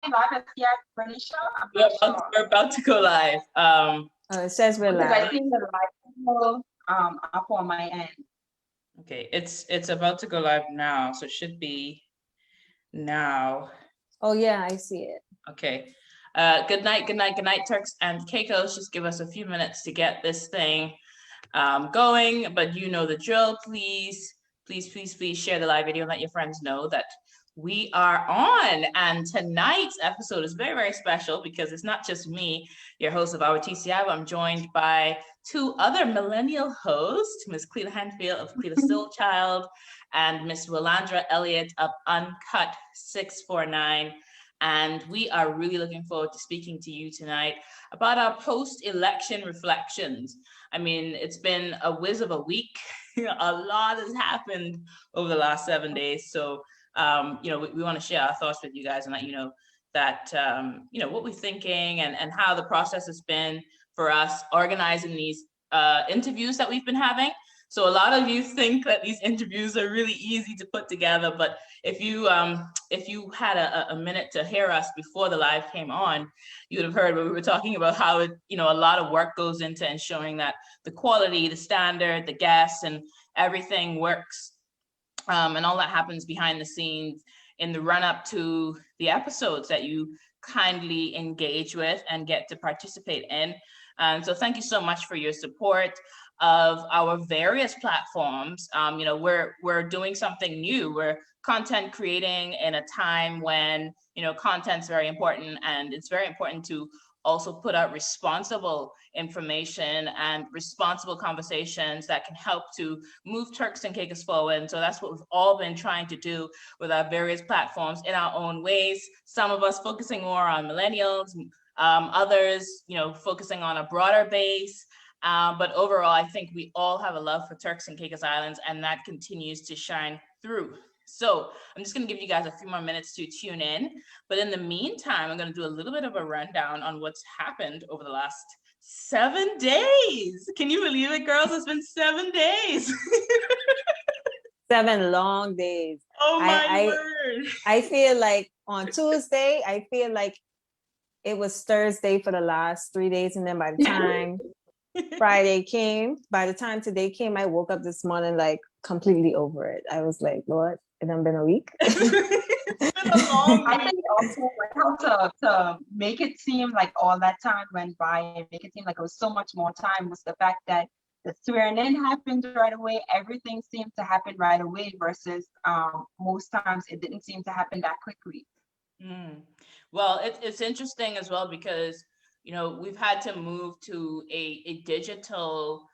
live as yet, Renisha? I'm not sure. We're about to go live. It says we're Because I live. think the live up on my end. Okay, it's about to go live now, so it should be now. Oh yeah, I see it. Okay. Good night, Turks and Caicos. Just give us a few minutes to get this thing going, but you know the drill. Please share the live video and let your friends know that we are on. And tonight's episode is very, very special because it's not just me, your host of our TCI, but I'm joined by two other millennial hosts, Miss Cleta Handfield of Cleta Stillchild and Miss Willandra Elliott of Uncut 649. And we are really looking forward to speaking to you tonight about our post-election reflections. I mean, it's been a whiz of a week. A lot has happened over the last 7 days. So, we want to share our thoughts with you guys and let you know that, what we're thinking and how the process has been for us organizing these interviews that we've been having. So a lot of you think that these interviews are really easy to put together, but if you had a minute to hear us before the live came on, you would have heard where we were talking about how a lot of work goes into ensuring that the quality, the standard, the guests, and everything works, and all that happens behind the scenes in the run up to the episodes that you kindly engage with and get to participate in. And so thank you so much for your support of our various platforms. We're doing something new. We're content creating in a time when, content's very important, and it's very important to also put out responsible information and responsible conversations that can help to move Turks and Caicos forward. And so that's what we've all been trying to do with our various platforms in our own ways. Some of us focusing more on millennials, others, focusing on a broader base. But overall, I think we all have a love for Turks and Caicos Islands, and that continues to shine through. So I'm just going to give you guys a few more minutes to tune in. But in the meantime, I'm going to do a little bit of a rundown on what's happened over the last 7 days. Can you believe it, girls? It's been 7 days. 7 long days. Oh my word. I feel like on Tuesday, I feel like it was Thursday for the last 3 days. And then by the time Friday came, by the time today came, I woke up this morning like completely over it. I was like, Lord, it done been a week. It's been a long I think also how to make it seem like all that time went by and make it seem like it was so much more time was the fact that the swearing in happened right away. Everything seemed to happen right away versus most times it didn't seem to happen that quickly. Well, it's interesting as well because we've had to move to a digital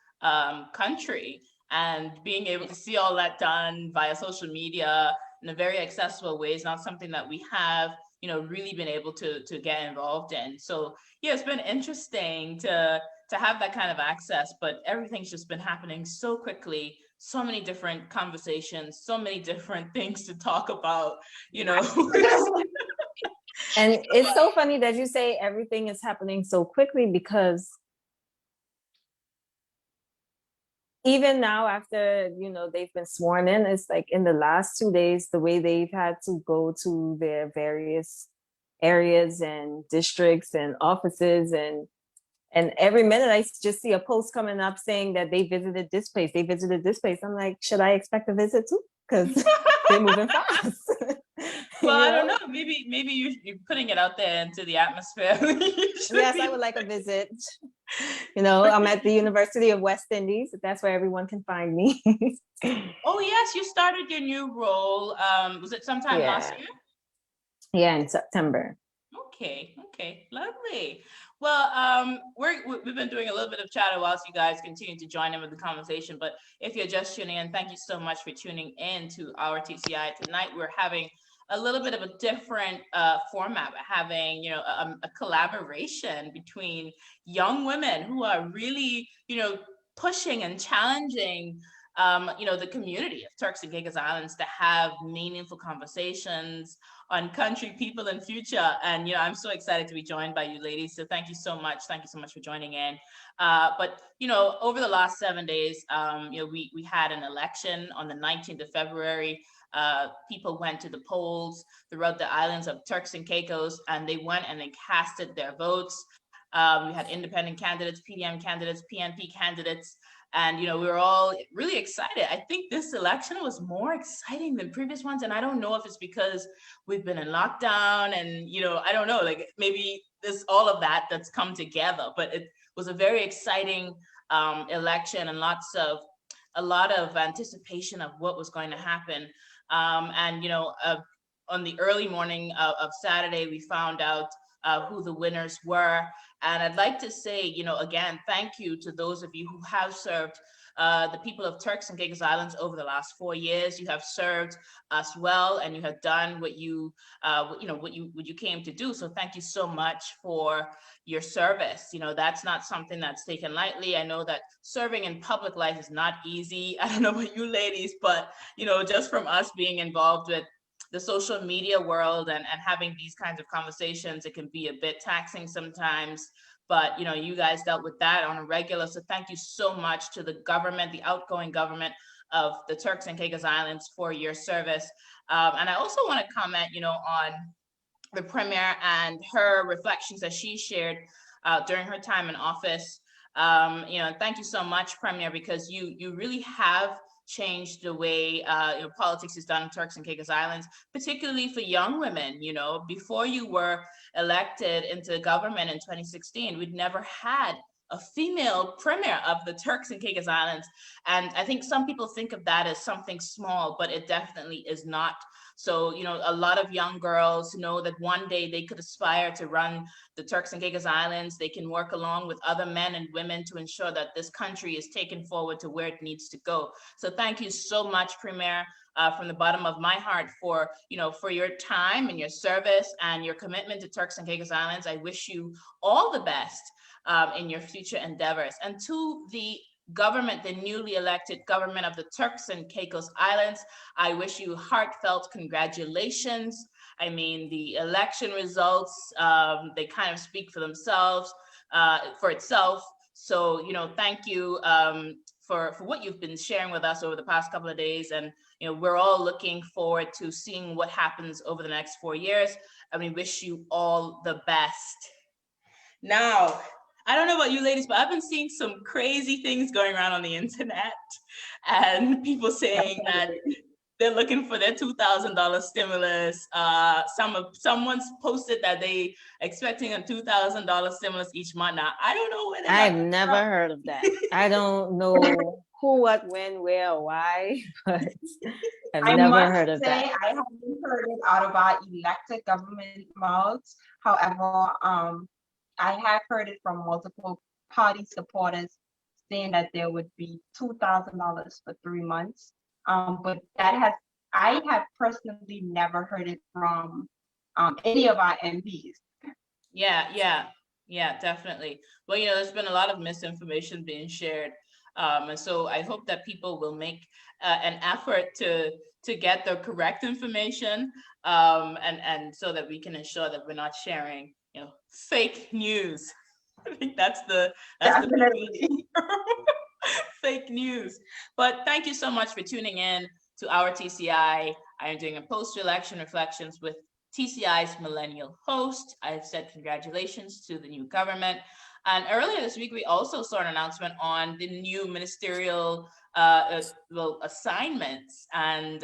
country, and being able to see all that done via social media in a very accessible way is not something that we have really been able to get involved in. So yeah, it's been interesting to have that kind of access, but everything's just been happening so quickly. So many different conversations, so many different things to talk about, And it's so funny that you say everything is happening so quickly, because even now after, they've been sworn in, it's like in the last 2 days, the way they've had to go to their various areas and districts and offices, and every minute I just see a post coming up saying that they visited this place, they visited this place. I'm like, should I expect a visit too? Because they're moving fast. Well, I don't know. Maybe you're putting it out there into the atmosphere. Yes, I would like a visit. I'm at the University of West Indies. That's where everyone can find me. Oh yes, you started your new role. Was it sometime last year? Yeah, in September. Okay, lovely. Well, we've been doing a little bit of chatter whilst you guys continue to join in with the conversation. But if you're just tuning in, thank you so much for tuning in to our TCI tonight. We're having a little bit of a different format, having a collaboration between young women who are really pushing and challenging the community of Turks and Caicos Islands to have meaningful conversations on country, people, and future. And I'm so excited to be joined by you ladies. So thank you so much for joining in. But over the last 7 days, we had an election on the 19th of February. people went to the polls throughout the islands of Turks and Caicos, and they went and they casted their votes. We had independent candidates, PDM candidates, PNP candidates, and we were all really excited. I think this election was more exciting than previous ones, and I don't know if it's because we've been in lockdown, and I don't know, like maybe this all of that's come together. But it was a very exciting election, and a lot of anticipation of what was going to happen. On the early morning of Saturday, we found out who the winners were. And I'd like to say, again, thank you to those of you who have served the people of Turks and Caicos Islands over the last 4 years. You have served us well, and you have done what you came to do. So thank you so much for your service. That's not something that's taken lightly. I know that serving in public life is not easy. I don't know about you ladies, but just from us being involved with the social media world and having these kinds of conversations, it can be a bit taxing sometimes. But you guys dealt with that on a regular. So thank you so much to the government, the outgoing government of the Turks and Caicos Islands, for your service. And I also want to comment, on the Premier and her reflections that she shared during her time in office. Thank you so much, Premier, because you really have changed the way politics is done in Turks and Caicos Islands, particularly for young women. Before you were elected into government in 2016, we'd never had a female premier of the Turks and Caicos Islands. And I think some people think of that as something small, but it definitely is not. So, a lot of young girls know that one day they could aspire to run the Turks and Caicos Islands. They can work along with other men and women to ensure that this country is taken forward to where it needs to go. So thank you so much, Premier, from the bottom of my heart for your time and your service and your commitment to Turks and Caicos Islands. I wish you all the best in your future endeavors. And to the government, the newly elected government of the Turks and Caicos Islands, I wish you heartfelt congratulations. I mean, the election results, they kind of speak for themselves, for itself. So, thank you for what you've been sharing with us over the past couple of days. And, we're all looking forward to seeing what happens over the next 4 years. And we wish you all the best. Now, I don't know about you ladies, but I've been seeing some crazy things going around on the internet, and people saying that they're looking for their $2,000 stimulus. Someone's posted that they expecting a $2,000 stimulus each month. Now, I don't know where I've never heard of that. I don't know who, what, when, where, or why, but I've never heard of that. I haven't heard it out of our elected government mouths. However, I have heard it from multiple party supporters saying that there would be $2,000 for 3 months. But I have personally never heard it from any of our MPs. Yeah, definitely. Well, there's been a lot of misinformation being shared. And so I hope that people will make an effort to get the correct information, and so that we can ensure that we're not sharing fake news. I think that's the fake news. But thank you so much for tuning in to our TCI. I am doing a post-election reflections with TCI's millennial host. I've said congratulations to the new government. And earlier this week, we also saw an announcement on the new ministerial assignments and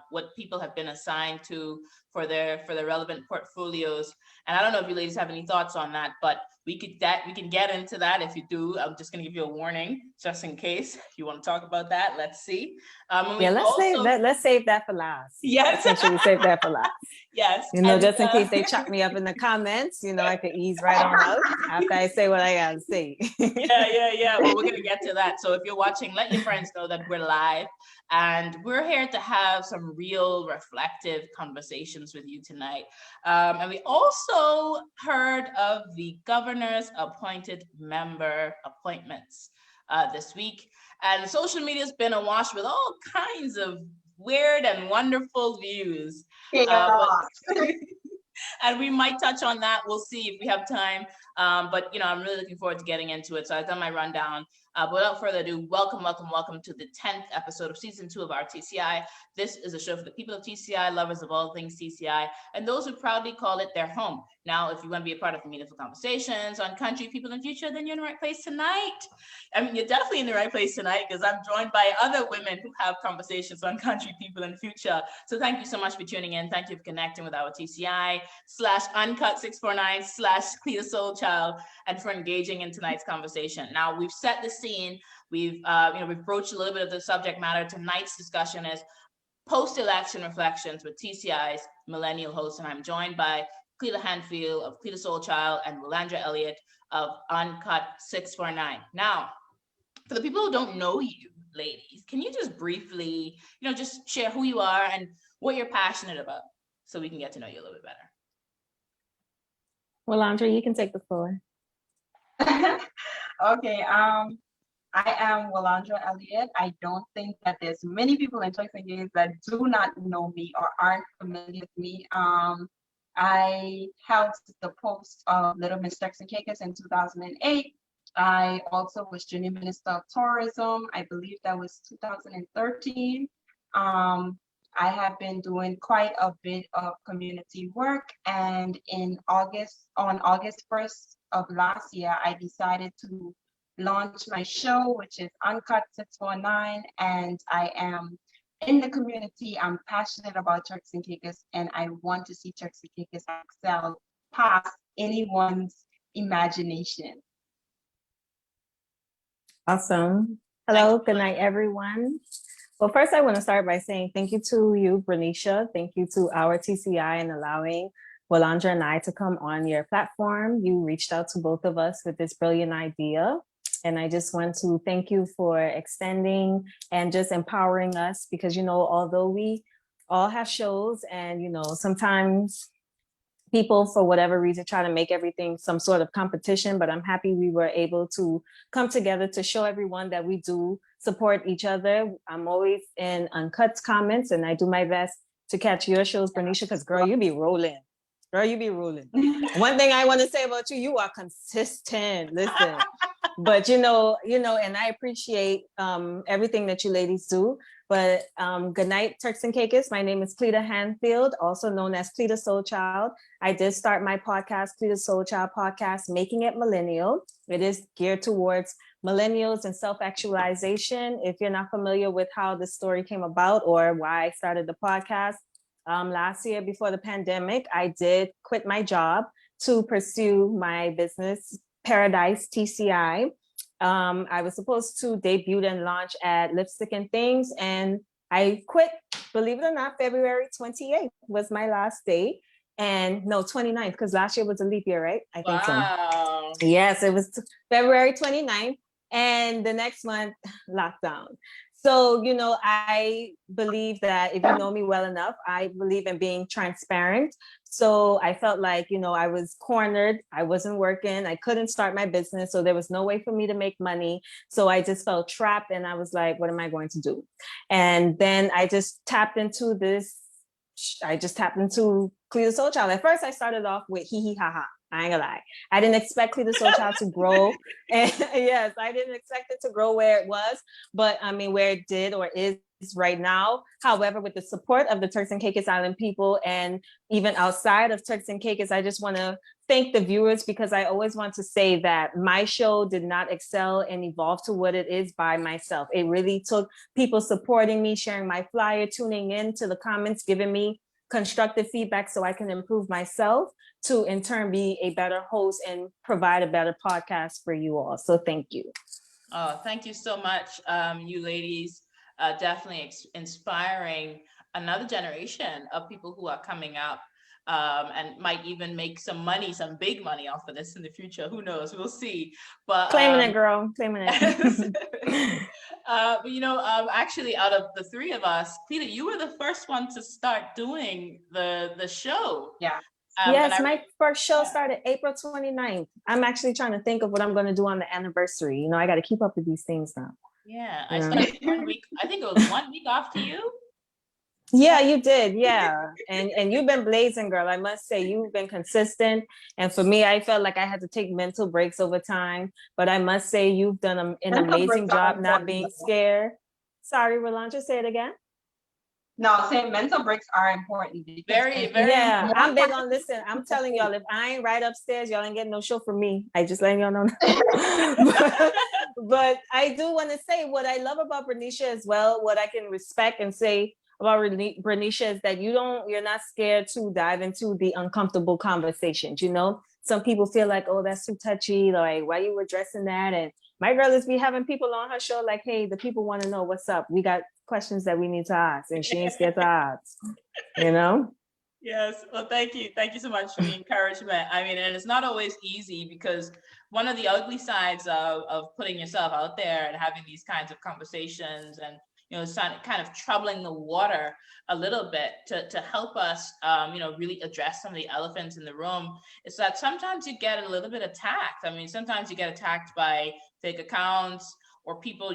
what people have been assigned to for their relevant portfolios. And I don't know if you ladies have any thoughts on that, but we can get into that if you do. I'm just going to give you a warning just in case you want to talk about that. Let's see. Let's save that for last. Yes. Make sure we save that for last. Yes. Just in case they chop me up in the comments, I can ease right on out after I say what I gotta say. Yeah. Well, we're gonna get to that. So if you're watching, let your friends know that we're live, and we're here to have some real reflective conversations with you tonight. And we also heard of the governor's appointed member appointments this week, and social media's been awash with all kinds of weird and wonderful views. And we might touch on that. We'll see if we have time. But I'm really looking forward to getting into it. So I've done my rundown. But without further ado, welcome to the 10th episode of season 2 of our TCI. This is a show for the people of TCI, lovers of all things TCI, and those who proudly call it their home. Now, if you want to be a part of the meaningful conversations on country, people, and future, then you're in the right place tonight. I mean, you're definitely in the right place tonight because I'm joined by other women who have conversations on country, people, and future. So thank you so much for tuning in. Thank you for connecting with our TCI /Uncut 649 /Cleta Soul Child, and for engaging in tonight's conversation. Now, we've set the scene. We've broached a little bit of the subject matter. Tonight's discussion is post-election reflections with TCI's millennial host, and I'm joined by Cleta Hanfield of Cleta Soul Child and Willandra Elliott of Uncut 649. Now, for the people who don't know you, ladies, can you just briefly, just share who you are and what you're passionate about so we can get to know you a little bit better? Willandra, you can take the floor. Okay, I am Willandra Elliott. I don't think that there's many people in Turks and Caicos that do not know me or aren't familiar with me. I held the post of Little Miss Turks and Caicos in 2008. I also was Junior Minister of Tourism. I believe that was 2013. I have been doing quite a bit of community work, and on August 1st of last year, I decided to launch my show, which is Uncut 649, and I am in the community. I'm passionate about Turks and Caicos, and I want to see Turks and Caicos excel past anyone's imagination. Awesome. Hello, good night, everyone. Well, first I want to start by saying thank you to you, Bernicia. Thank you to our TCI and allowing Willandra and I to come on your platform. You reached out to both of us with this brilliant idea. And I just want to thank you for extending and just empowering us because, although we all have shows and, sometimes people, for whatever reason, try to make everything some sort of competition, but I'm happy we were able to come together to show everyone that we do support each other. I'm always in Uncut's comments and I do my best to catch your shows, Bernicia, because girl, you be rolling. Girl, you be rolling. One thing I want to say about you, you are consistent. Listen. But and I appreciate everything that you ladies do. But good night, Turks and Caicos. My name is Cleta Hanfield, also known as Cleta Soul Child. I did start my podcast, Cleta Soul Child Podcast, Making It Millennial. It is geared towards millennials and self-actualization. If you're not familiar with how this story came about or why I started the podcast, last year before the pandemic, I did quit my job to pursue my business, Paradise TCI. I was supposed to debut and launch at Lipstick and Things, and I quit, believe it or not. February 28th was my last day. And no, 29th, because last year was a leap year, right? I think so. Yes, it was February 29th. And the next month, lockdown. So, I believe that if you know me well enough, I believe in being transparent. So I felt like, I was cornered. I wasn't working. I couldn't start my business. So there was no way for me to make money. So I just felt trapped and I was like, what am I going to do? And then I just tapped into Cleta Soul Child. At first I started off with hee hee ha ha. I ain't gonna lie. I didn't expect Cleta Soul Child to grow. And yes, I didn't expect it to grow where it was, but I mean, where it did or is right now. However, with the support of the Turks and Caicos Island people and even outside of Turks and Caicos, I just want to thank the viewers because I always want to say that my show did not excel and evolve to what it is by myself. It really took people supporting me, sharing my flyer, tuning in to the comments, giving me constructive feedback so I can improve myself to in turn be a better host and provide a better podcast for you all. So thank you. Oh, thank you so much, you ladies. Definitely inspiring another generation of people who are coming up and might even make some money, some big money off of this in the future. Who knows? We'll see. But claiming it, girl, claiming it. Actually, out of the three of us, Cleta, you were the first one to start doing the show. Yeah. Yes, my first show started April 29th. I'm actually trying to think of what I'm going to do on the anniversary. I got to keep up with these things now. Yeah, I started 1 week. I think it was 1 week after you. Yeah, you did. Yeah. And you've been blazing, girl. I must say you've been consistent. And for me, I felt like I had to take mental breaks over time. But I must say you've done an Mental amazing breaks are job not important being though. scared. Sorry, Rolanda, say it again. No, saying mental breaks are important because Very, if very Yeah, more I'm big time on listen. I'm telling to y'all, if I ain't right upstairs, y'all ain't getting no show from me. I just letting y'all know. But I do want to say what I love about Bernicia as well, what I can respect and say about Bernicia is that you're not scared to dive into the uncomfortable conversations. You know, some people feel like, oh, that's too touchy. Like, why you addressing that? And my girl is be having people on her show like, hey, the people want to know what's up. We got questions that we need to ask, and she ain't scared to ask. You know. Yes. Well, thank you. Thank you so much for the encouragement. I mean, and it's not always easy because one of the ugly sides of putting yourself out there and having these kinds of conversations and, kind of troubling the water a little bit to help us, really address some of the elephants in the room is that sometimes you get a little bit attacked. I mean, sometimes you get attacked by fake accounts or people,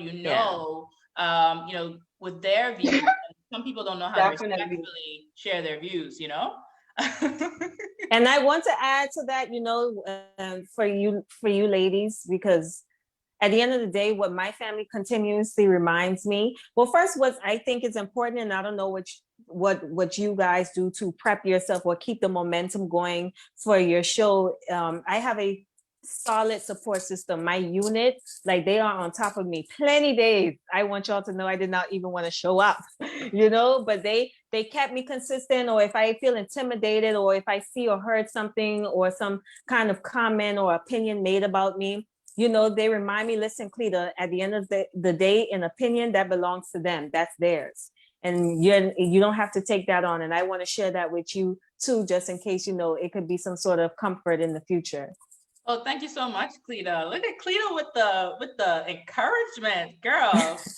with their views. Some people don't know how to definitely. respectfully share their views, And I want to add to that, for you ladies, because at the end of the day, what my family continuously reminds me, well, first, what I think is important, and I don't know what you guys do to prep yourself or keep the momentum going for your show. I have a solid support system. My unit, like they are on top of me plenty days. I want y'all to know I did not even want to show up, but they kept me consistent. Or if I feel intimidated, or if I see or heard something or some kind of comment or opinion made about me, they remind me, listen, Cleta, at the end of the day, an opinion that belongs to them, that's theirs. And you don't have to take that on. And I want to share that with you too, just in case, it could be some sort of comfort in the future. Oh, thank you so much, Cleta. Look at Cleta with the encouragement, girl.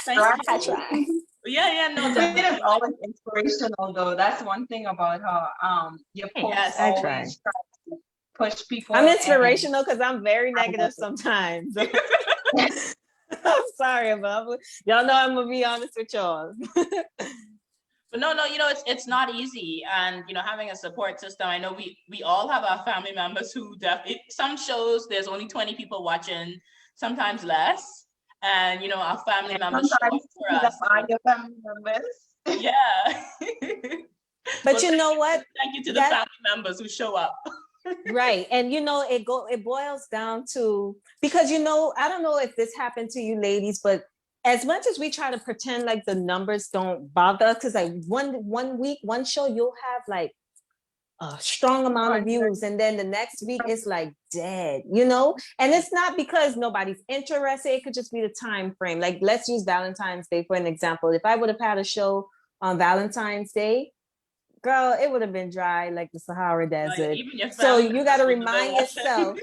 Thank you. I try. Yeah, no, Cleta is definitely. always inspirational though. That's one thing about her. Your posts Yes. I try. always try to push people. I'm And inspirational because I'm very negative sometimes. I'm sorry, but y'all know I'm gonna be honest with y'all. But no, it's not easy. And, having a support system, I know we all have our family members who some shows there's only 20 people watching, sometimes less. And, our family members show up for us. Your family members. Yeah. But you know what? Thank you to the family members who show up. Right. And it boils down to, because I don't know if this happened to you ladies, but as much as we try to pretend like the numbers don't bother us, because like one week, one show, you'll have like a strong amount of views, and then the next week it's like dead, and it's not because nobody's interested. It could just be the time frame. Like, let's use Valentine's Day for an example. If I would have had a show on Valentine's Day, girl, it would have been dry like the Sahara Desert. So you got to remind yourself,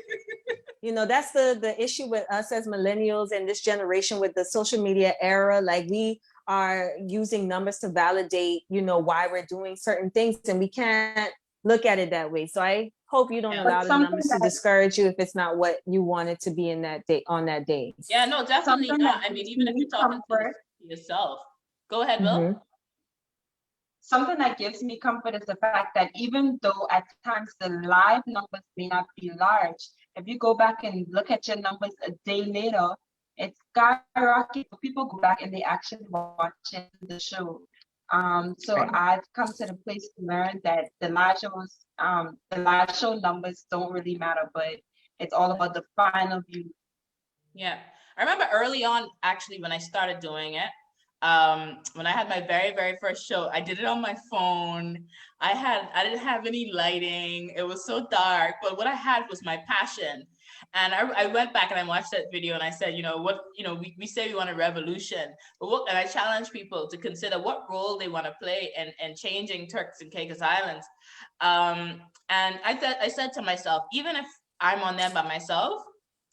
that's the issue with us as millennials and this generation with the social media era. Like, we are using numbers to validate, why we're doing certain things, and we can't look at it that way. So I hope you don't allow the numbers to discourage you if it's not what you wanted to be in that day, on that day. Yeah, no, definitely not. I mean, even if you're talking to yourself. Go ahead, Will. Mm-hmm. Something that gives me comfort is the fact that even though at times the live numbers may not be large, if you go back and look at your numbers a day later, it's skyrocketing. People go back and they actually watch the show. So I've come to the place to learn that the live show numbers don't really matter, but it's all about the final view. Yeah, I remember early on, actually, when I started doing it. When I had my very, very first show, I did it on my phone. I didn't have any lighting. It was so dark, but what I had was my passion. And I went back and I watched that video and I said, we say we want a revolution, but and I challenge people to consider what role they want to play in changing Turks and Caicos Islands. And I said to myself, even if I'm on there by myself,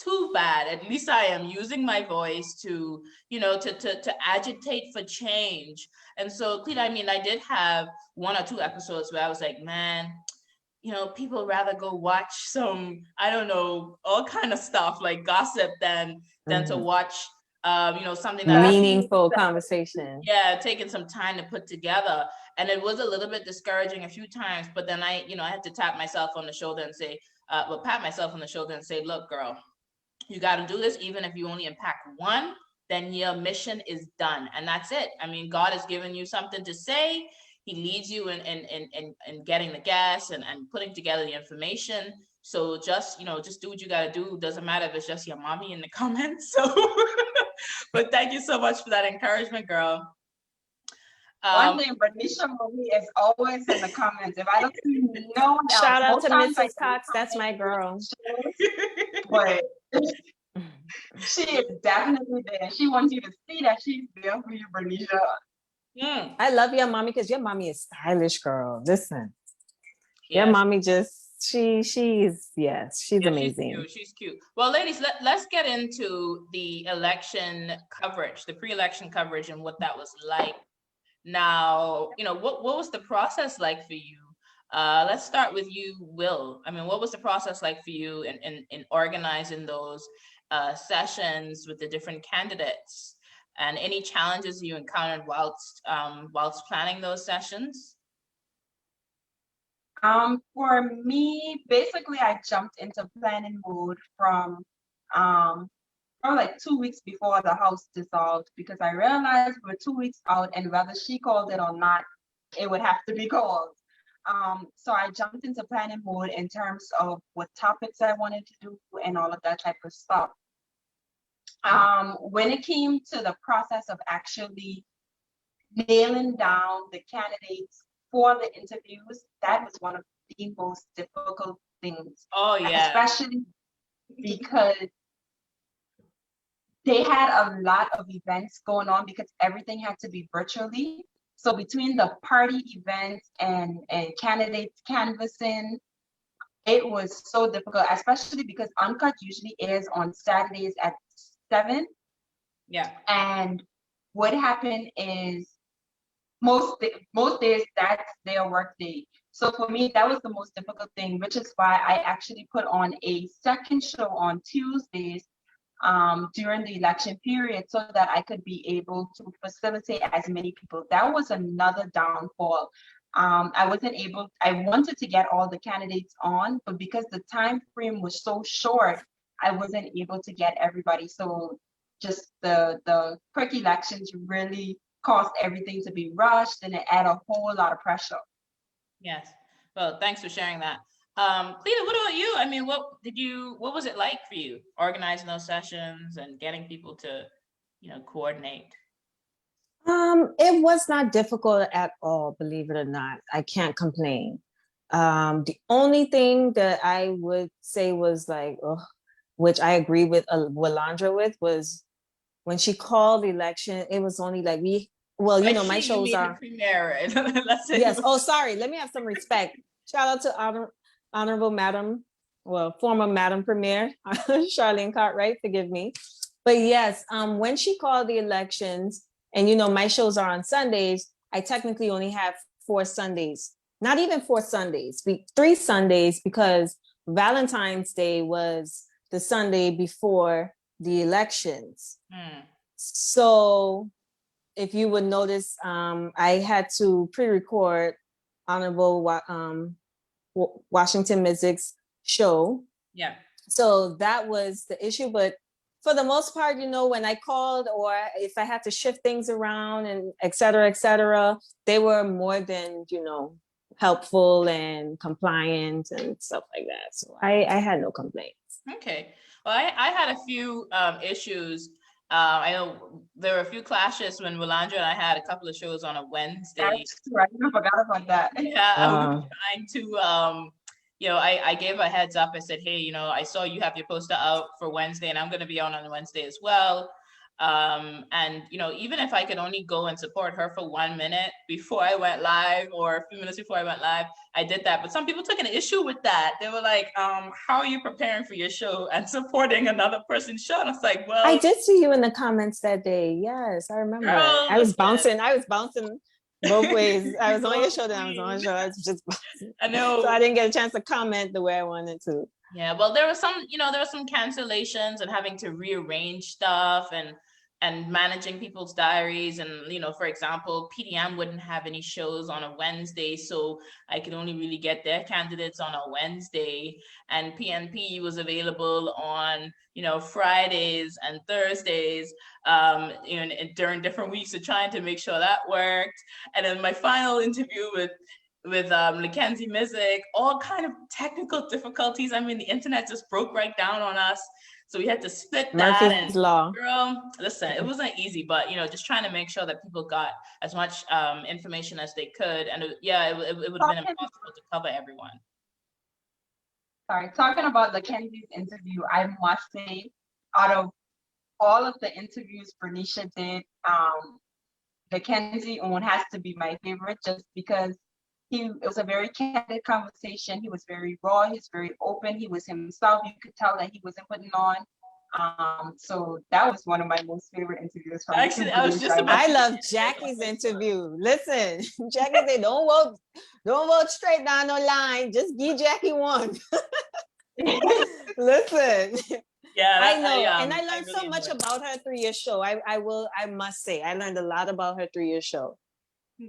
too bad. At least I am using my voice to, to agitate for change. And so, Cleta, I mean, I did have 1 or 2 episodes where I was like, man, people rather go watch some, I don't know, all kind of stuff like gossip than to watch Something that meaningful conversation. Yeah, taking some time to put together. And it was a little bit discouraging a few times, but then I had to tap myself on the shoulder and say, pat myself on the shoulder and say, look, girl, you got to do this. Even if you only impact one, then your mission is done. And that's it. I mean, God has given you something to say. He leads you in getting the gas and putting together the information. So just do what you got to do. Doesn't matter if it's just your mommy in the comments. So, but thank you so much for that encouragement, girl. One thing, Bernicia Marie is always in the comments. If I don't see no one else, shout out to Mrs. Cox. That's my girl. But she is definitely there. She wants you to see that she's there for you, Bernicia. I love your mommy because your mommy is stylish, girl. Listen, your mommy she's amazing. She's cute. Well, ladies, let's get into the election coverage, the pre-election coverage, and what that was like. Now, what was the process like for you? Let's start with you, Will. I mean, what was the process like for you in organizing those sessions with the different candidates, and any challenges you encountered whilst planning those sessions? For me, basically, I jumped into planning mode from probably like 2 weeks before the House dissolved, because I realized we're 2 weeks out, and whether she called it or not, it would have to be called. So I jumped into planning mode in terms of what topics I wanted to do and all of that type of stuff. When it came to the process of actually nailing down the candidates for the interviews, that was one of the most difficult things. Oh, yeah. Especially because they had a lot of events going on, because everything had to be virtually. So between the party events and candidates canvassing, it was so difficult, especially because Uncut usually airs on Saturdays at 7. Yeah. And what happened is most days that's their work day. So for me, that was the most difficult thing, which is why I actually put on a second show on Tuesdays during the election period, so that I could be able to facilitate as many people. That was another downfall. I wanted to get all the candidates on, but because the time frame was so short, I wasn't able to get everybody. So just the quick elections really caused everything to be rushed, and it added a whole lot of pressure. Yes. Well, thanks for sharing that. Cleta, what about you? I mean, what was it like for you organizing those sessions and getting people to, coordinate? It was not difficult at all, believe it or not. I can't complain. The only thing that I would say was like, which I agree with Walandra with, was when she called the election, it was only like my shows are premiere. Yes. Oh, sorry. Let me have some respect. Shout out to Honorable Madam, former Madam Premier, Charlene Cartwright, forgive me. But yes, when she called the elections, and my shows are on Sundays, I technically only have 4 Sundays. Not even 4 Sundays, 3 Sundays, because Valentine's Day was the Sunday before the elections. So if you would notice, I had to pre-record Honorable Washington Mizik's show. Yeah. So that was the issue. But for the most part, when I called, or if I had to shift things around and et cetera, they were more than, helpful and compliant and stuff like that. So I had no complaints. Okay. Well, I had a few issues. I know there were a few clashes when Walandra and I had a couple of shows on a Wednesday. That's true. I forgot about that. Yeah, I was trying to, I gave a heads up. I said, hey, I saw you have your poster out for Wednesday, and I'm going to be on Wednesday as well. And, even if I could only go and support her for 1 minute before I went live, or a few minutes before I went live, I did that. But some people took an issue with that. They were like, how are you preparing for your show and supporting another person's show? And I was like, well, I did see you in the comments that day. Yes, I remember. Girl, I was bouncing both ways. I was on your show, then I was on your show. I was just bouncing. I know. So I didn't get a chance to comment the way I wanted to. Yeah, well, there were some cancellations and having to rearrange stuff, and and managing people's diaries. And, for example, PDM wouldn't have any shows on a Wednesday, so I could only really get their candidates on a Wednesday. And PNP was available on, Fridays and Thursdays, during different weeks, of trying to make sure that worked. And then my final interview with Mackenzie Mizik, all kind of technical difficulties. I mean, the internet just broke right down on us. So we had to split that. Murphy's Law. Girl, listen, it wasn't easy, but just trying to make sure that people got as much information as they could. And it would have been impossible to cover everyone. Sorry, talking about Mackenzie's interview, I must say, out of all of the interviews Bernicia did, Mackenzie Owen has to be my favorite, just because it was a very candid conversation. He was very raw. He's very open. He was himself. You could tell that he wasn't putting on. So that was one of my most favorite interviews. Actually, I love Jackie's interview. Listen, Jackie said, don't vote straight down the line. Just give Jackie one. Listen. Yeah, I know, and I learned so much about her through your show. I must say, I learned a lot about her through your show.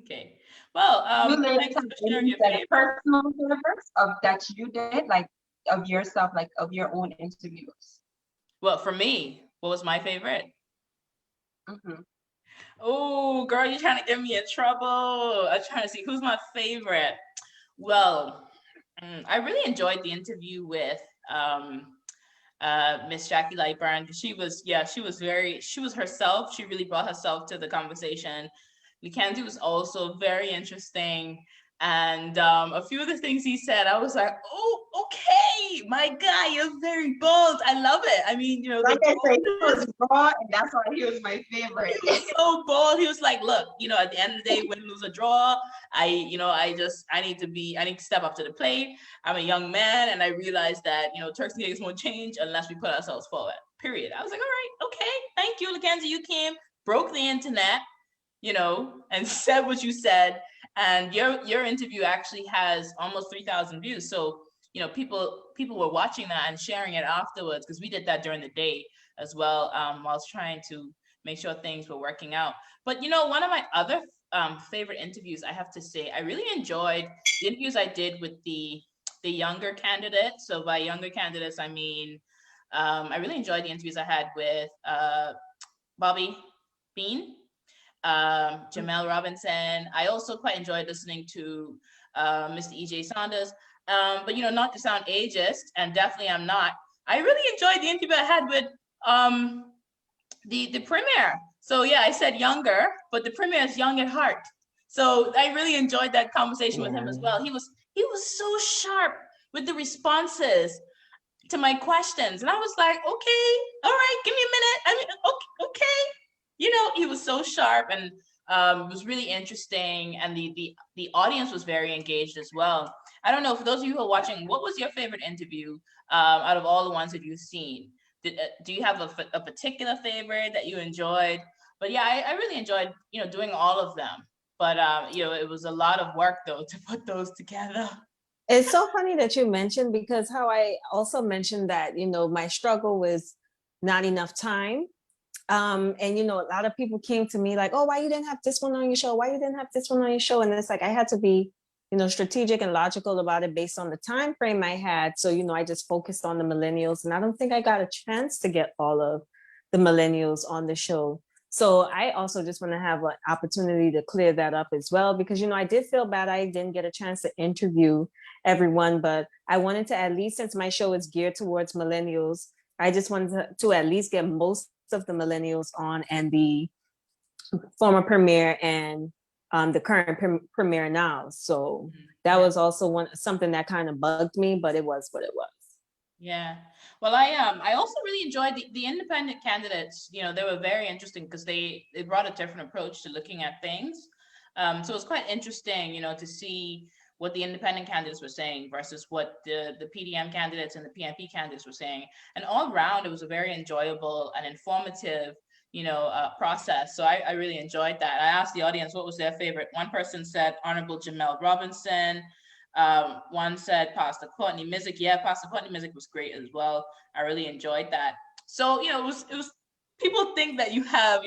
Okay. Well, thanks for sharing your personal favorites of that you did, like of yourself, like of your own interviews. Well, for me, what was my favorite? Mm-hmm. Oh, girl, you're trying to get me in trouble. I'm trying to see who's my favorite. Well, I really enjoyed the interview with Miss Jackie Lightburn. She was herself. She really brought herself to the conversation. Mackenzie was also very interesting. And a few of the things he said, I was like, oh, okay, my guy, you're very bold. I love it. I mean, like I said, he was raw, and that's why he was my favorite. He was so bold. He was like, look, at the end of the day, win, lose, or draw, I need to step up to the plate. I'm a young man, and I realized that, Turks and Caicos won't change unless we put ourselves forward, period. I was like, all right, okay, thank you, Mackenzie. You came, broke the internet, and said what you said. And your interview actually has almost 3,000 views. So, people were watching that and sharing it afterwards, because we did that during the day as well, while trying to make sure things were working out. But, one of my other favorite interviews, I have to say, I really enjoyed the interviews I did with the younger candidates. So by younger candidates, I mean, I really enjoyed the interviews I had with Bobby Bean, Jamel Robinson. I also quite enjoyed listening to Mr. E.J. Saunders. But not to sound ageist, and definitely I'm not, I really enjoyed the interview I had with the premier. So yeah, I said younger, but the premier is young at heart. So I really enjoyed that conversation with him as well. He was so sharp with the responses to my questions. And I was like, okay, all right, give me a minute. I mean, okay. He was so sharp, and it was really interesting. And the audience was very engaged as well. I don't know, for those of you who are watching, what was your favorite interview out of all the ones that you've seen? Do you have a particular favorite that you enjoyed? But yeah, I really enjoyed, doing all of them. But, it was a lot of work, though, to put those together. It's so funny that you mentioned, because how I also mentioned that, my struggle was not enough time. And, a lot of people came to me like, oh, why you didn't have this one on your show? Why you didn't have this one on your show? And it's like, I had to be, strategic and logical about it based on the time frame I had. So, I just focused on the millennials, and I don't think I got a chance to get all of the millennials on the show. So I also just want to have an opportunity to clear that up as well, because, I did feel bad I didn't get a chance to interview everyone, but I wanted to, at least since my show is geared towards millennials, I just wanted to at least get most of the millennials on, and the former premier and the current premier now. So that was also something that kind of bugged me, but it was what it was. Yeah. Well, I also really enjoyed the independent candidates. They were very interesting, because they brought a different approach to looking at things. So it was quite interesting, to see what the independent candidates were saying versus what the PDM candidates and the PNP candidates were saying. And all around, it was a very enjoyable and informative process. So I really enjoyed that. I asked the audience what was their favorite. One person said Honorable Jamel Robinson. One said Pastor Courtney Mizik. Yeah, Pastor Courtney Mizik was great as well. I really enjoyed that. So, it was people think that you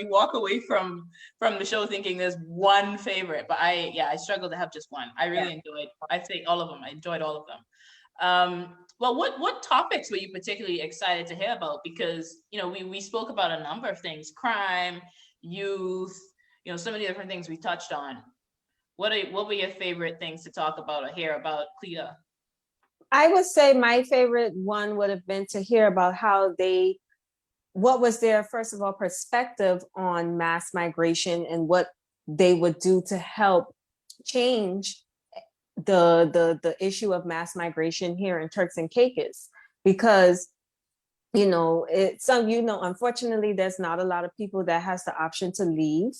walk away from the show thinking there's one favorite, but I struggle to have just one. I really enjoyed, I'd say all of them. I enjoyed all of them. Well, what topics were you particularly excited to hear about? Because, you know, we spoke about a number of things: crime, youth, you know, some of the different things we touched on. What were your favorite things to talk about or hear about, Cleta? I would say my favorite one would have been to hear about what was their, first of all, perspective on mass migration and what they would do to help change the issue of mass migration here in Turks and Caicos. Because, you know, unfortunately, there's not a lot of people that has the option to leave,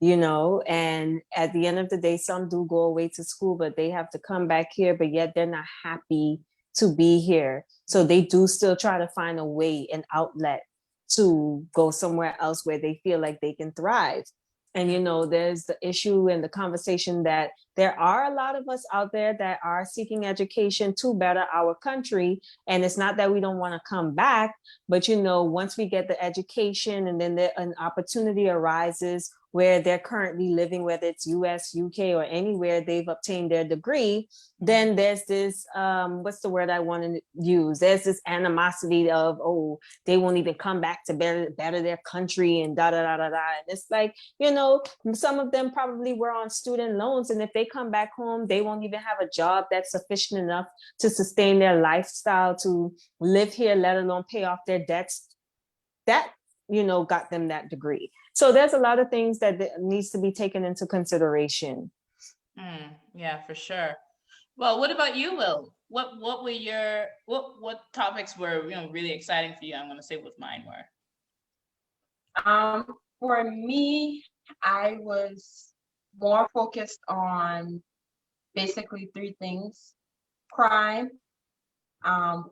you know, and at the end of the day, some do go away to school, but they have to come back here, but yet they're not happy to be here. So they do still try to find a way, an outlet to go somewhere else where they feel like they can thrive. And, you know, there's the issue and the conversation that there are a lot of us out there that are seeking education to better our country. And it's not that we don't want to come back, but, you know, once we get the education and then an opportunity arises where they're currently living, whether it's US, UK, or anywhere they've obtained their degree, then there's this, what's the word I want to use? There's this animosity of, oh, they won't even come back to better their country and da da da da da. And it's like, you know, some of them probably were on student loans, and if they come back home, they won't even have a job that's sufficient enough to sustain their lifestyle, to live here, let alone pay off their debts. That, you know, got them that degree. So there's a lot of things that needs to be taken into consideration. Yeah, for sure. Well, what about you, Will? What were your what topics were, you know, really exciting for you? I'm gonna say what mine were. For me, I was more focused on basically three things: crime,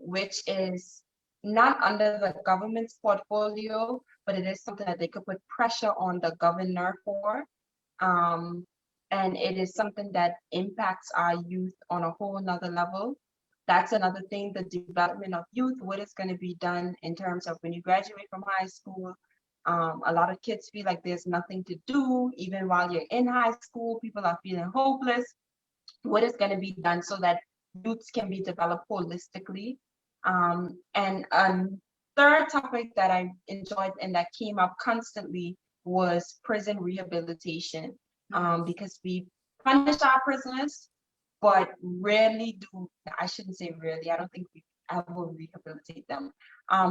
which is not under the government's portfolio, but it is something that they could put pressure on the governor for. And it is something that impacts our youth on a whole nother level. That's another thing, the development of youth, what is going to be done in terms of when you graduate from high school. A lot of kids feel like there's nothing to do. Even while you're in high school, people are feeling hopeless. What is going to be done so that youths can be developed holistically? And third topic that I enjoyed and that came up constantly was prison rehabilitation, because we punish our prisoners, but rarely do, I shouldn't say rarely, I don't think we ever rehabilitate them.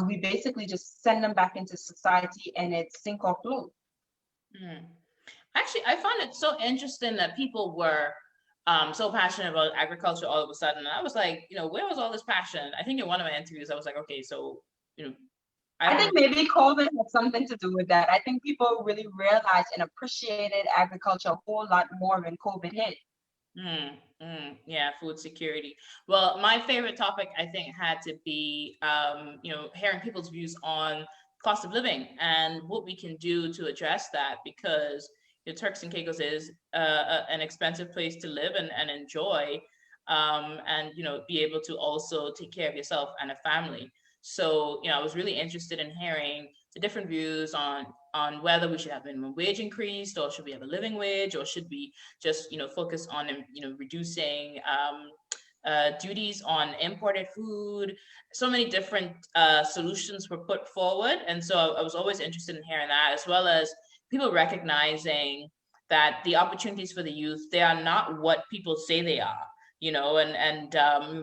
We basically just send them back into society and it's sink or float. Actually, I found it so interesting that people were so passionate about agriculture all of a sudden. And I was like, you know, where was all this passion? I think in one of my interviews, I was like, okay, so, you know, I think maybe COVID had something to do with that. I think people really realized and appreciated agriculture a whole lot more when COVID hit. Yeah, food security. Well, my favorite topic, I think, had to be, you know, hearing people's views on cost of living and what we can do to address that, because Turks and Caicos is an expensive place to live and enjoy, and, you know, be able to also take care of yourself and a family. So, you know, I was really interested in hearing the different views on whether we should have minimum wage increased, or should we have a living wage, or should we just, you know, focus on, you know, reducing duties on imported food. So many different solutions were put forward. And so I was always interested in hearing that, as well as people recognizing that the opportunities for the youth, they are not what people say they are, you know, and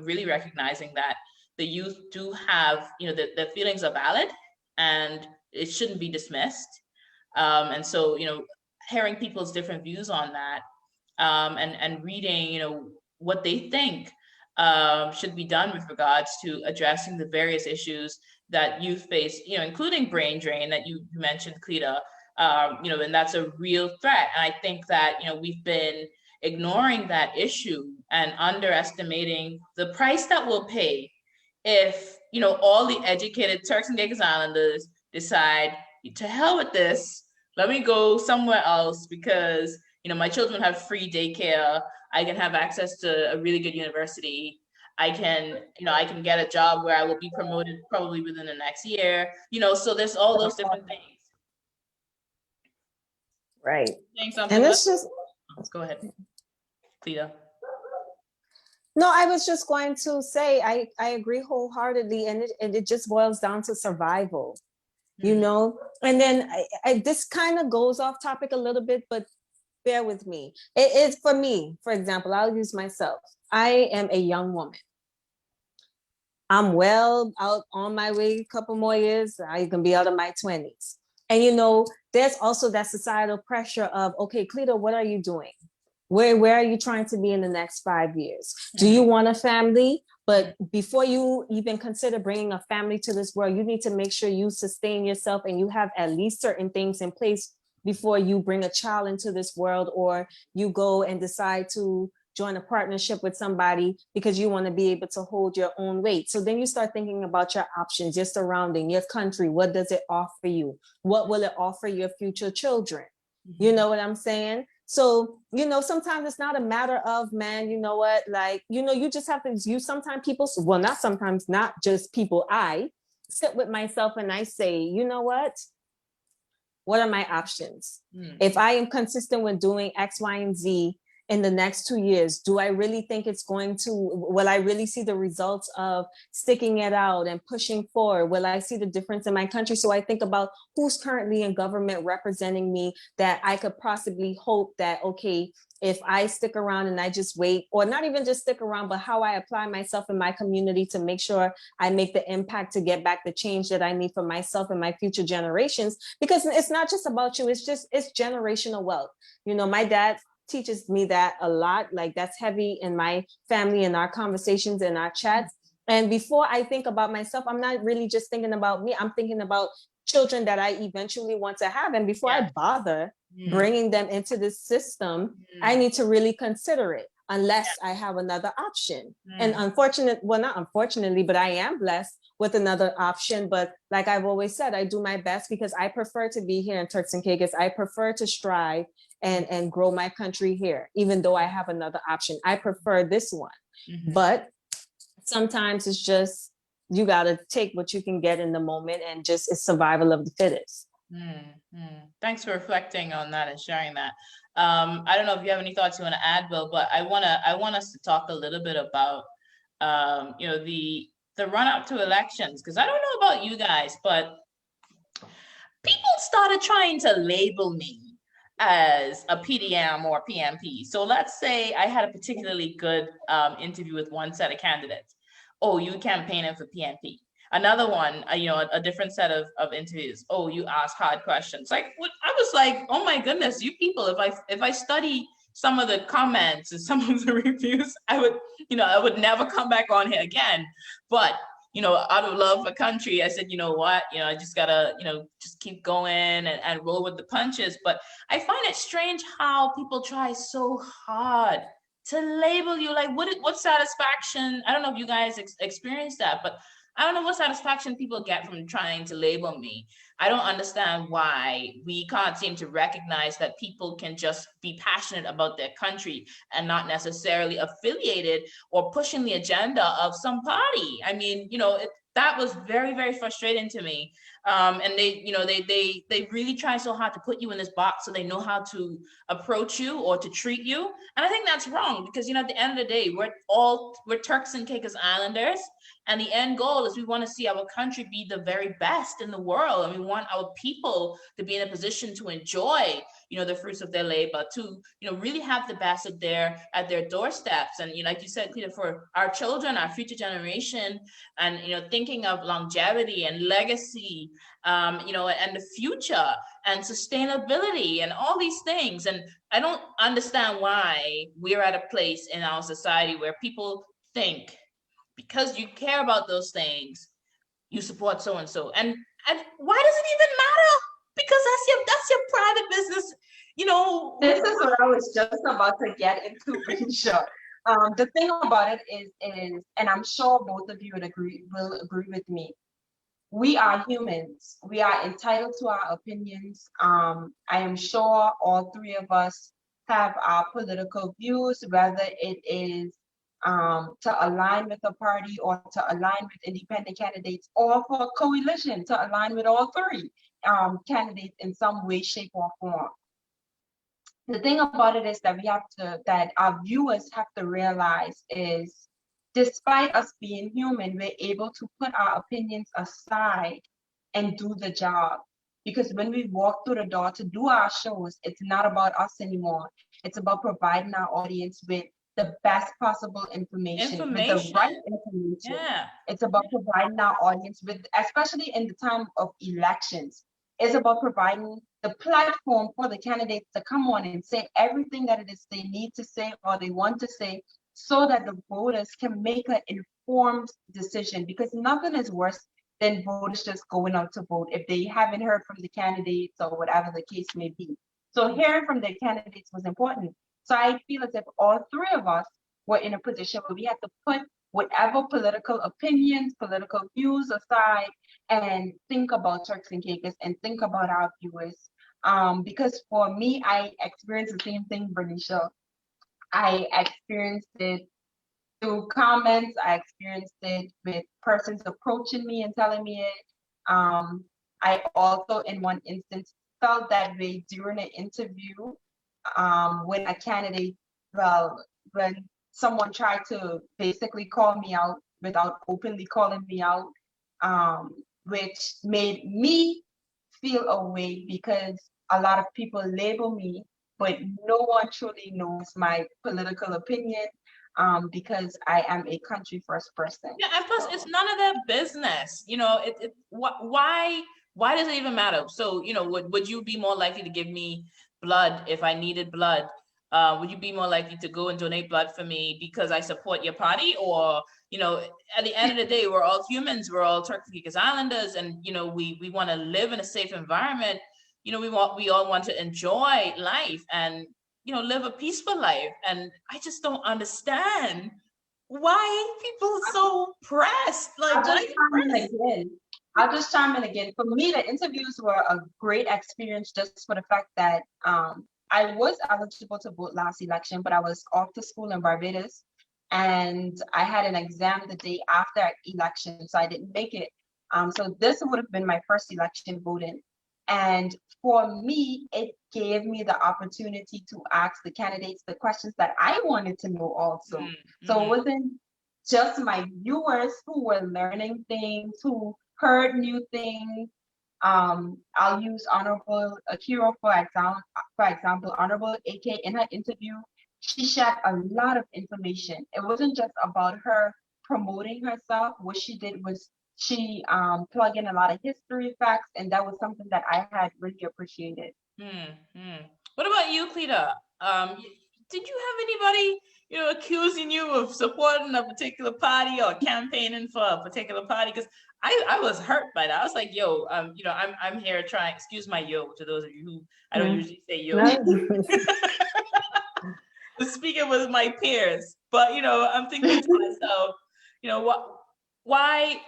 really recognizing that the youth do have, you know, the feelings are valid and it shouldn't be dismissed. And so, you know, hearing people's different views on that, and reading, you know, what they think should be done with regards to addressing the various issues that youth face, you know, including brain drain that you mentioned, Cleta, you know, and that's a real threat. And I think that, you know, we've been ignoring that issue and underestimating the price that we'll pay if, you know, all the educated Turks and Caicos Islanders decide, to hell with this, let me go somewhere else because, you know, my children have free daycare, I can have access to a really good university, I can, you know, I can get a job where I will be promoted probably within the next year, you know, so there's all those different things. Right. Saying something? And it's just, Let's go ahead, Cleta. no, I was just going to say, I agree wholeheartedly. And it just boils down to survival, you know? And then this kind of goes off topic a little bit, but bear with me. It is for me, for example, I'll use myself. I am a young woman. I'm well out on my way, a couple more years, I can be out of my 20s. And you know, there's also that societal pressure of, okay, Cleta, what are you doing? Where are you trying to be in the next 5 years? Do you want a family? But before you even consider bringing a family to this world, you need to make sure you sustain yourself and you have at least certain things in place before you bring a child into this world, or you go and decide to join a partnership with somebody because you want to be able to hold your own weight. So then you start thinking about your options, your surrounding, your country. What does it offer you? What will it offer your future children? You know what I'm saying? So, you know, sometimes it's not a matter of, man, you know what, like, you know, you just have to use sometimes people, well, not sometimes, not just people, I sit with myself and I say, you know what are my options? If I am consistent with doing X, Y, and Z in the next 2 years, do I really think it's going to, will I really see the results of sticking it out and pushing forward? Will I see the difference in my country? So I think about who's currently in government representing me that I could possibly hope that, okay, if I stick around and I just wait, or not even just stick around, but how I apply myself in my community to make sure I make the impact to get back the change that I need for myself and my future generations. Because it's not just about you, it's generational wealth. You know, my dad teaches me that a lot. Like, that's heavy in my family, in our conversations, in our chats. And before I think about myself, I'm not really just thinking about me. I'm thinking about children that I eventually want to have. And before I bother bringing them into this system, I need to really consider it, unless I have another option. And not unfortunately, but I am blessed with another option. But like I've always said, I do my best because I prefer to be here in Turks and Caicos. I prefer to strive and grow my country here, even though I have another option. I prefer this one. But sometimes it's just, you got to take what you can get in the moment, and just it's survival of the fittest. Thanks for reflecting on that and sharing that. I don't know if you have any thoughts you want to add, Bill, but I want us to talk a little bit about you know, the run up to elections, because I don't know about you guys, but people started trying to label me as a PDM or PMP. So let's say I had a particularly good interview with one set of candidates. Oh, you campaigning for PMP. Another one, you know, a different set of interviews. Oh, you ask hard questions. Like, what? I was like, oh my goodness, you people, if I study some of the comments and some of the reviews, I would never come back on here again. But you know, out of love for country, I said, you know what, you know, I just gotta, you know, just keep going and roll with the punches. But I find it strange how people try so hard to label you. Like, what satisfaction? I don't know if you guys experience that, but I don't know what satisfaction people get from trying to label me. I don't understand why we can't seem to recognize that people can just be passionate about their country and not necessarily affiliated or pushing the agenda of some party. I mean, you know, that was very, very frustrating to me. And they, you know, they really try so hard to put you in this box so they know how to approach you or to treat you. And I think that's wrong, because, you know, at the end of the day, we're Turks and Caicos Islanders. And the end goal is we want to see our country be the very best in the world. And we want our people to be in a position to enjoy, you know, the fruits of their labor, to, you know, really have the best at their doorsteps. And, you know, like you said, Cleta, for our children, our future generation, and, you know, thinking of longevity and legacy, you know, and the future and sustainability and all these things. And I don't understand why we're at a place in our society where people think, because you care about those things, you support so and so. And why does it even matter? Because that's your private business, you know. This is what I was just about to get into, Risha. The thing about it is, and I'm sure both of you will agree with me. We are humans. We are entitled to our opinions. I am sure all three of us have our political views, whether it is to align with a party or to align with independent candidates, or for coalition to align with all three candidates in some way, shape, or form. the thing about it is that our viewers have to realize is, despite us being human, we're able to put our opinions aside and do the job. Because when we walk through the door to do our shows, it's not about us anymore. It's about providing our audience with the best possible information, with the right information. Yeah. It's about providing our audience with, especially in the time of elections, it's about providing the platform for the candidates to come on and say everything that it is they need to say or they want to say, so that the voters can make an informed decision. Because nothing is worse than voters just going out to vote if they haven't heard from the candidates or whatever the case may be. So hearing from the candidates was important. So I feel as if all three of us were in a position where we had to put whatever political opinions, political views aside, and think about Turks and Caicos and think about our viewers. Because for me, I experienced the same thing, Bernicia. I experienced it through comments. I experienced it with persons approaching me and telling me it. I also, in one instance, felt that way during an interview, when a candidate, when someone tried to basically call me out without openly calling me out, which made me feel a way, because a lot of people label me, but no one truly knows my political opinion, because I am a country first person. Yeah, and plus it's none of their business. Why does it even matter? So, would you be more likely to give me blood if I needed blood? Would you be more likely to go and donate blood for me because I support your party? Or, at the end of the day, we're all humans, we're all Turks and Caicos Islanders, and we want to live in a safe environment. We all want to enjoy life and live a peaceful life. And I just don't understand why people are so pressed. I'll just chime in again. For me, the interviews were a great experience just for the fact that I was eligible to vote last election, but I was off to school in Barbados, and I had an exam the day after election, so I didn't make it. So this would have been my first election voting. And for me, it gave me the opportunity to ask the candidates the questions that I wanted to know also. Mm-hmm. So it wasn't just my viewers who were learning things, who heard new things. I'll use Honorable Akira for example, Honorable AK in her interview, she shared a lot of information. It wasn't just about her promoting herself. What she did was she plugged in a lot of history facts, and that was something that I had really appreciated. What about you, Cleta? Did you have anybody accusing you of supporting a particular party or campaigning for a particular party? Because I was hurt by that. I was like, yo, I'm here trying, excuse my yo to those of you who I don't usually say yo. Speaking with my peers, but I'm thinking to myself, why?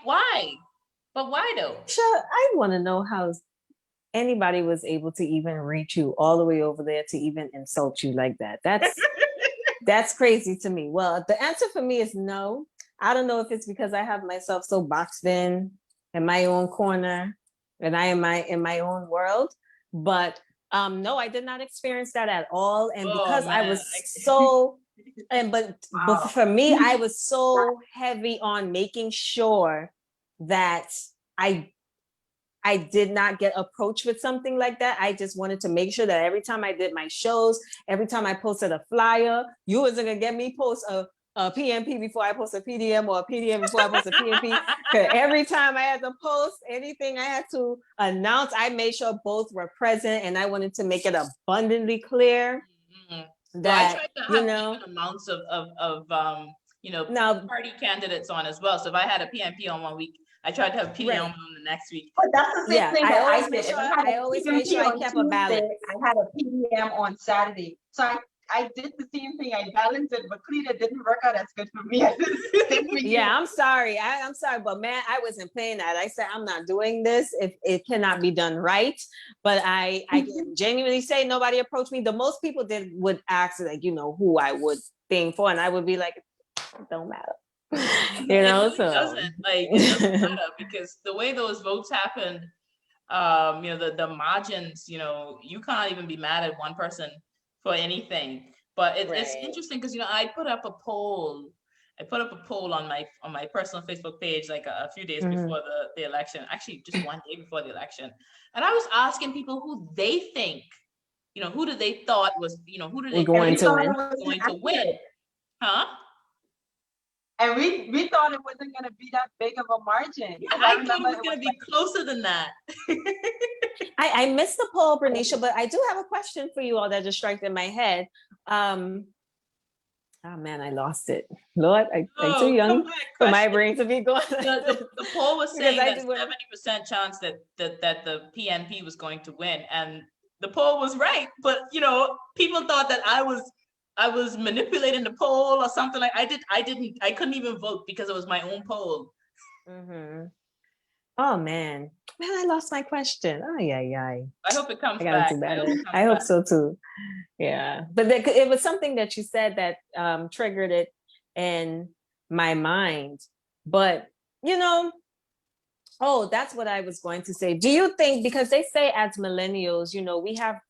But why though? Sure, I want to know how anybody was able to even reach you all the way over there to even insult you like that. That's crazy to me. Well, the answer for me is no. I don't know if it's because I have myself so boxed in my own corner, and I am in my own world. But no, I did not experience that at all. And because I was so, but for me, I was so heavy on making sure that I did not get approached with something like that. I just wanted to make sure that every time I did my shows, every time I posted a flyer, you wasn't gonna get me post a PMP before I post a PDM, or a PDM before I post a PMP. Every time I had to post anything I had to announce, I made sure both were present, and I wanted to make it abundantly clear that, I tried to have even amounts of party candidates on as well. So if I had a PMP on 1 week, I tried to have PDM on the next week. But that's the same thing that I did. I always made sure I kept a balance. I had a PDM on Saturday. So I did the same thing. I balanced it, but Cleta didn't work out as good for me as it did for you. Yeah, I'm sorry. I'm sorry, but man, I wasn't playing that. I said, I'm not doing this if it cannot be done right. But I can genuinely say nobody approached me. The most people would ask, like, who I would thing for, and I would be like, it don't matter. It doesn't matter, because the way those votes happened, the margins, you can't even be mad at one person for anything. But it's Right. interesting because, you know, I put up a poll. On my personal Facebook page like a few days before the election, actually just one day before the election. And I was asking people who they think, you know, who do they thought was, you know, who do they going think to win? was going to win? Huh? And we thought it wasn't going to be that big of a margin. Yeah, I I thought it was going to be closer than that. I missed the poll, Bernicia, but I do have a question for you all that just struck in my head. Oh man, I lost it. Lord, I'm too young for my brain to be going. The poll was saying that 70% chance that the PNP was going to win, and the poll was right. But you know, people thought that I was manipulating the poll or something. Like I couldn't even vote because it was my own poll. Oh man, I lost my question. Oh yeah. I hope it comes I gotta back. do better. I hope so too. Yeah, but it was something that you said that triggered it in my mind. But you know, that's what I was going to say. Do you think, because they say as millennials, you know, we have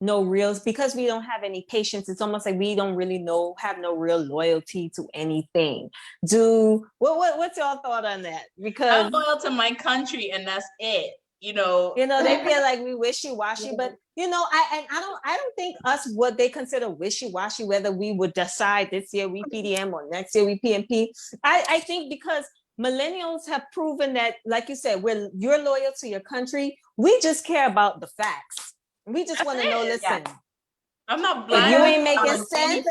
no reals, because we don't have any patience, it's almost like we don't really have no real loyalty to anything. What's your thought on that? Because I'm loyal to my country and that's it. You know, they feel like we wishy-washy, but you know, I don't think us what they consider wishy-washy, whether we would decide this year we PDM or next year we PNP. I think because millennials have proven that, like you said, you're loyal to your country. We just care about the facts. We just want to know, listen, I'm not blind. If you ain't making sense.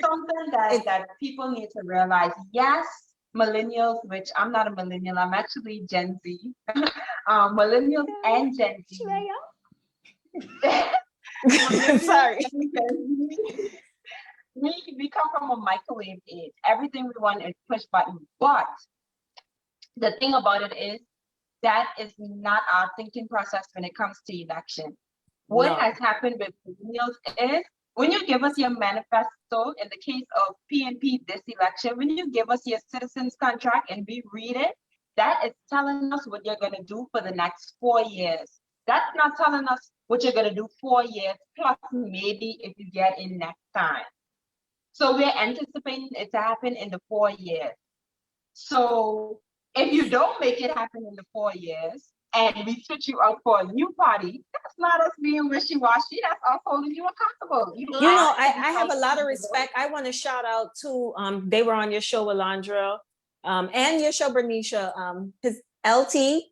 Something that people need to realize, yes, millennials, which I'm not a millennial, I'm actually Gen Z. Millennials and Gen Z. Sorry. We come from a microwave age. Everything we want is push button. But the thing about it is that is not our thinking process when it comes to election. What has happened with millennials is, when you give us your manifesto, in the case of PNP this election, when you give us your citizens contract and we read it, that is telling us what you're going to do for the next 4 years. That's not telling us what you're going to do 4 years, plus maybe if you get in next time. So we're anticipating it to happen in the 4 years. So if you don't make it happen in the 4 years, and we switch you out for a new party, that's not us being wishy-washy. That's us holding you accountable. You know, I have a lot of respect. I want to shout out to they were on your show, Alondra, and your show, Bernicia, his LT,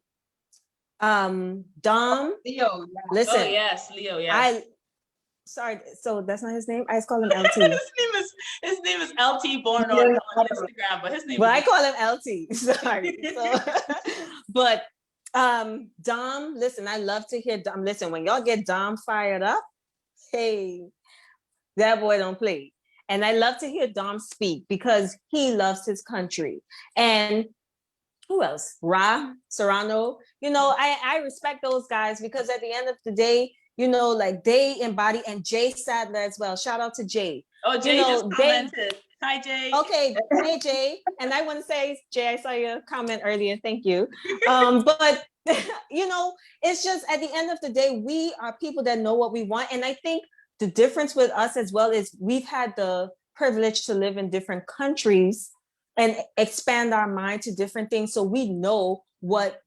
Dom. Leo. Yeah. Listen. Oh yes, Leo. Yeah. Sorry, so that's not his name. I just call him LT. his name is LT Born on Instagram, but his name. Well, I call him LT. Sorry. But Dom, listen, I love to hear Dom. Listen, when y'all get Dom fired up, hey, that boy don't play. And I love to hear Dom speak because he loves his country. And who else? Ra Serrano. You know, I respect those guys because at the end of the day, you know, like they embody, and Jay Sadler as well. Shout out to Jay. Oh, Jay just commented. Hi, Jay. Okay, hey, Jay. And I want to say, Jay, I saw your comment earlier. Thank you. But, you know, it's just at the end of the day, we are people that know what we want. And I think the difference with us as well is we've had the privilege to live in different countries and expand our mind to different things. So we know what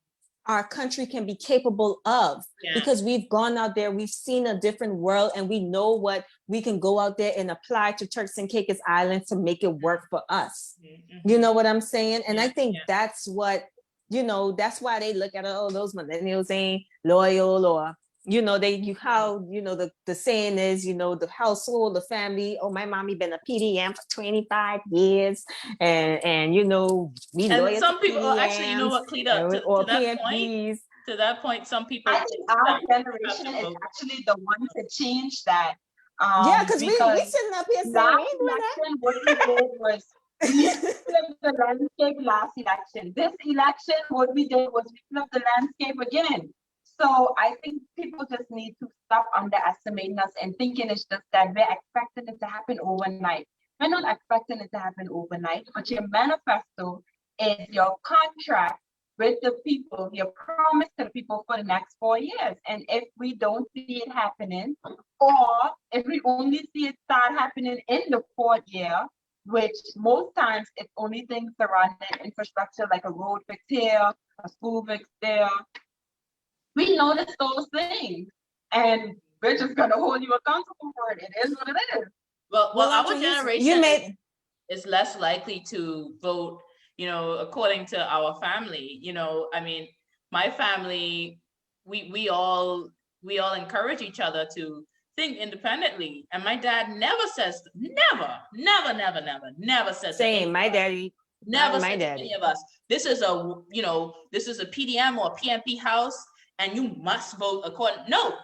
our country can be capable of because we've gone out there, we've seen a different world, and we know what we can go out there and apply to Turks and Caicos Islands to make it work for us. Mm-hmm. You know what I'm saying? And I think that's what, you know, that's why they look at, oh, those millennials ain't loyal, or, you know, the saying is, you know, the household, the family, oh, my mommy been a PDM for 25 years. And you know, we loyal. And some people, actually, you know what, Cleta, to that point, some people. I think our generation is actually the one to change that. Because we sitting up here saying, we doing that. What we did was we flipped the landscape last election. This election, what we did was we flipped the landscape again. So I think people just need to stop underestimating us and thinking it's just that we're expecting it to happen overnight. We're not expecting it to happen overnight, but your manifesto is your contract with the people, your promise to the people for the next 4 years. And if we don't see it happening, or if we only see it start happening in the 4th year, which most times it's only things surrounding infrastructure like a road fix here, a school fix there, we notice those things. And we're just gonna hold you accountable for it. It is what it is. Well, our Audrey, generation is less likely to vote, according to our family. I mean, my family, we all encourage each other to think independently. And my dad never says, never says. Same, my daddy. Never said to any of us, this is a PDM or PMP house, and you must vote according. No,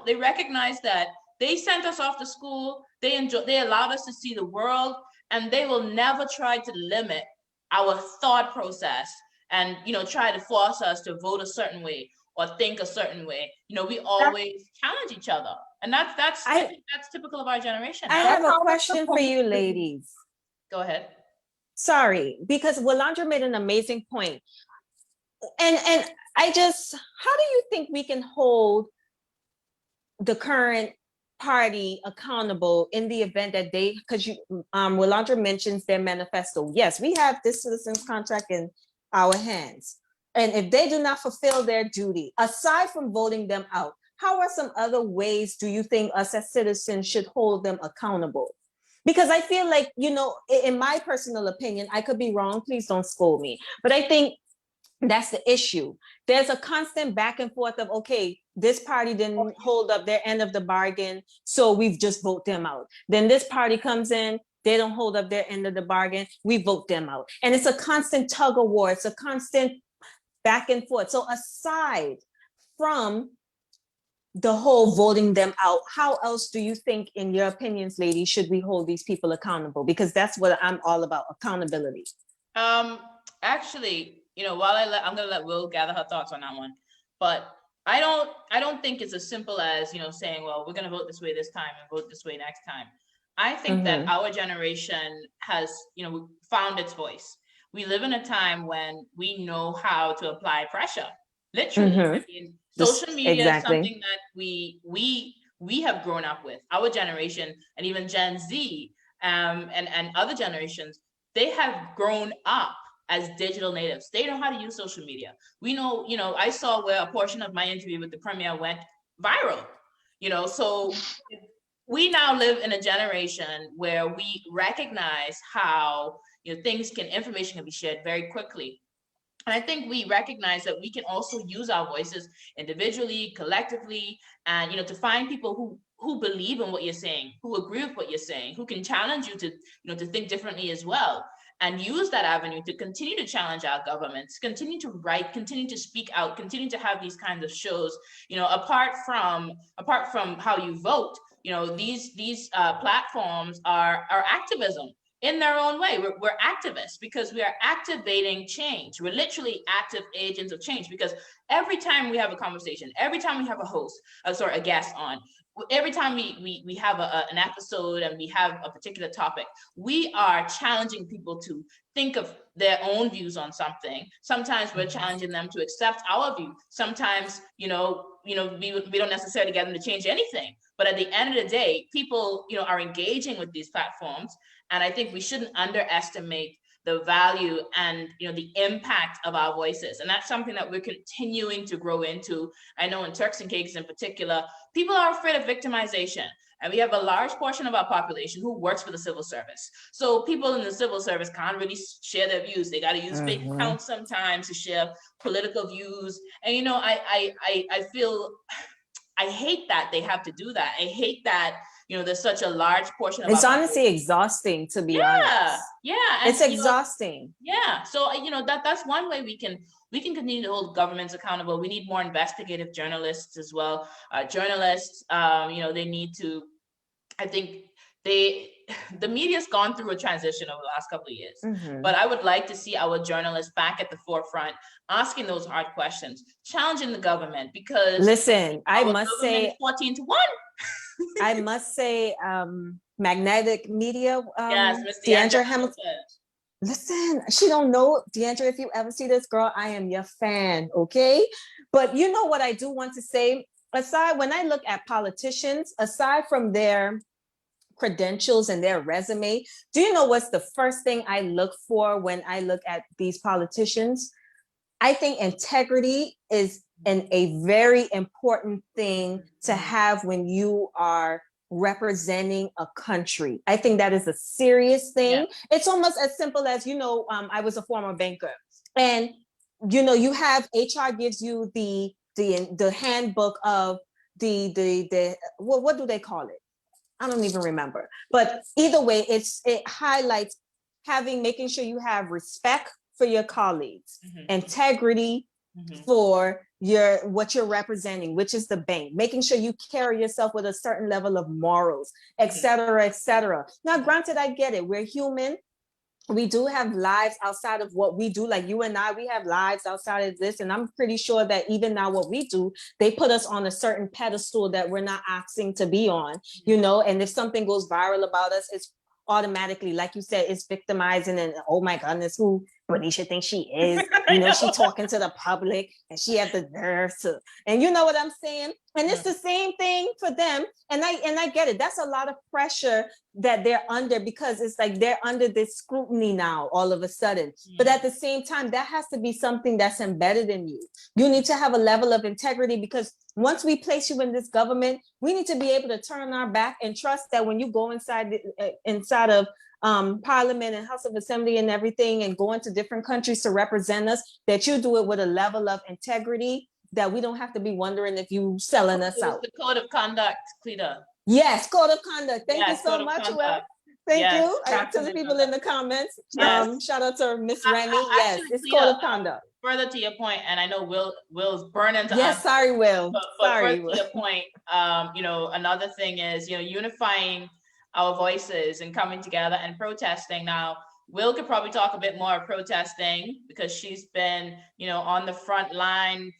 they recognize that they sent us off to school. They allowed us to see the world, and they will never try to limit our thought process and try to force us to vote a certain way or think a certain way. We always challenge each other, and that's I think that's typical of our generation. I have a question for you, ladies. Go ahead. Sorry, because Walandra made an amazing point. And how do you think we can hold the current party accountable in the event that because Walandra mentions their manifesto. Yes, we have this citizens contract in our hands. And if they do not fulfill their duty, aside from voting them out, how are some other ways do you think us as citizens should hold them accountable? Because I feel like, in my personal opinion, I could be wrong, please don't scold me, but I think that's the issue. There's a constant back and forth of, okay, this party didn't hold up their end of the bargain, so we've just vote them out. Then this party comes in, they don't hold up their end of the bargain, we vote them out. And it's a constant tug of war, it's a constant back and forth. So aside from the whole voting them out, how else do you think, in your opinions, ladies, should we hold these people accountable? Because that's what I'm all about, accountability. Actually, while I'm gonna let Will gather her thoughts on that one, but I don't think it's as simple as saying, well, we're gonna vote this way this time and vote this way next time. I think that our generation has found its voice. We live in a time when we know how to apply pressure. Literally, I mean, social media is something that we have grown up with. Our generation and even Gen Z and other generations, they have grown up as digital natives. They know how to use social media. We know, I saw where a portion of my interview with the premier went viral. So we now live in a generation where we recognize how information can be shared very quickly. And I think we recognize that we can also use our voices individually, collectively, and to find people who believe in what you're saying, who agree with what you're saying, who can challenge you to to think differently as well, and use that avenue to continue to challenge our governments, continue to write, continue to speak out, continue to have these kinds of shows. Apart from how you vote, these platforms are activism. In their own way, we're activists because we are activating change. We're literally active agents of change, because every time we have a conversation, every time we have a guest on, every time we have an episode and we have a particular topic, we are challenging people to think of their own views on something. Sometimes we're challenging them to accept our view. Sometimes, we don't necessarily get them to change anything. But at the end of the day, people, are engaging with these platforms. And I think we shouldn't underestimate the value and the impact of our voices. And that's something that we're continuing to grow into. I know in Turks and Caicos in particular, people are afraid of victimization. And we have a large portion of our population who works for the civil service. So people in the civil service can't really share their views. They got to use fake accounts sometimes to share political views. And I feel, I hate that they have to do that. I hate that there's such a large portion of it's honestly exhausting, to be honest. Yeah, it's exhausting. So that's one way we can continue to hold governments accountable. We need more investigative journalists as well. Journalists, they need to. I think the media's gone through a transition over the last couple of years, but I would like to see our journalists back at the forefront, asking those hard questions, challenging the government, because listen, I must say 14-1. I must say, magnetic media, yes, Ms. Deandra Hamilton. Listen, she don't know, Deandra, if you ever see this, girl, I am your fan, okay? But you know what I do want to say? Aside, when I look at politicians, aside from their credentials and their resume, do you know what's the first thing I look for when I look at these politicians? I think integrity is a very important thing to have when you are representing a country. I think that is a serious thing. Yeah. It's almost as simple as, I was a former banker, and you have HR gives you the handbook of the what do they call it? I don't even remember. But either way, it highlights making sure you have respect for your colleagues, integrity for what you're representing, which is the bank, making sure you carry yourself with a certain level of morals, et cetera, et cetera. Now, granted, I get it. We're human. We do have lives outside of what we do. Like you and I, we have lives outside of this. And I'm pretty sure that even now what we do, they put us on a certain pedestal that we're not asking to be on, and if something goes viral about us, it's automatically, like you said, it's victimizing and, oh my goodness, who Bernicia thinks she is, she talking to the public and she has the nerve to, and you know what I'm saying? And it's the same thing for them. And I get it. That's a lot of pressure that they're under, because it's like they're under this scrutiny now all of a sudden. But at the same time, that has to be something that's embedded in you. You need to have a level of integrity, because once we place you in this government, we need to be able to turn our back and trust that when you go inside of Parliament and House of Assembly and everything, and go into different countries to represent us, that you do it with a level of integrity that we don't have to be wondering if you selling us out. The code of conduct, Cleta. Yes, code of conduct. Thank you so much. Well, thank you to the people in the comments. Shout out to Miss Remy. Yes, it's Cleta, code of conduct. Further to your point, and I know Will's burning to yes, sorry, Will. But sorry, Will. To your point, another thing is, unifying our voices and coming together and protesting. Now, Will could probably talk a bit more of protesting, because she's been, on the front line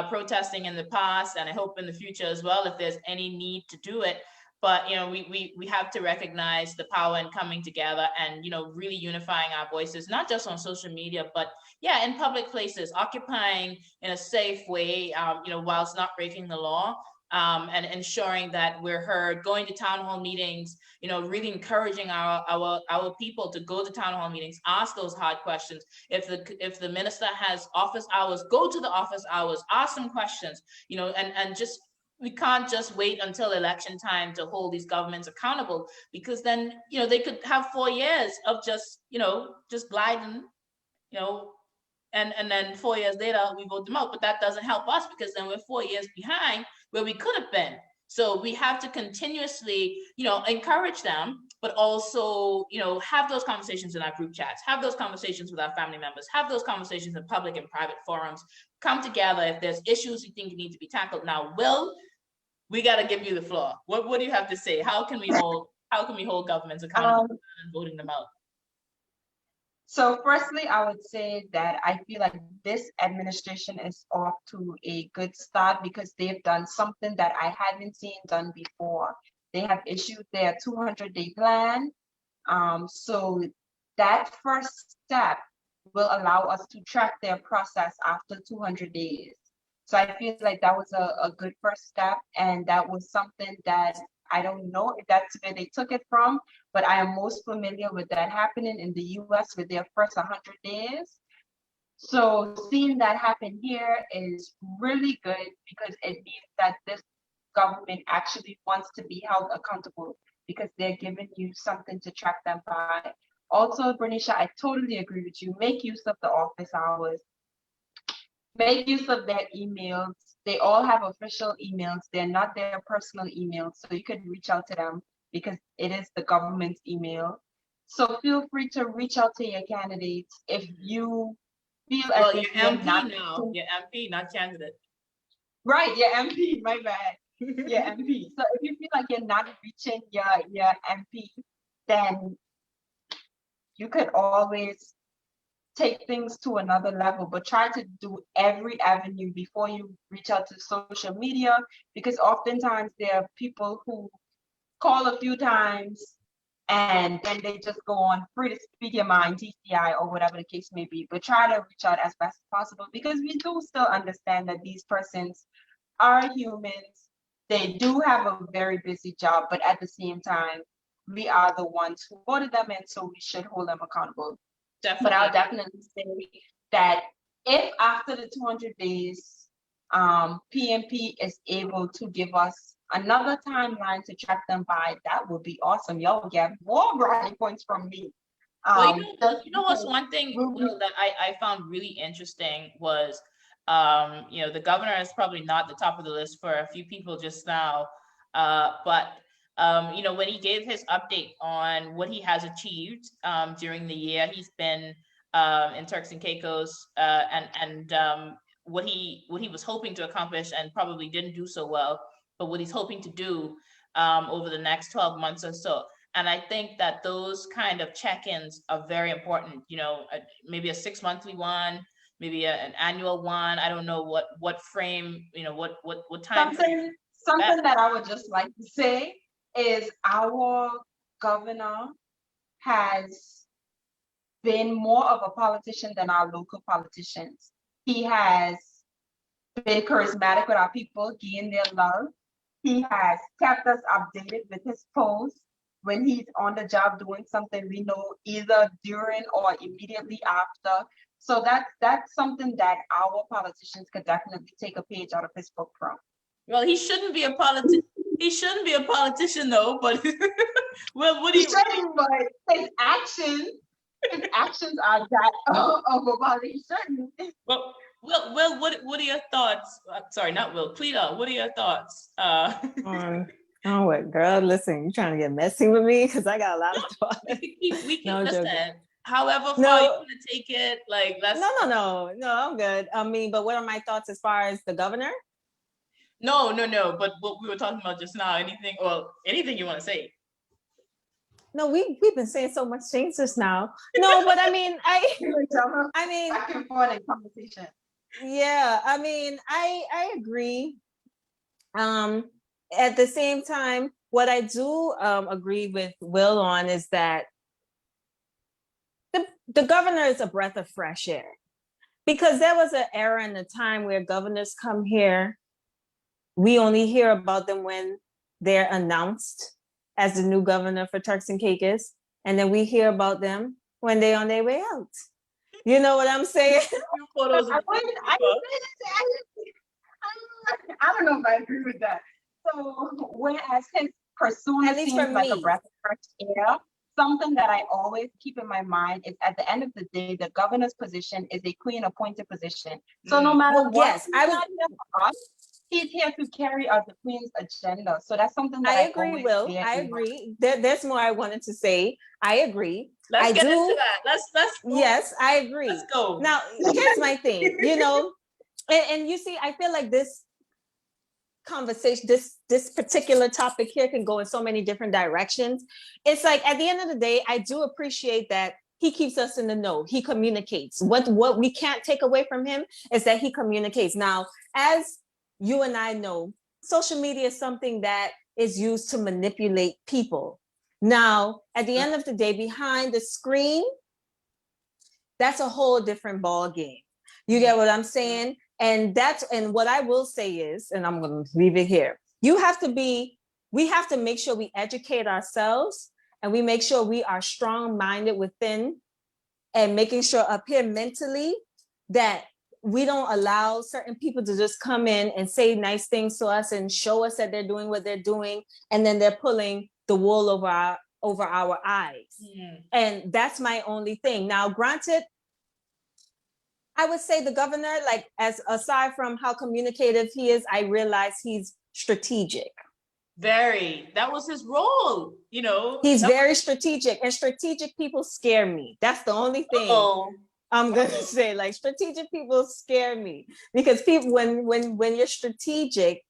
protesting in the past, and I hope in the future as well, if there's any need to do it. But, we have to recognize the power in coming together and, really unifying our voices, not just on social media, but in public places, occupying in a safe way, whilst not breaking the law. And ensuring that we're heard, going to town hall meetings, really encouraging our people to go to town hall meetings, ask those hard questions. If the minister has office hours, go to the office hours, ask some questions, and just, we can't just wait until election time to hold these governments accountable, because then, they could have 4 years of just gliding, and then 4 years later we vote them out. But that doesn't help us, because then we're 4 years behind where we could have been. So we have to continuously, encourage them, but also, have those conversations in our group chats, have those conversations with our family members, have those conversations in public and private forums, come together if there's issues you think need to be tackled. Now, Will, we got to give you the floor. What do you have to say? How can we hold governments accountable and voting them out? So firstly, I would say that I feel like this administration is off to a good start, because they've done something that I hadn't seen done before. They have issued their 200-day plan. So that first step will allow us to track their process after 200 days. So I feel like that was a good first step, and that was something that I don't know if that's where they took it from, but I am most familiar with that happening in the US with their first 100 days. So seeing that happen here is really good, because it means that this government actually wants to be held accountable, because they're giving you something to track them by. Also, Bernicia, I totally agree with you. Make use of the office hours. Make use of their emails. They all have official emails. They're not their personal emails, so you could reach out to them, because it is the government's email. So feel free to reach out to your candidates if you feel as if you're MP now. You're MP, not candidate. Right, your MP. My bad. Your MP. So if you feel like you're not reaching your MP, then you could always take things to another level, but try to do every avenue before you reach out to social media, because oftentimes there are people who call a few times and then they just go on free to speak your mind, TCI, or whatever the case may be. But try to reach out as best as possible, because we do still understand that these persons are humans. They do have a very busy job, but at the same time, we are the ones who voted them in, so we should hold them accountable. Definitely. But I'll definitely say that if after the 200 days, PMP is able to give us another timeline to track them by, that would be awesome. Y'all will get more brownie points from me. Well, you know what's one thing, Will, that I found really interesting was, you know, the governor is probably not the top of the list for a few people just now, but you know, when he gave his update on what he has achieved during the year he's been in Turks and Caicos, and what he was hoping to accomplish and probably didn't do so well, but what he's hoping to do over the next 12 months or so. And I think that those kind of check-ins are very important. You know, maybe a 6-monthly one, maybe an annual one. I don't know what frame, you know, what time. Something that I would just like to say is our governor has been more of a politician than our local politicians. He has been charismatic with our people, gained their love. He has kept us updated with his posts. When he's on the job doing something, we know either during or immediately after. So that's something that our politicians could definitely take a page out of his book from. Well, he shouldn't be a politician. He shouldn't be a politician, though. But well, what do you? He shouldn't, but his actions are that of a politician. Well, what are your thoughts? Sorry, not Will. Cleta, what are your thoughts? Oh, what, girl? Listen, you trying to get messy with me? Because I got a lot of thoughts. We can listen. However far you want to take it, like that's no, I'm good. I mean, but what are my thoughts as far as the governor? No. But what we were talking about just now, anything you want to say? No, we've been saying so much things just now. No, but I mean, I mean, back and forth in conversation. Yeah, I mean, I agree. At the same time, what I do agree with Will on is that the governor is a breath of fresh air, because there was an era in the time where governors come here. We only hear about them when they're announced as the new governor for Turks and Caicos, and then we hear about them when they're on their way out. You know what I'm saying? I don't know if I agree with that. So whereas his persona seems like a breath of fresh air, something that I always keep in my mind is at the end of the day, the governor's position is a queen appointed position. So no matter what, yes, he's here to carry out the queen's agenda. So that's something that I agree, Will. I agree. There's more I wanted to say. I agree. Let's get into that. Let's Yes, I agree. Let's go. Now, here's my thing, you know, and you see, I feel like this conversation, this particular topic here can go in so many different directions. It's like, at the end of the day, I do appreciate that he keeps us in the know. He communicates. What we can't take away from him is that he communicates. Now, as you and I know, social media is something that is used to manipulate people. Now, at the end of the day, behind the screen, that's a whole different ball game. You get what I'm saying? And what I will say is, and I'm going to leave it here. We have to make sure we educate ourselves, and we make sure we are strong-minded within, and making sure up here mentally that we don't allow certain people to just come in and say nice things to us and show us that they're doing what they're doing, and then they're pulling the wool over our eyes. And that's my only thing. Now, granted, I would say the governor, like, aside from how communicative he is, I realize he's strategic. That was his role, you know. He's very strategic, and strategic people scare me. That's the only thing I'm gonna say. Like, strategic people scare me, because people, when you're strategic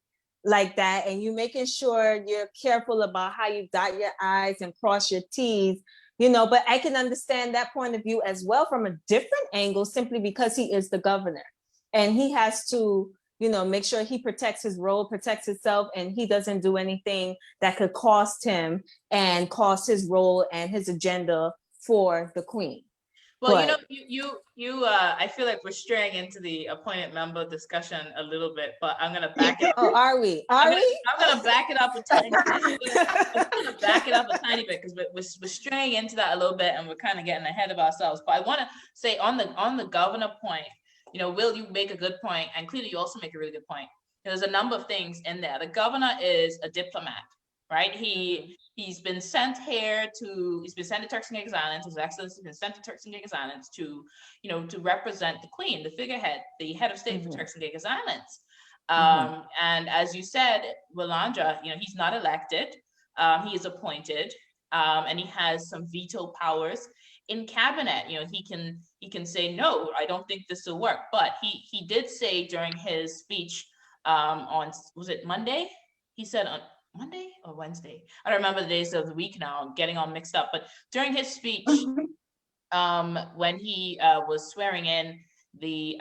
like that, and you're making sure you're careful about how you dot your I's and cross your T's, you know. But I can understand that point of view as well from a different angle, simply because he is the governor, and he has to, make sure he protects his role, protects himself, and he doesn't do anything that could cost him and cost his role and his agenda for the queen. Well, But, I feel like we're straying into the appointed member discussion a little bit, but I'm gonna back it up. Oh, are we? I'm gonna back it up a tiny bit. I'm gonna back it up a tiny bit because we're straying into that a little bit, and we're kind of getting ahead of ourselves. But I want to say on the governor point, Will, you make a good point, and Cleta, you also make a really good point. There's a number of things in there. The governor is a diplomat, right? He's been sent to Turks and Caicos Islands. His Excellency has been sent to Turks and Caicos Islands to represent the Queen, the figurehead, the head of state for Turks and Caicos Islands. And as you said, Wilandra, he's not elected. He is appointed, and he has some veto powers in cabinet. He can say, no, I don't think this will work. But he did say during his speech on, was it Monday? He said on Monday or Wednesday? I don't remember the days of the week now. I'm getting all mixed up. But during his speech, when he was swearing in the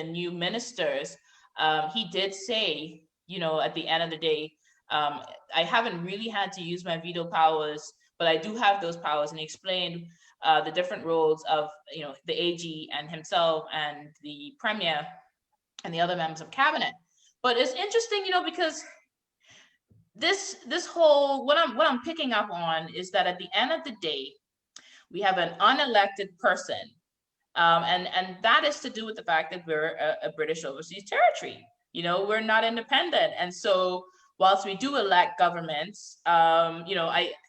new ministers, he did say, at the end of the day, I haven't really had to use my veto powers, but I do have those powers. And he explained the different roles of, the AG and himself and the premier and the other members of cabinet. But it's interesting, because this whole, what I'm picking up on is that at the end of the day, we have an unelected person. And that is to do with the fact that we're a British overseas territory. We're not independent. And so whilst we do elect governments,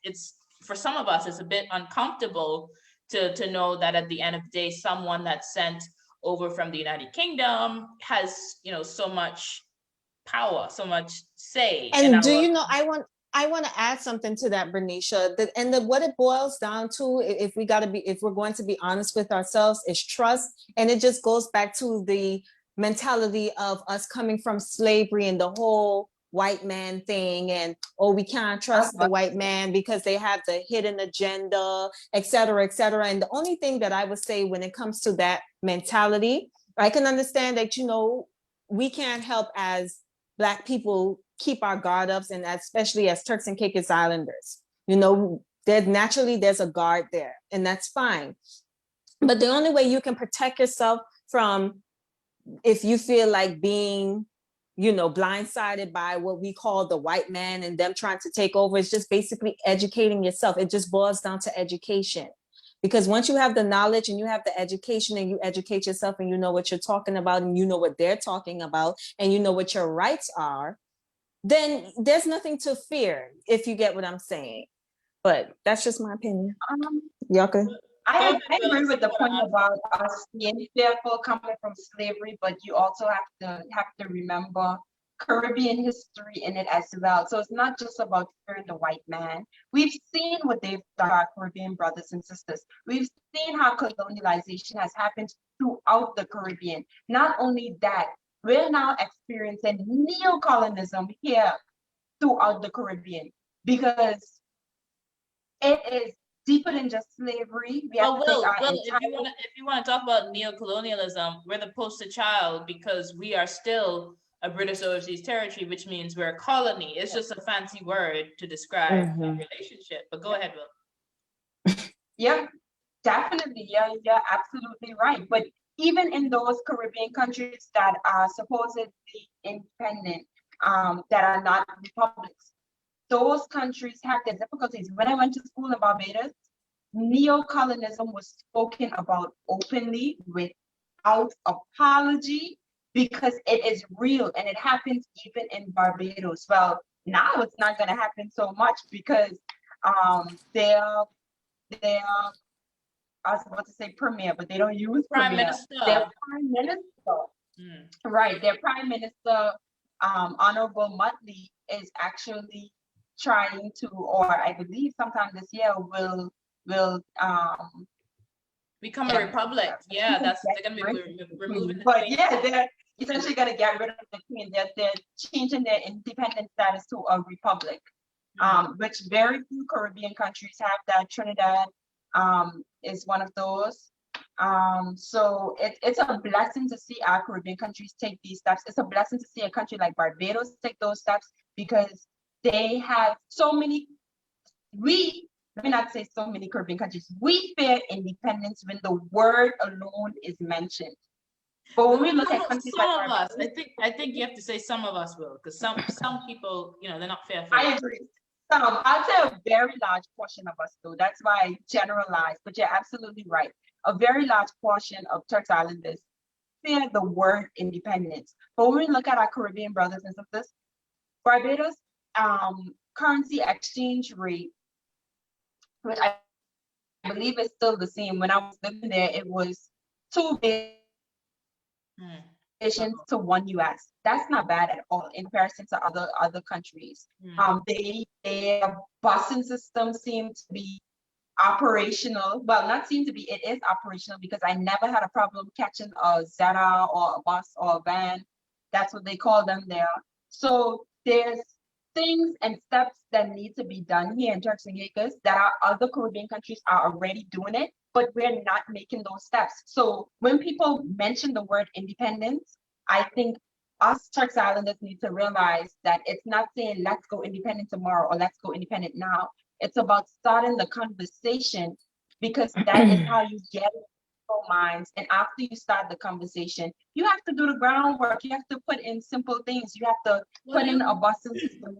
it's, for some of us, it's a bit uncomfortable to know that at the end of the day, someone that's sent over from the United Kingdom has, so much power, so much say. And I want to add something to that, Bernicia. What it boils down to, if we're going to be honest with ourselves, is trust. And it just goes back to the mentality of us coming from slavery and the whole white man thing, and we can't trust the white man because they have the hidden agenda, et cetera, et cetera. And the only thing that I would say when it comes to that mentality, I can understand that, we can't help as Black people keep our guard ups, and especially as Turks and Caicos Islanders, there's a guard there, and that's fine. But the only way you can protect yourself from, if you feel like being, blindsided by what we call the white man and them trying to take over, is just basically educating yourself. It just boils down to education. Because once you have the knowledge and you have the education and you educate yourself and you know what you're talking about and you know what they're talking about and you know what your rights are, then there's nothing to fear, if you get what I'm saying. But that's just my opinion. Y'all could. I agree with the point about us being fearful coming from slavery, but you also have to remember Caribbean history in it as well. So it's not just about fearing the white man. We've seen what they've done to our Caribbean brothers and sisters. We've seen how colonialization has happened throughout the Caribbean. Not only that, we're now experiencing neo-colonism here throughout the Caribbean, because it is deeper than just slavery. If you want to talk about neo-colonialism, we're the poster child because we are still a British overseas territory, which means we're a colony. It's just a fancy word to describe a relationship. But go ahead, Will. Yeah, definitely. Yeah, you're absolutely right. But even in those Caribbean countries that are supposedly independent, that are not republics, those countries have their difficulties. When I went to school in Barbados, neo-colonism was spoken about openly without apology, because it is real and it happens even in Barbados. Well, now it's not going to happen so much because they're I was about to say premier, but they don't use Prime premier. Minister. Their prime minister, right? Their prime minister, Honorable Muttley, is actually trying to, or I believe sometime this year will become a republic. Yeah, they're gonna be removing the But yeah, they're essentially gonna get rid of the queen. They're changing their independent status to a republic, which very few Caribbean countries have that. Trinidad is one of those. So it's a blessing to see our Caribbean countries take these steps. It's a blessing to see a country like Barbados take those steps because they have so many, let me not say so many Caribbean countries, we fear independence when the word alone is mentioned. But when we look at countries like some of us, Barbados, I think you have to say some of us will, because some people, you know, they're not fearful. I agree. I'll say a very large portion of us do. That's why I generalize, but you're absolutely right. A very large portion of Turks Islanders fear the word independence. But when we look at our Caribbean brothers and sisters, Barbados currency exchange rate, which I believe is still the same. When I was living there, it was 2 to 1 US. That's not bad at all in comparison to other countries. Their busing system seemed to be operational. Well, not seem to be, it is operational because I never had a problem catching a Zeta or a bus or a van. That's what they call them there. So there's things and steps that need to be done here in Turks and Caicos that our other Caribbean countries are already doing it, but we're not making those steps. So when people mention the word independence, I think us Turks Islanders need to realize that it's not saying let's go independent tomorrow or let's go independent now. It's about starting the conversation because that is how you get people's minds. And after you start the conversation, you have to do the groundwork. You have to put in simple things. You have to put in a busing system.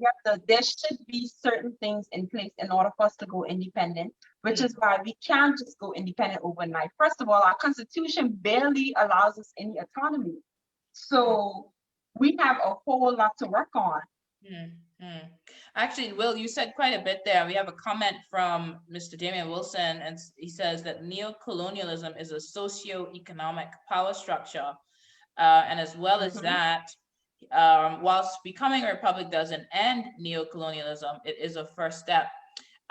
There should be certain things in place in order for us to go independent, which is why we can't just go independent overnight. First of all, our constitution barely allows us any autonomy. So we have a whole lot to work on. Actually, Will, you said quite a bit there. We have a comment from Mr. Damian Wilson, and he says that neocolonialism is a socio-economic power structure. And as well as that, whilst becoming a republic doesn't end neocolonialism, it is a first step.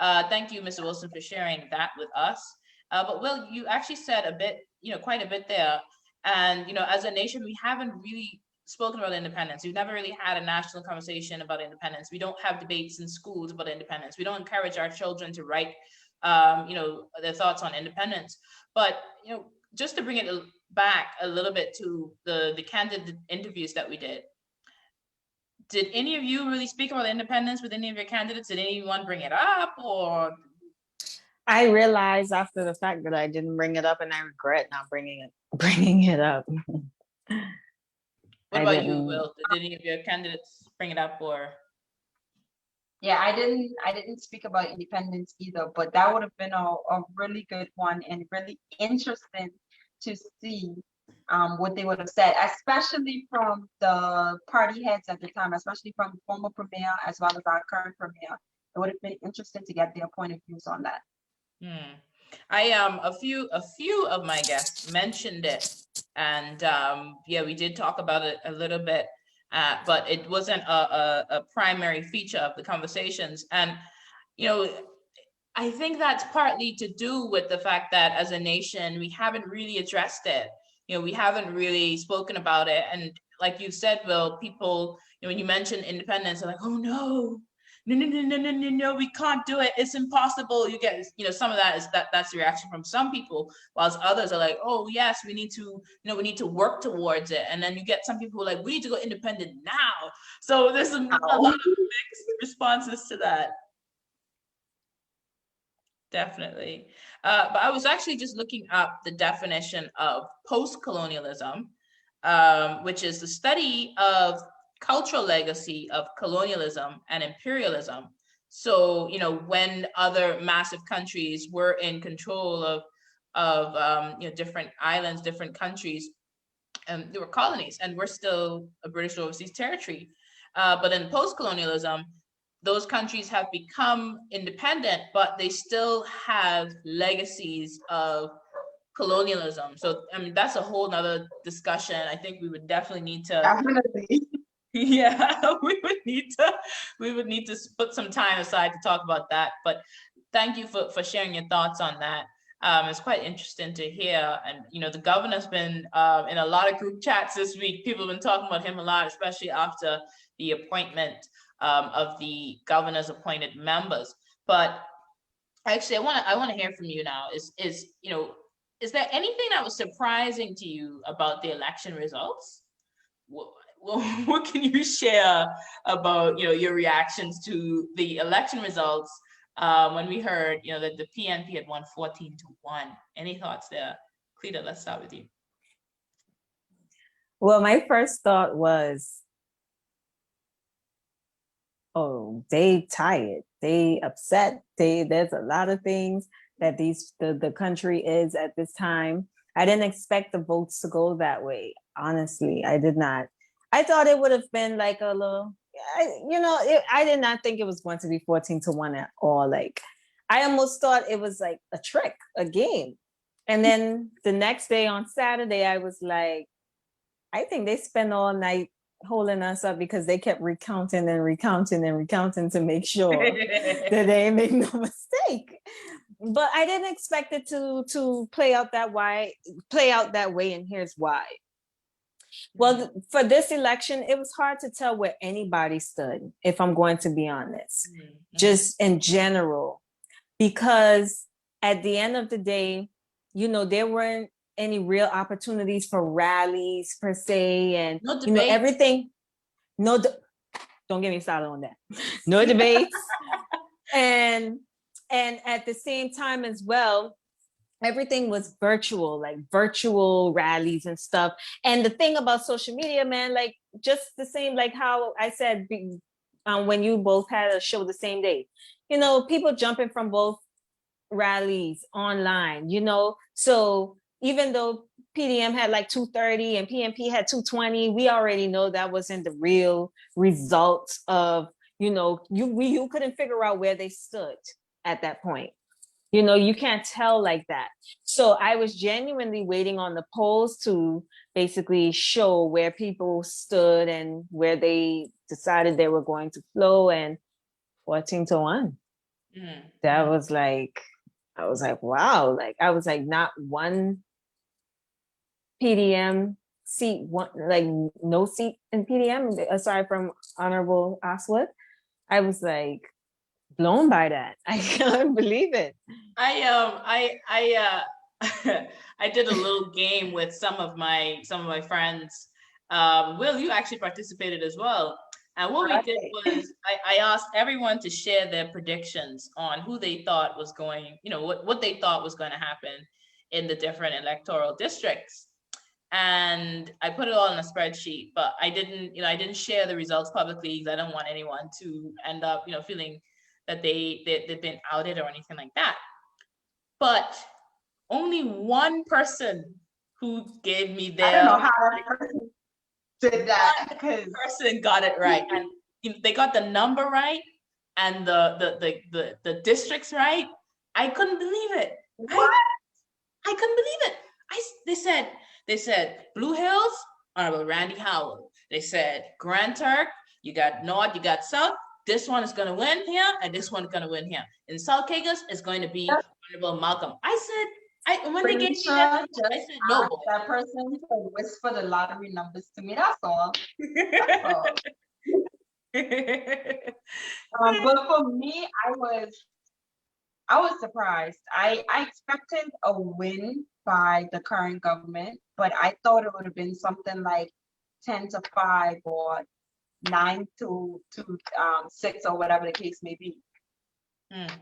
Thank you, Mr. Wilson, for sharing that with us. But Will, you actually said a bit, quite a bit there. And, as a nation, we haven't really spoken about independence. We've never really had a national conversation about independence. We don't have debates in schools about independence. We don't encourage our children to write, their thoughts on independence. But, just to bring it back a little bit to the candidate interviews that we did any of you really speak about independence with any of your candidates? Did anyone bring it up, or? I realized after the fact that I didn't bring it up, and I regret not bringing it up. What about you, Will? Did any of your candidates bring it up, or? Yeah, I didn't speak about independence either, but that would have been a really good one and really interesting to see what they would have said, especially from the party heads at the time, especially from the former premier as well as our current premier. It would have been interesting to get their point of views on that. A few of my guests mentioned it, and yeah, we did talk about it a little bit, but it wasn't a primary feature of the conversations. And I think that's partly to do with the fact that as a nation we haven't really addressed it. We haven't really spoken about it. And like you said, Will, people, when you mention independence, they're like, oh no, we can't do it. It's impossible. You get, some of that is that's the reaction from some people, whilst others are like, oh yes, we need to work towards it. And then you get some people who are like, we need to go independent now. So there's a lot of mixed responses to that. Definitely. But I was actually just looking up the definition of post-colonialism, which is the study of cultural legacy of colonialism and imperialism. So, when other massive countries were in control of different islands, different countries, and there were colonies, and we're still a British overseas territory. But in post-colonialism, those countries have become independent, but they still have legacies of colonialism. So, I mean, that's a whole nother discussion. I think we would definitely need to. Definitely. Yeah, we would need to put some time aside to talk about that. But thank you for sharing your thoughts on that. It's quite interesting to hear. And the governor's been in a lot of group chats this week. People have been talking about him a lot, especially after the appointment of the governor's appointed members. But actually, I want to hear from you now. is there anything that was surprising to you about the election results? What can you share about, your reactions to the election results when we heard, that the PNP had won 14-1? Any thoughts there? Cleta, let's start with you. Well, my first thought was, oh, they tired, they upset, there's a lot of things that the country is at this time. I didn't expect the votes to go that way. Honestly, I did not. I thought it would have been like a little, I did not think it was going to be 14-1 at all. Like, I almost thought it was like a trick, a game. And then the next day on Saturday, I was like, I think they spent all night holding us up because they kept recounting and recounting and recounting to make sure that they make no mistake. But I didn't expect it to play out that way, and here's why. Well, for this election, it was hard to tell where anybody stood, if I'm going to be honest, just in general, because at the end of the day, there weren't any real opportunities for rallies per se, and everything. Don't get me started on that. No debates, and at the same time as well, everything was virtual, like virtual rallies and stuff. And the thing about social media, man, like just the same, like how I said when you both had a show the same day, people jumping from both rallies online, so even though PDM had like 230 and PNP had 220, we already know that wasn't the real result of, you couldn't figure out where they stood at that point. You can't tell like that. So I was genuinely waiting on the polls to basically show where people stood and where they decided they were going to flow, and 14-1. That was like, I was like, wow. Like, I was like, not one PDM seat, like no seat in PDM aside from Honorable Oswood. I was like blown by that. I can't believe it. I did a little game with some of my friends. Will, you actually participated as well. And what we did was I asked everyone to share their predictions on who they thought was going, what they thought was going to happen in the different electoral districts. And I put it all in a spreadsheet, but I didn't share the results publicly because I don't want anyone to end up, feeling that they've been outed or anything like that. But only one person who gave me their, I don't know how that person did that. One person got it right, and they got the number right and the districts right. I couldn't believe it. What? I couldn't believe it. They said Blue Hills, Honorable Randy Howell. They said Grand Turk, you got North, you got South. This one is going to win here, and this one is going to win here. In South Cagus, it's going to be Honorable Malcolm. I said, when they gave me that, I said, no. That person to whisper the lottery numbers to me. That's all. That's all. But for me, I was surprised. I expected a win by the current government, but I thought it would have been something like 10-5 or 9-6 or whatever the case may be.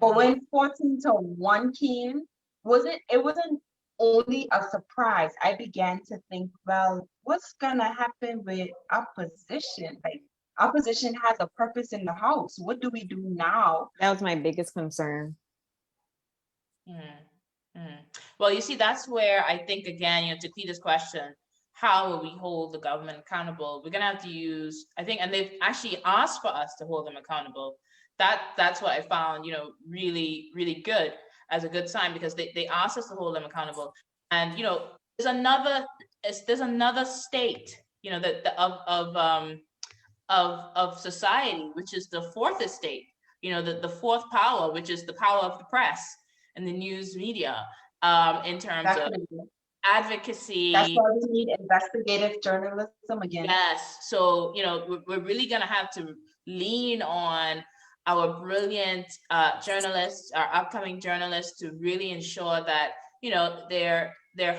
But when 14-1 came, it wasn't only a surprise. I began to think, well, what's gonna happen with opposition? Like, opposition has a purpose in the House. What do we do now? That was my biggest concern. Well, you see, that's where I think, again, to Cleta's question, how will we hold the government accountable? We're gonna have to use, I think, and they've actually asked for us to hold them accountable. That's what I found, really, really good, as a good sign, because they asked us to hold them accountable. And there's another state, of society, which is the fourth estate, the fourth power, which is the power of the press and the news media, in terms of advocacy. That's why we need investigative journalism again. Yes. So, we're really going to have to lean on our brilliant journalists, our upcoming journalists, to really ensure that you know, they're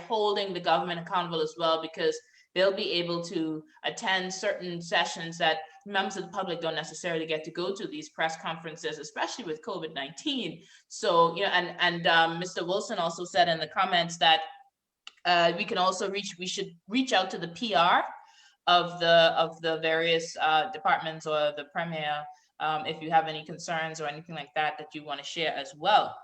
holding the government accountable as well, because they'll be able to attend certain sessions that members of the public don't necessarily get to go to, these press conferences, especially with COVID-19. So, you know, and Mr. Wilson also said in the comments that we should reach out to the PR of the various departments or the premier, if you have any concerns or anything like that you want to share as well.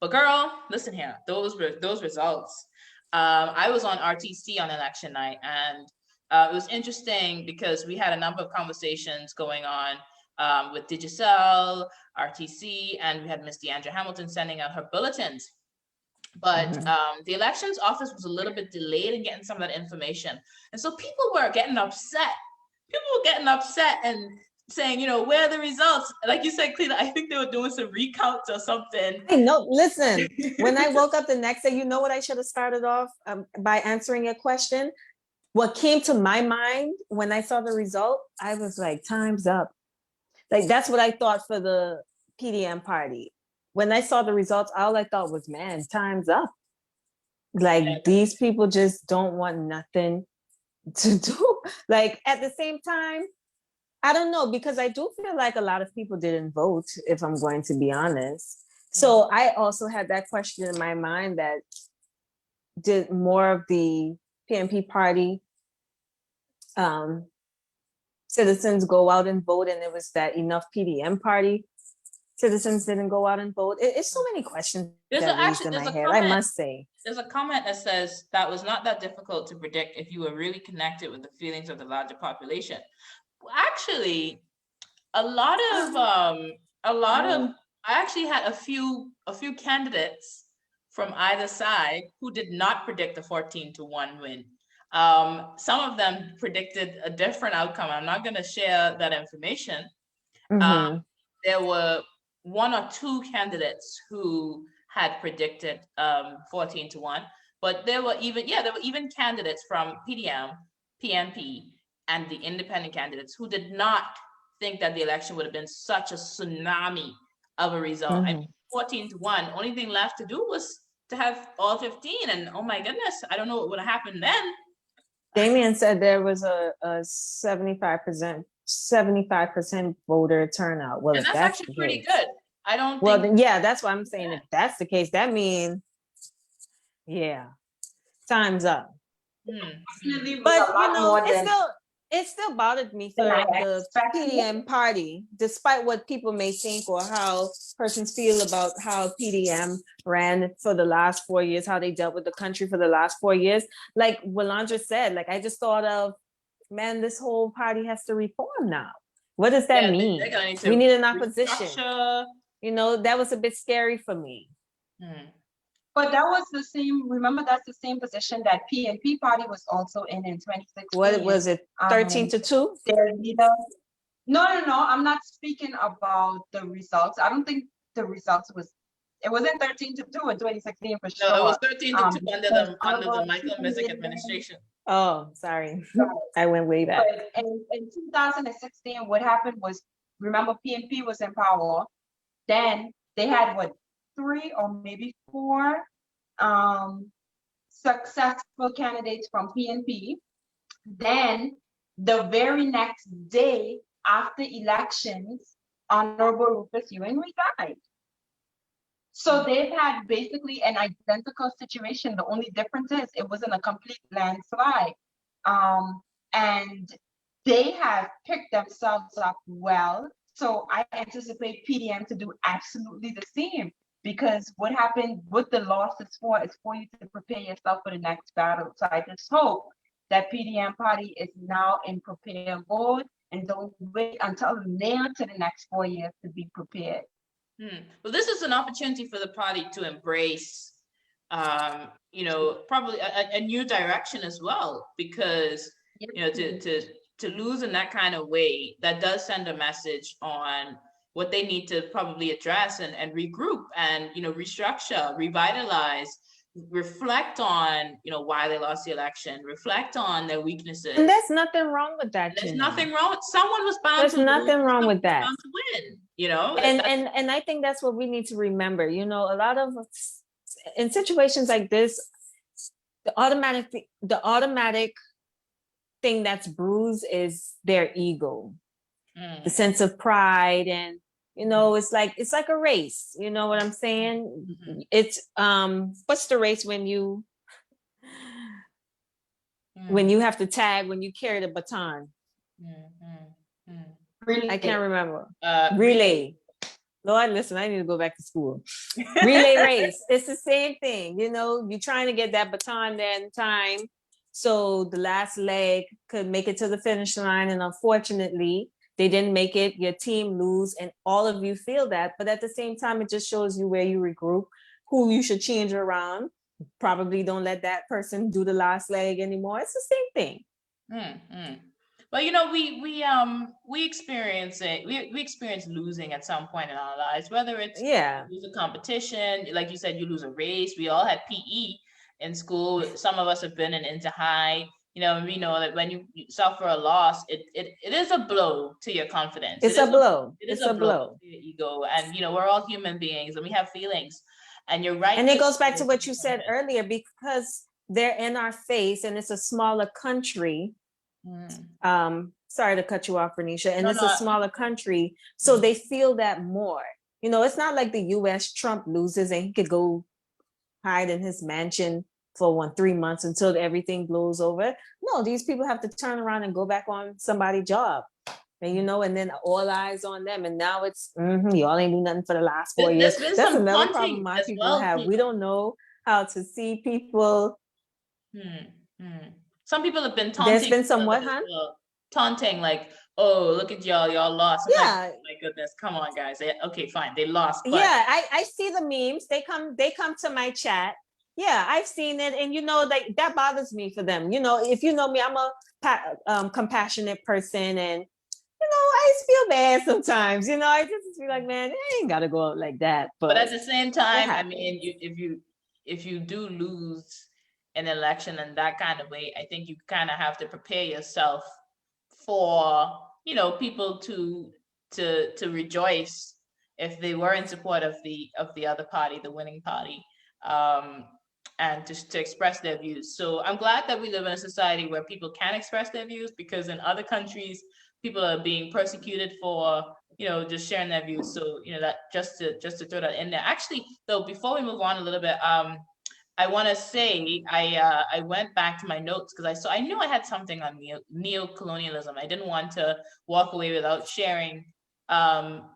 But girl, listen here, those results. I was on RTC on election night, and it was interesting because we had a number of conversations going on with Digicel, RTC, and we had Miss Deandra Hamilton sending out her bulletins. But the elections office was a little bit delayed in getting some of that information. And so people were getting upset. And saying, you know, where are the results? Like you said, Cleta, I think they were doing some recounts or something. I know, listen, when I woke up the next day, you know what I should have started off by answering a question? What came to my mind when I saw the result, I was like, time's up. Like, that's what I thought for the PDM party. When I saw the results, all I thought was, man, time's up. Like, these people just don't want nothing to do. Like, at the same time, I don't know, because I do feel like a lot of people didn't vote, if I'm going to be honest. So I also had that question in my mind, that did more of the PNP party citizens go out and vote, and it was that enough PDM party citizens didn't go out and vote? It's so many questions that raised in my head, I must say. There's a comment that says that was not that difficult to predict if you were really connected with the feelings of the larger population. Actually, I actually had a few candidates from either side who did not predict a 14-1 win. Some of them predicted a different outcome. I'm not going to share that information. There were one or two candidates who had predicted 14-1, but there were even candidates from PDM, PNP, and the independent candidates who did not think that the election would have been such a tsunami of a result. I mean, 14-1, only thing left to do was to have all 15, and oh my goodness, I don't know what would have happened then. Damien said there was a 75% voter turnout. Well, and if that's actually pretty good. I don't well, then, yeah, that's what I'm saying. If that's the case, that means, yeah, time's up. But you know, it still bothered me for the PDM party, despite what people may think or how persons feel about how PDM ran for the last 4 years, how they dealt with the country for the last 4 years. Like Walandra said, like, I just thought of, man, this whole party has to reform now. What does that mean? We need an opposition. You know, that was a bit scary for me. But that was the same, remember, that's the same position that PNP party was also in 2016. What was it, 13-2? Their leader. No, I'm not speaking about the results. I don't think the results it wasn't 13-2 in 2016 for sure. No, it was 13-2 under the Michael Mizik administration. Oh, sorry. I went way back. But in 2016, what happened was, remember, PNP was in power. Then they had 3 or maybe 4 successful candidates from PNP. Then the very next day after elections, Honorable Rufus Ewing resigned. So they've had basically an identical situation. The only difference is it wasn't a complete landslide. And they have picked themselves up well. So I anticipate PDM to do absolutely the same, because what happened with the losses is for you to prepare yourself for the next battle. So I just hope that PDM party is now in prepare mode and don't wait until near to the next 4 years to be prepared. Well, this is an opportunity for the party to embrace, you know, probably a new direction as well, because, you know, to lose in that kind of way, that does send a message on what they need to probably address and regroup and, you know, restructure, revitalize, reflect on, you know, why they lost the election, reflect on their weaknesses. And there's nothing wrong with that. There's nothing wrong with, someone was bound there's to nothing lose, wrong with that. bound to win, you know? And I think that's what we need to remember. You know, a lot of us, in situations like this, the automatic thing that's bruised is their ego, the sense of pride, and it's like a race. You know what I'm saying? It's what's the race when you have to tag, when you carry the baton? I can't remember. Relay. Lord, listen, I need to go back to school. Relay race. It's the same thing. You're trying to get that baton there in time so the last leg could make it to the finish line. And unfortunately, they didn't make it. Your team lose, and all of you feel that. But at the same time, it just shows you where you regroup, who you should change around. Probably don't let that person do the last leg anymore. It's the same thing. Well, we experience it. We experience losing at some point in our lives, whether it's you lose a competition, like you said, you lose a race. We all had PE in school. Some of us have been into high. And we know that when you suffer a loss, it is a blow to your confidence. It's a blow. It is a blow to your ego, and we're all human beings and we have feelings. And you're right. And it goes back to what you said earlier, because they're in our face, and it's a smaller country. Sorry to cut you off, Renisha. And it's a smaller country, so they feel that more. It's not like the US. Trump loses and he could go hide in his mansion for 3 months until everything blows over. No, these people have to turn around and go back on somebody's job. And and then all eyes on them. And now it's y'all ain't do nothing for the last 4 years. That's another problem my people have. We don't know how to see people. Some people have been taunting. There's been some what, huh? Taunting, like, oh, look at y'all lost. I'm like, my goodness, come on, guys. Okay, fine, they lost. But... Yeah, I see the memes. They come to my chat. Yeah, I've seen it, and that bothers me for them. If you know me, I'm a compassionate person, and I just feel bad sometimes. I just feel like, man, I ain't gotta go out like that. But at the same time, I mean, if you do lose an election in that kind of way, I think you kind of have to prepare yourself for people to rejoice if they were in support of the other party, the winning party, and to express their views. So I'm glad that we live in a society where people can express their views, because in other countries people are being persecuted for just sharing their views. So that just to throw that in there. Actually, though, before we move on a little bit, I want to say I went back to my notes because I knew I had something on neo-colonialism. I didn't want to walk away without sharing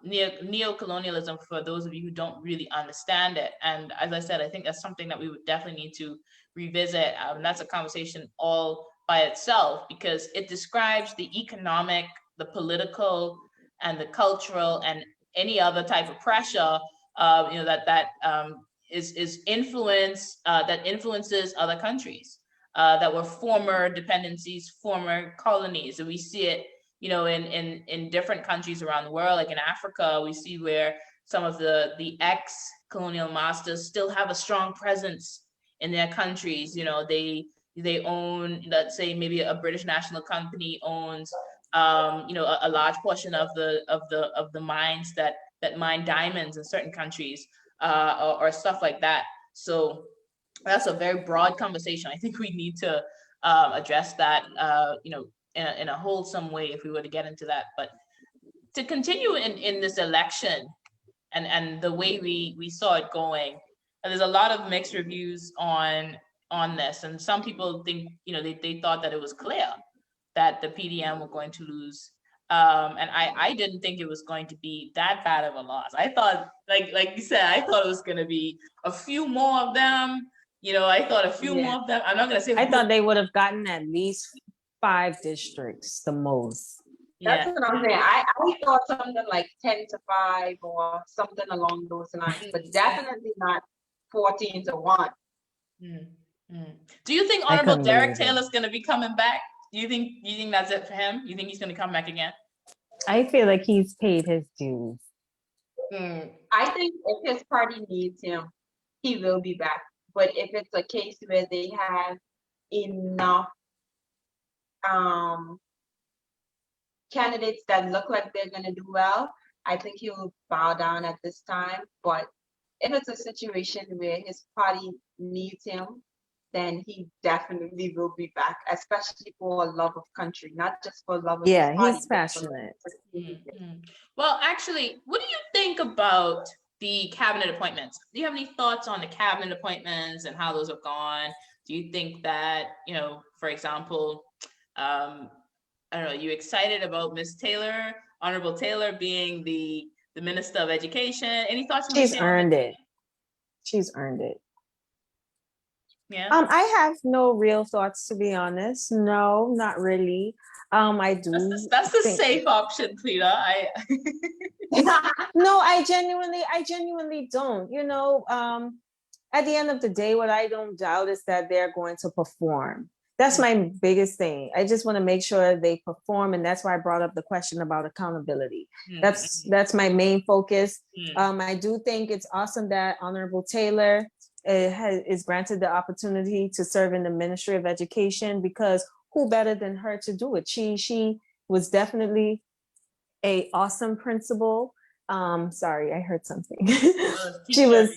neo-colonialism for those of you who don't really understand it. And as I said, I think that's something that we would definitely need to revisit. That's a conversation all by itself, because it describes the economic, the political, and the cultural, and any other type of pressure that influences other countries that were former dependencies, former colonies. And we see it, in different countries around the world. Like in Africa, we see where some of the ex-colonial masters still have a strong presence in their countries. They own, let's say, maybe a British national company owns a large portion of the mines that mine diamonds in certain countries. Or stuff like that. So that's a very broad conversation. I think we need to address that, in a wholesome way if we were to get into that. But to continue in this election and the way we saw it going, there's a lot of mixed reviews on this, and some people think they thought that it was clear that the PDM were going to lose. And I didn't think it was going to be that bad of a loss. I thought, like you said, I thought it was going to be a few more of them. I thought a few more of them. I'm not going to say. I thought they would have gotten at least 5 districts, the most. That's what I'm saying. I thought something like 10-5 or something along those lines, but definitely not 14-1. Do you think Honorable Derek Taylor's going to be coming back? Do you think that's it for him? You think he's going to come back again? I feel like he's paid his dues. I think if his party needs him, he will be back. But if it's a case where they have enough candidates that look like they're going to do well, I think he will bow down at this time. But if it's a situation where his party needs him, then he definitely will be back, especially for love of country, not just for love of his Yeah, party, he's but for love passionate. of country. Well, actually, what do you think about the cabinet appointments? Do you have any thoughts on the cabinet appointments and how those have gone? Do you think that, for example, I don't know, are you excited about Miss Taylor, Honorable Taylor being the Minister of Education? Any thoughts you want to She's share on earned that? it. She's earned it. Yeah. I have no real thoughts, to be honest. No, not really. I do. That's the think... safe option, Cleta. No, I genuinely don't. At the end of the day, what I don't doubt is that they're going to perform. That's my biggest thing. I just want to make sure they perform, and that's why I brought up the question about accountability. That's my main focus. I do think it's awesome that Honorable Taylor is granted the opportunity to serve in the Ministry of Education, because who better than her to do it? She was definitely a awesome principal. Sorry, I heard something. She was,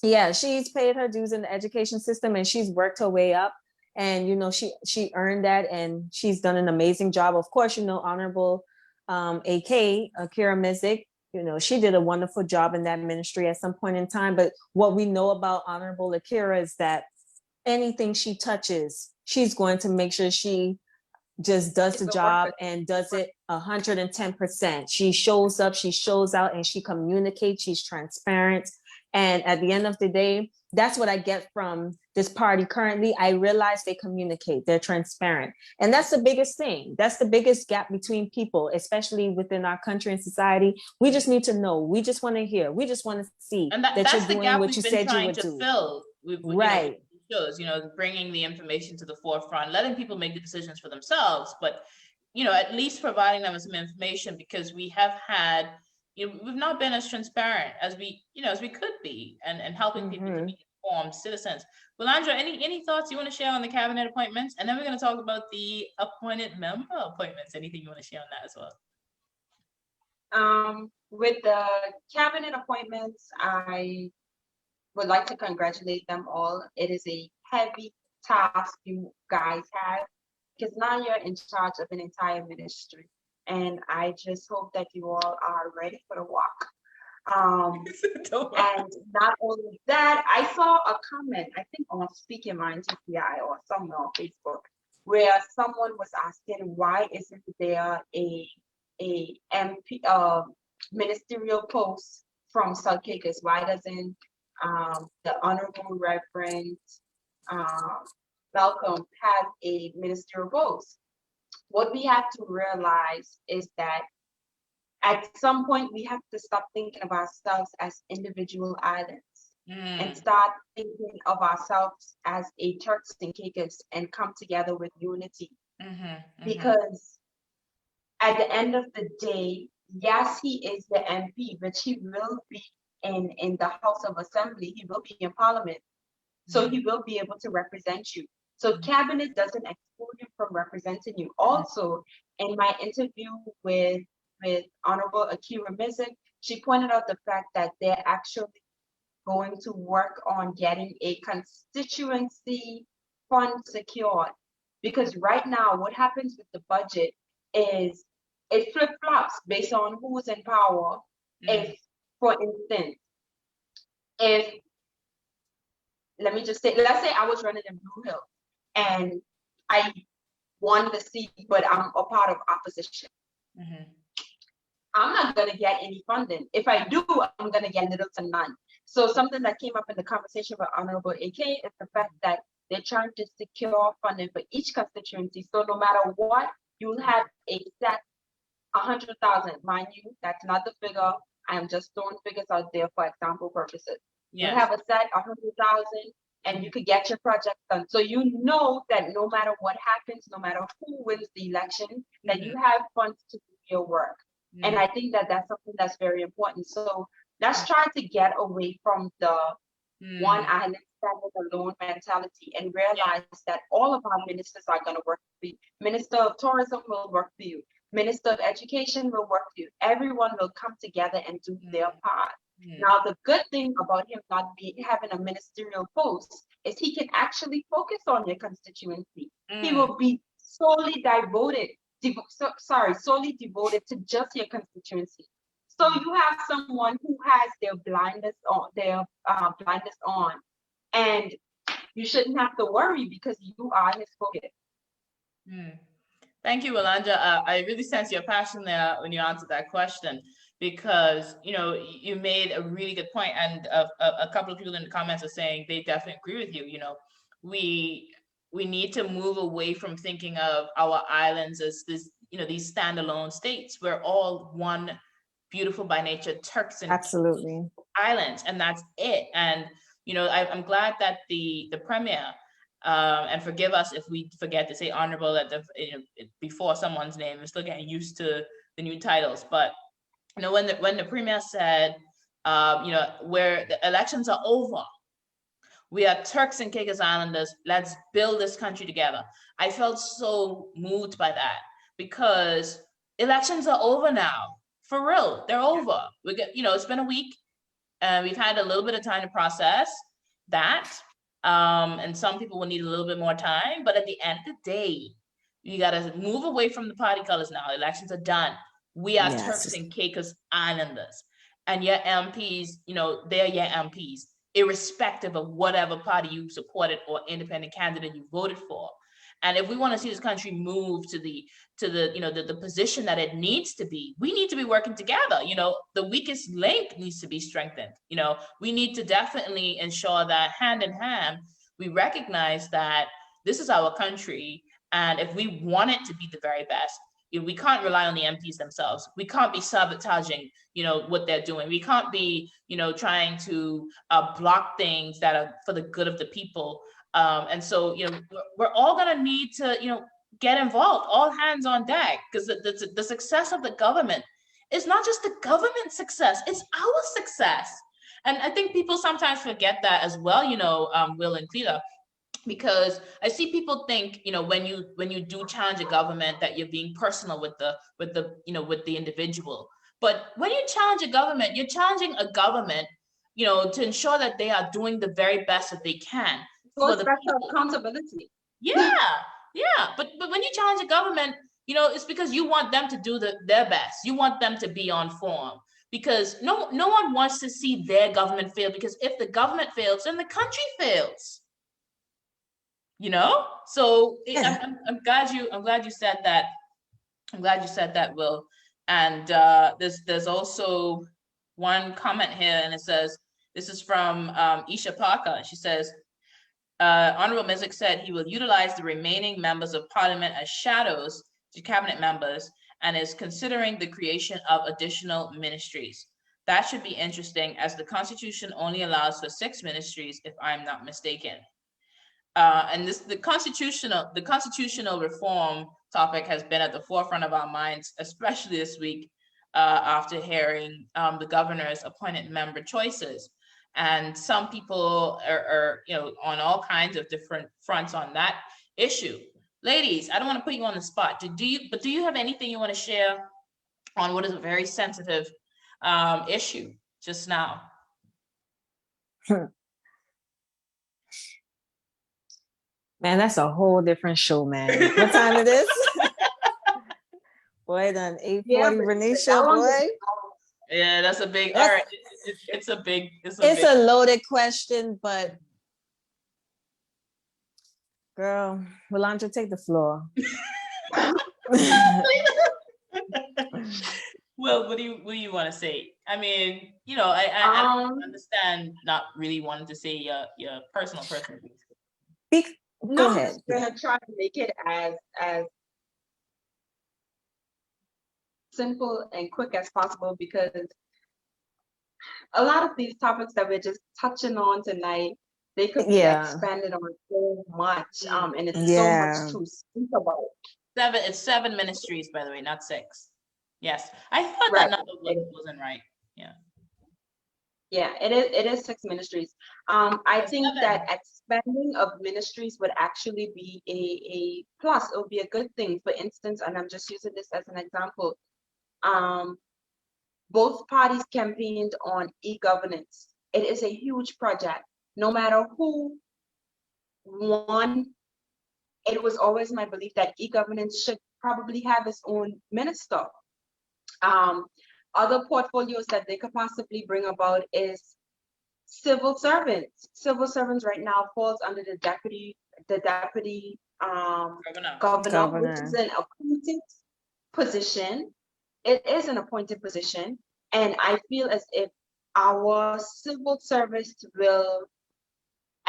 yeah, she's paid her dues in the education system, and she's worked her way up, and she earned that, and she's done an amazing job. Of course, Honorable AK Akira Mizik, she did a wonderful job in that ministry at some point in time. But what we know about Honorable Akira is that anything she touches, she's going to make sure she just does the job and does it 110%. She shows up, she shows out, and she communicates, she's transparent. And at the end of the day, that's what I get from this party currently. I realize they communicate, they're transparent. And that's the biggest thing. That's the biggest gap between people, especially within our country and society. We just need to know. We just want to hear. We just want to see and that you're doing what you said you would do. Right. Shows, bringing the information to the forefront, letting people make the decisions for themselves, but at least providing them with some information, because we have had, we've not been as transparent as we could be, and helping people to be informed citizens. Well, Andra, any thoughts you want to share on the cabinet appointments? And then we're going to talk about the appointed member appointments. Anything you want to share on that as well? With the cabinet appointments, I would like to congratulate them all. It is a heavy task you guys have, because now you're in charge of an entire ministry. And I just hope that you all are ready for the walk. And not only that, I saw a comment, I think on Speaking Minds GPI or somewhere on Facebook, where someone was asking, why isn't there a MP ministerial post from Sulcaicus? Why doesn't the Honorable Reverend Malcolm have a ministerial post? What we have to realize is that at some point we have to stop thinking of ourselves as individual islands and start thinking of ourselves as a Turks and Caicos and come together with unity. Because at the end of the day, yes, he is the MP, but he will be in the House of Assembly. He will be in Parliament. So he will be able to represent you. So cabinet doesn't exclude you from representing you. Also, in my interview with Honorable Akira Mizik, she pointed out the fact that they're actually going to work on getting a constituency fund secured. Because right now, what happens with the budget is it flip-flops based on who's in power. If, for instance, let's say I was running in Blue Hill and I won the seat, but I'm a part of opposition. I'm not going to get any funding. If I do, I'm going to get little to none. So something that came up in the conversation with Honorable AK is the fact that they're trying to secure funding for each constituency. So no matter what, you'll have a set 100,000. Mind you, that's not the figure. I am just throwing figures out there for example purposes. You have a set 100,000 and you could get your project done. So you know that no matter what happens, no matter who wins the election, that you have funds to do your work. And I think that that's something that's very important. So let's try to get away from the one island standing alone mentality and realize that all of our ministers are going to work for you. Minister of Tourism will work for you. Minister of Education will work for you. Everyone will come together and do their part. Now, the good thing about him not having a ministerial post is he can actually focus on your constituency. He will be solely devoted to just your constituency. So you have someone who has their blindness on, and you shouldn't have to worry because you are his focus. Thank you, Yolanda. I really sense your passion there when you answered that question, because you made a really good point, and a couple of people in the comments are saying they definitely agree with you. We need to move away from thinking of our islands as these standalone states. We're all one beautiful by nature Turks and absolutely islands, and that's it. And I'm glad that the premier, and forgive us if we forget to say honorable at before someone's name. We're still getting used to the new titles, but when the premier said, where the elections are over, we are Turks and Caicos Islanders, let's build this country together. I felt so moved by that, because elections are over now. For real, they're over. It's been a week, and we've had a little bit of time to process that. And some people will need a little bit more time, but at the end of the day, you got to move away from the party colors now. Elections are done. We are Turks and Caicos Islanders, and your MPs, they're your MPs, irrespective of whatever party you supported or independent candidate you voted for. And if we want to see this country move to the position that it needs to be, we need to be working together. The weakest link needs to be strengthened. We need to definitely ensure that hand in hand, we recognize that this is our country. And if we want it to be the very best, we can't rely on the MPs themselves. We can't be sabotaging, what they're doing. We can't be, trying to block things that are for the good of the people. And so, we're all gonna need to, get involved, all hands on deck, because the success of the government is not just the government's success, it's our success. And I think people sometimes forget that as well, Will and Cleta, because I see people think, when you do challenge a government, that you're being personal with the individual. But when you challenge a government, you're challenging a government, to ensure that they are doing the very best that they can. So it's back to accountability. Yeah. But when you challenge a government, it's because you want them to do their best. You want them to be on form, because no one wants to see their government fail, because if the government fails, then the country fails. So I'm glad you said that. I'm glad you said that, Will. And there's also one comment here, and it says, this is from Isha Parker. She says, Honorable Mizik said he will utilize the remaining members of parliament as shadows to cabinet members, and is considering the creation of additional ministries. That should be interesting, as the Constitution only allows for 6 ministries, if I'm not mistaken. And the constitutional reform topic has been at the forefront of our minds, especially this week, after hearing the governor's appointed member choices. And some people are on all kinds of different fronts on that issue. Ladies, I don't want to put you on the spot. Do you have anything you want to share on what is a very sensitive issue just now? Man, that's a whole different show, man. What time it is? Boy, done 8:40 Renisha, boy. Yeah, that's a big. All right, it's a loaded question, but girl, Yolanda, take the floor. Well, what do you want to say? I mean, I understand not really wanting to say your personal views. Go ahead. I'm gonna try to make it as simple and quick as possible, because a lot of these topics that we're just touching on tonight, they could be expanded on so much, and it's so much to speak about. It's 7 ministries, by the way, not 6. Yes, I thought that number wasn't right. Yeah, it is 6 ministries. I think 7. That expanding of ministries would actually be a plus. It would be a good thing. For instance, and I'm just using this as an example. both parties campaigned on e-governance. It is a huge project. No matter who won, it was always my belief that e-governance should probably have its own minister. Other portfolios that they could possibly bring about is civil servants. Civil servants right now falls under the deputy governor, which is an appointed position. It is an appointed position, and I feel as if our civil service will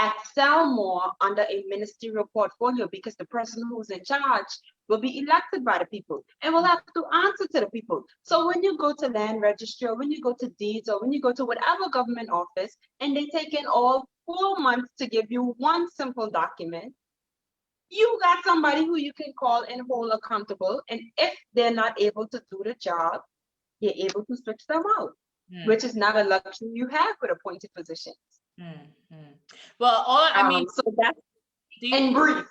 excel more under a ministerial portfolio because the person who's in charge will be elected by the people and will have to answer to the people. So when you go to land registry, or when you go to deeds, or when you go to whatever government office, and they take in all 4 months to give you one simple document, you got somebody who you can call and hold accountable. And if they're not able to do the job, you're able to switch them out, which is not a luxury you have with appointed positions. Well, so that's in brief.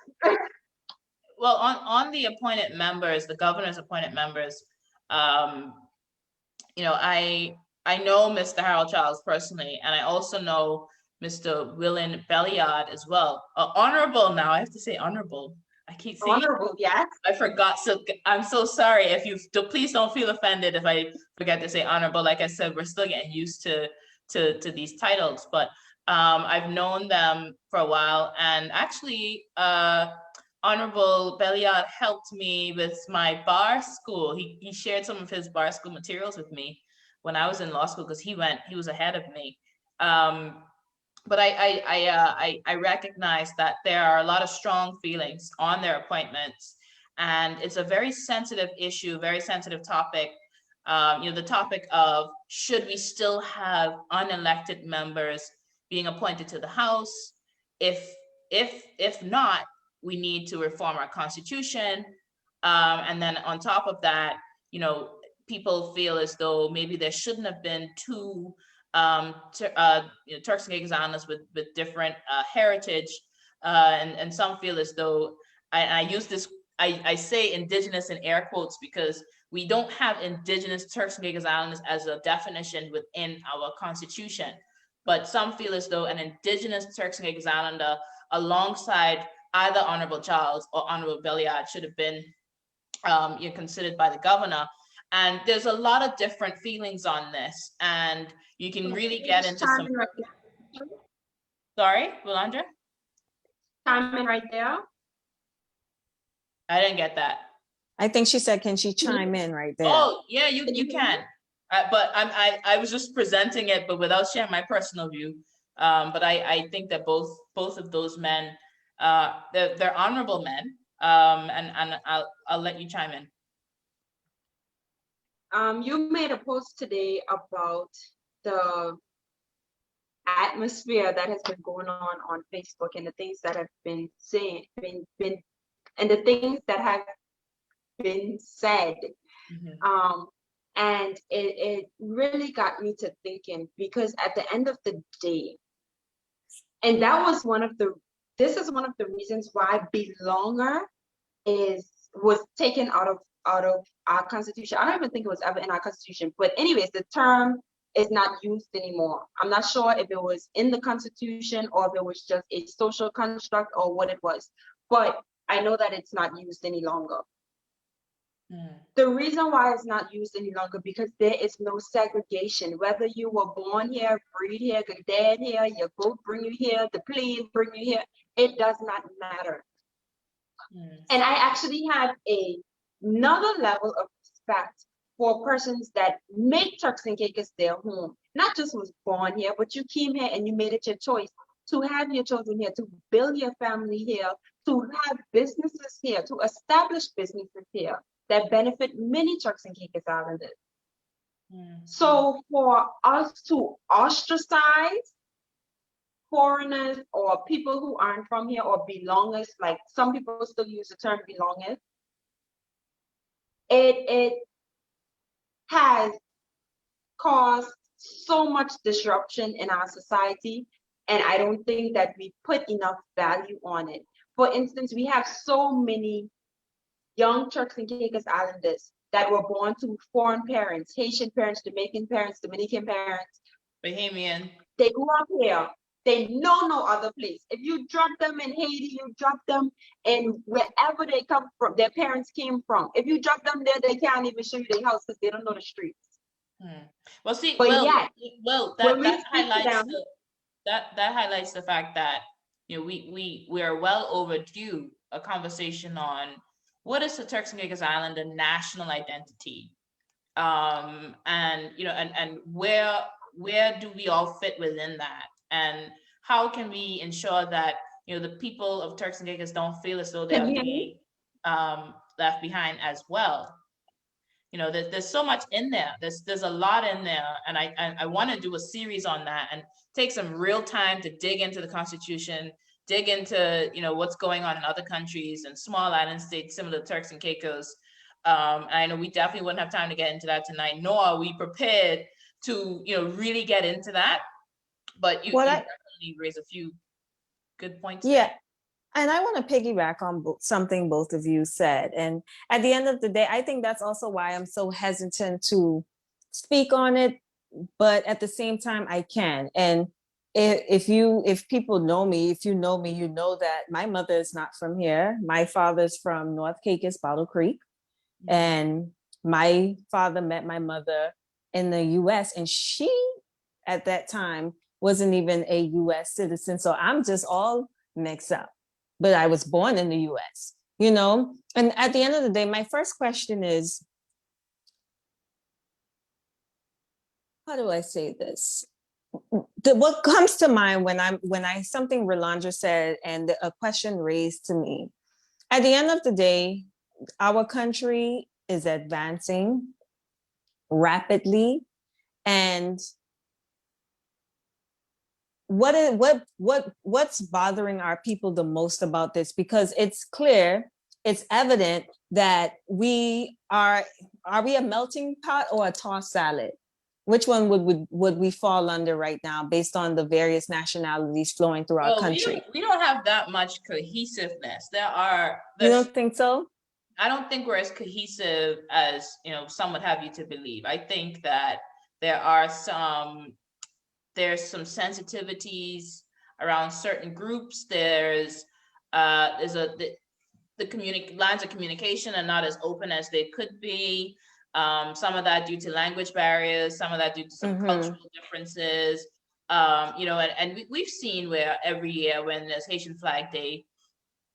Well, on the appointed members, the governor's appointed members, you know, I know Mr. Harold Childs personally, and I also know Mr. Willin Belliard as well. Honorable now, I have to say honorable. I keep saying honorable, yes. I forgot, so I'm so sorry if you, please don't feel offended if I forget to say honorable. Like I said, we're still getting used to these titles, but I've known them for a while, and actually, Honorable Belliard helped me with my bar school. He shared some of his bar school materials with me when I was in law school, because he was ahead of me. But I recognize that there are a lot of strong feelings on their appointments, and it's a very sensitive issue, very sensitive topic. You know, the topic of, should we still have unelected members being appointed to the House? If not, we need to reform our constitution. And then on top of that, you know, people feel as though maybe there shouldn't have been two Turks and Caicos Islanders with different heritage. And some feel as though, I use this, I say indigenous in air quotes, because we don't have indigenous Turks and Caicos Islanders as a definition within our constitution. But some feel as though an indigenous Turks and Caicos Islander alongside either Honorable Childs or Honorable Belliard should have been considered by the governor. And there's a lot of different feelings on this, and you can really get into some. Sorry, Wilandra? Chime in right there. I didn't get that. I think she said, can she chime in right there? Oh, yeah, you can. But I was just presenting it, but without sharing my personal view. But I think that both of those men, they're honorable men. And I'll let you chime in. You made a post today about the atmosphere that has been going on Facebook, and the things that have been and the things that have been said. And it really got me to thinking, because at the end of the day, and this is one of the reasons why belonger was taken out of our constitution. I don't even think it was ever in our constitution, but anyways, the term is not used anymore. I'm not sure if it was in the constitution or if it was just a social construct or what it was, but I know that it's not used any longer. The reason why it's not used any longer, because there is no segregation. Whether you were born here, breed here, your dad here, your boat bring you here, the plane bring you here, it does not matter. And I actually have another level of respect for persons that make Turks and Caicos their home. Not just was born here, but you came here and you made it your choice to have your children here, to build your family here, to have businesses here, to establish businesses here that benefit many Turks and Caicos Islanders. So for us to ostracize foreigners or people who aren't from here, or belongers, like some people still use the term belongers, it has caused so much disruption in our society, and I don't think that we put enough value on it. For instance, we have so many young Turks and Caicos Islanders that were born to foreign parents, Haitian parents, Jamaican parents, Dominican parents. Bahamian. They grew up here. They know no other place. If you drop them in Haiti, you drop them in wherever they come from, their parents came from. If you drop them there, they can't even show you their house because they don't know the streets. Well, see, But well, yet, well, when we that speak to highlights them, that highlights the fact that, you know, we are well overdue a conversation on what is the Turks and Caicos Island a national identity, and you know, and where do we all fit within that, and how can we ensure that, you know, the people of Turks and Caicos don't feel as though they can are you hear being me? left behind as well. You know, there's so much in there. There's a lot in there, and I want to do a series on that and take some real time to dig into the Constitution, dig into, you know, what's going on in other countries and small island states similar to Turks and Caicos. I know we definitely wouldn't have time to get into that tonight, nor are we prepared to, you know, really get into that. But you definitely raise a few good points. Yeah. There. And I want to piggyback on something both of you said. And at the end of the day, I think that's also why I'm so hesitant to speak on it. But at the same time, I can. And if people know me, if you know me, you know that my mother is not from here. My father's from North Caicos, Bottle Creek. And my father met my mother in the US, and she, at that time, wasn't even a US citizen. So I'm just all mixed up. But I was born in the US, you know? And at the end of the day, my first question is, how do I say this? What comes to mind when I something Rolandra said and a question raised to me. At the end of the day, our country is advancing rapidly, and what's bothering our people the most about this? Because it's clear, it's evident that we are we a melting pot or a tossed salad? Which one would we fall under right now based on the various nationalities flowing through our country? We don't have that much cohesiveness. You don't think so? I don't think we're as cohesive as, you know, some would have you to believe. I think that there's some sensitivities around certain groups. There's the lines of communication are not as open as they could be. Some of that due to language barriers, some of that due to some cultural differences. You know, and we've seen where every year when there's Haitian Flag Day,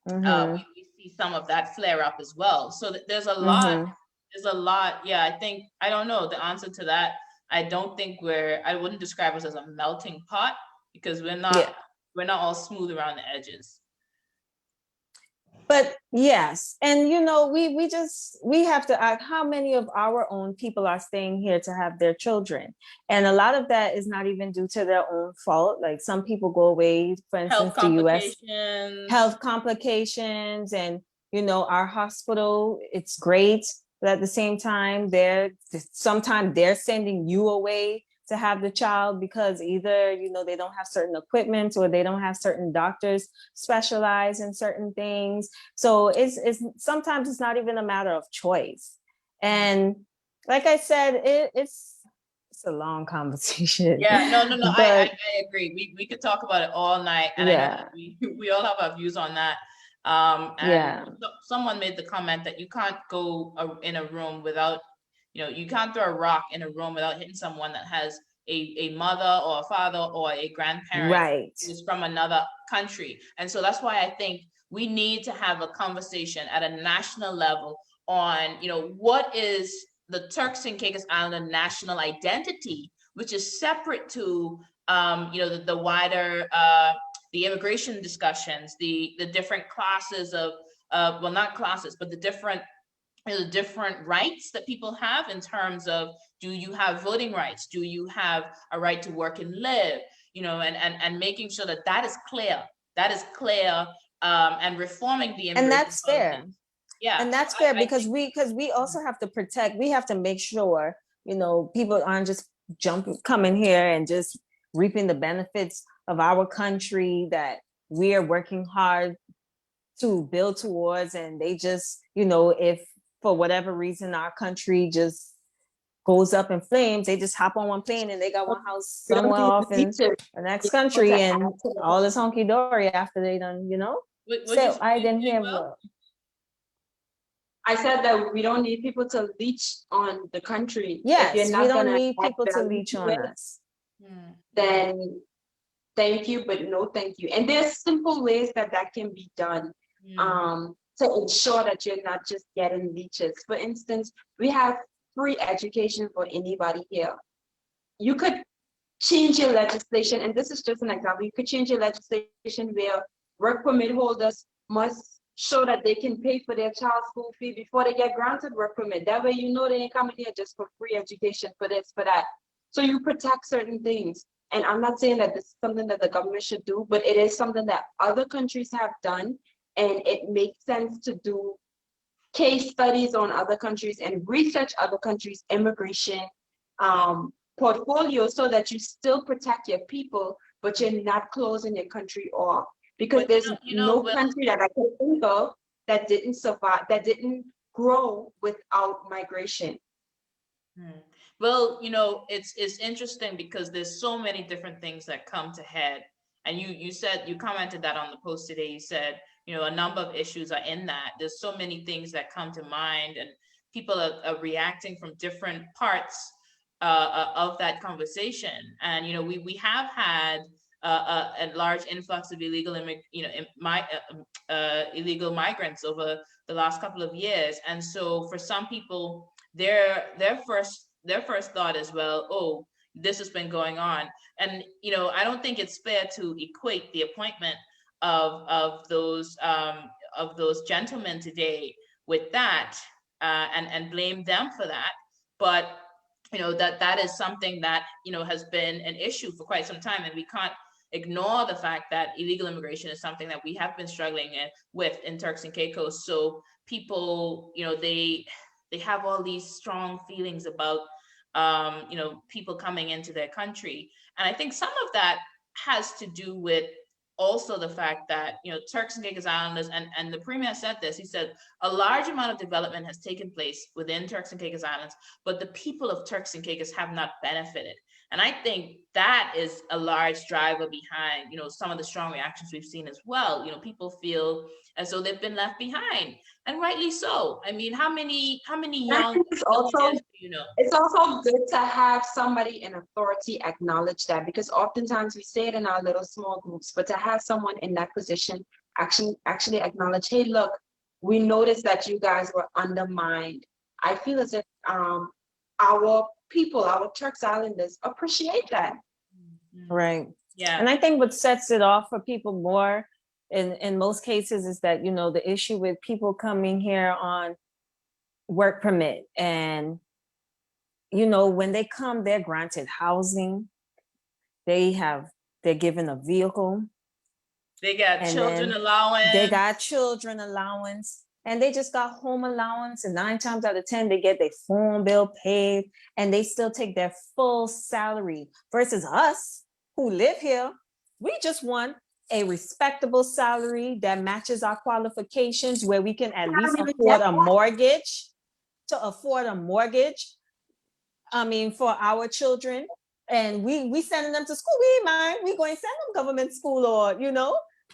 we see some of that flare up as well. So there's a lot. There's a lot. Yeah, I don't know the answer to that. I don't think I wouldn't describe us as a melting pot, because we're not all smooth around the edges. But yes, and you know, we have to ask how many of our own people are staying here to have their children, and a lot of that is not even due to their own fault. Like some people go away, for instance, the U.S. health complications, and you know, our hospital, it's great, but at the same time, sometimes they're sending you away to have the child because either, you know, they don't have certain equipment or they don't have certain doctors specialize in certain things. So it's sometimes it's not even a matter of choice. And like I said, it's a long conversation. Yeah, no. But, I agree. We could talk about it all night, and I know that we all have our views on that. Someone made the comment that you can't go in a room without, you know, you can't throw a rock in a room without hitting someone that has a mother or a father or a grandparent who's from another country. And so that's why I think we need to have a conversation at a national level on, you know, what is the Turks and Caicos Island national identity, which is separate to, you know, the wider, the immigration discussions, the different classes of, well, not classes, but the different rights that people have in terms of, do you have voting rights? Do you have a right to work and live? You know, and making sure that is clear. That is clear, and reforming the immigration and that's policy. fair. Yeah, and that's fair because we also have to protect. We have to make sure, you know, people aren't just coming here and just reaping the benefits of our country that we are working hard to build towards, and they just, you know, if for whatever reason, our country just goes up in flames, they just hop on one plane and they got one house We don't somewhere need off in leeches. the next People country to and add to the all is hunky dory after they done, you know? Would you So say I didn't hear well? what. I said that we don't need people to leech on the country. If Yes, you're we not don't gonna need add people to value leech to on it, us. then thank you, but no thank you. And there's simple ways that can be done to ensure that you're not just getting leeches. For instance, we have free education for anybody here. You could change your legislation, and this is just an example. You could change your legislation where work permit holders must show that they can pay for their child's school fee before they get granted work permit. That way, you know they ain't coming here just for free education, for this, for that. So you protect certain things. And I'm not saying that this is something that the government should do, but it is something that other countries have done, and it makes sense to do case studies on other countries and research other countries' immigration portfolio, so that you still protect your people, but you're not closing your country off. Because But there's no Will, country that I can think of that didn't survive, that didn't grow without migration. Well, it's interesting because there's so many different things that come to head. And you commented that on the post today. You said, a number of issues are in that. There's so many things that come to mind, and people are reacting from different parts of that conversation. And we have had a large influx of illegal illegal migrants over the last couple of years. And so for some people, their first thought is, well, oh, this has been going on. And I don't think it's fair to equate the appointment of those gentlemen today with that, and blame them for that. But that is something that has been an issue for quite some time, and we can't ignore the fact that illegal immigration is something that we have been struggling with in Turks and Caicos. So people, they have all these strong feelings about people coming into their country. And I think some of that has to do with also the fact that Turks and Caicos Islanders, and the premier said this, he said a large amount of development has taken place within Turks and Caicos Islands, but the people of Turks and Caicos have not benefited. And I think that is a large driver behind some of the strong reactions we've seen as well. People feel as though they've been left behind, and rightly so. I mean, how many young It's also good to have somebody in authority acknowledge that, because oftentimes we say it in our little small groups, but to have someone in that position actually acknowledge, hey, look, we noticed that you guys were undermined. I feel as if our people, our Turks Islanders, appreciate that. Right. Yeah. And I think what sets it off for people more in most cases is that, the issue with people coming here on work permit, and, when they come, they're granted housing, they're given a vehicle. They got children allowance. They got children allowance. And they just got home allowance, and 9 times out of 10, they get their phone bill paid, and they still take their full salary. Versus us who live here, we just want a respectable salary that matches our qualifications, where we can at least afford a mortgage, for our children. And we sending them to school. We ain't mind. We going to send them government school,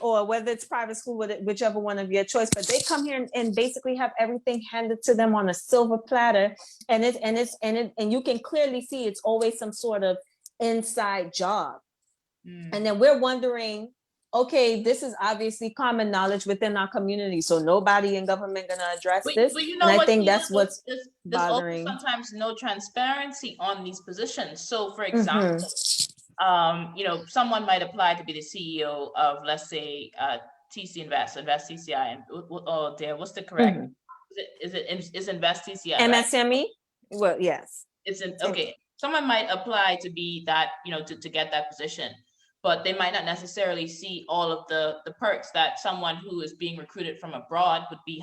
or whether it's private school, whichever one of your choice. But they come here and basically have everything handed to them on a silver platter, and you can clearly see it's always some sort of inside job. And then we're wondering, okay, this is obviously common knowledge within our community, so nobody in government gonna address this. But and I think that's what's bothering. Also sometimes no transparency on these positions. So, for example, someone might apply to be the CEO of, let's say, TC Invest TCI, and what's the correct? Is Invest TCI MSME? Right? Well, yes. Okay. Someone might apply to be that, to get that position, but they might not necessarily see all of the perks that someone who is being recruited from abroad would be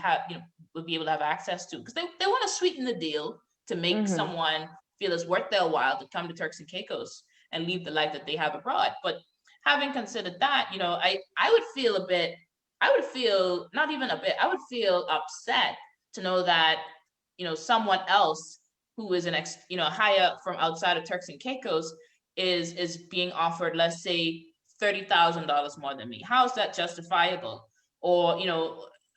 able to have access to, because they want to sweeten the deal to make someone feel it's worth their while to come to Turks and Caicos and leave the life that they have abroad. But having considered that, I would feel not even a bit, I would feel upset to know that someone else who is higher from outside of Turks and Caicos is being offered, let's say, $30,000 more than me. How is that justifiable? Or,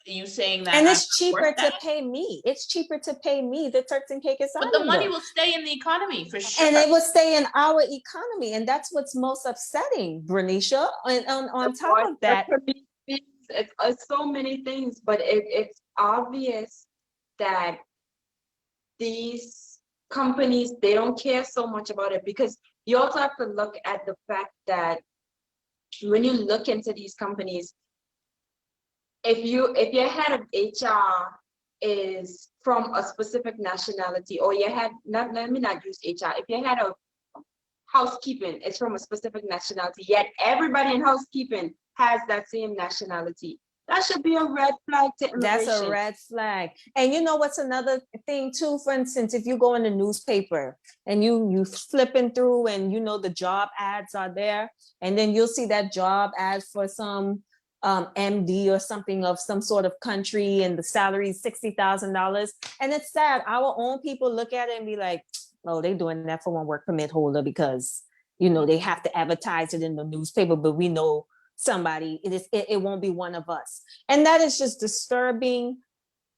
you saying that, and it's cheaper to pay me. It's cheaper to pay me, the Turks and Caicos Islander. But the money will stay in the economy for sure. And it will stay in our economy. And that's what's most upsetting, Bernicia. And on top of that, it's so many things, but it's obvious that these companies, they don't care so much about it, because you also have to look at the fact that when you look into these companies, if your head of HR is from a specific nationality, or your head, let me not use HR, if your head of housekeeping is from a specific nationality, yet everybody in housekeeping has that same nationality, that should be a red flag to immigration. That's a red flag. And you know what's another thing too? For instance, if you go in the newspaper and you flipping through and the job ads are there, and then you'll see that job ad for some MD or something of some sort of country, and the salary is $60,000. And it's sad. Our own people look at it and be like, oh, they're doing that for one work permit holder because, they have to advertise it in the newspaper, but we know somebody, it won't be one of us. And that is just disturbing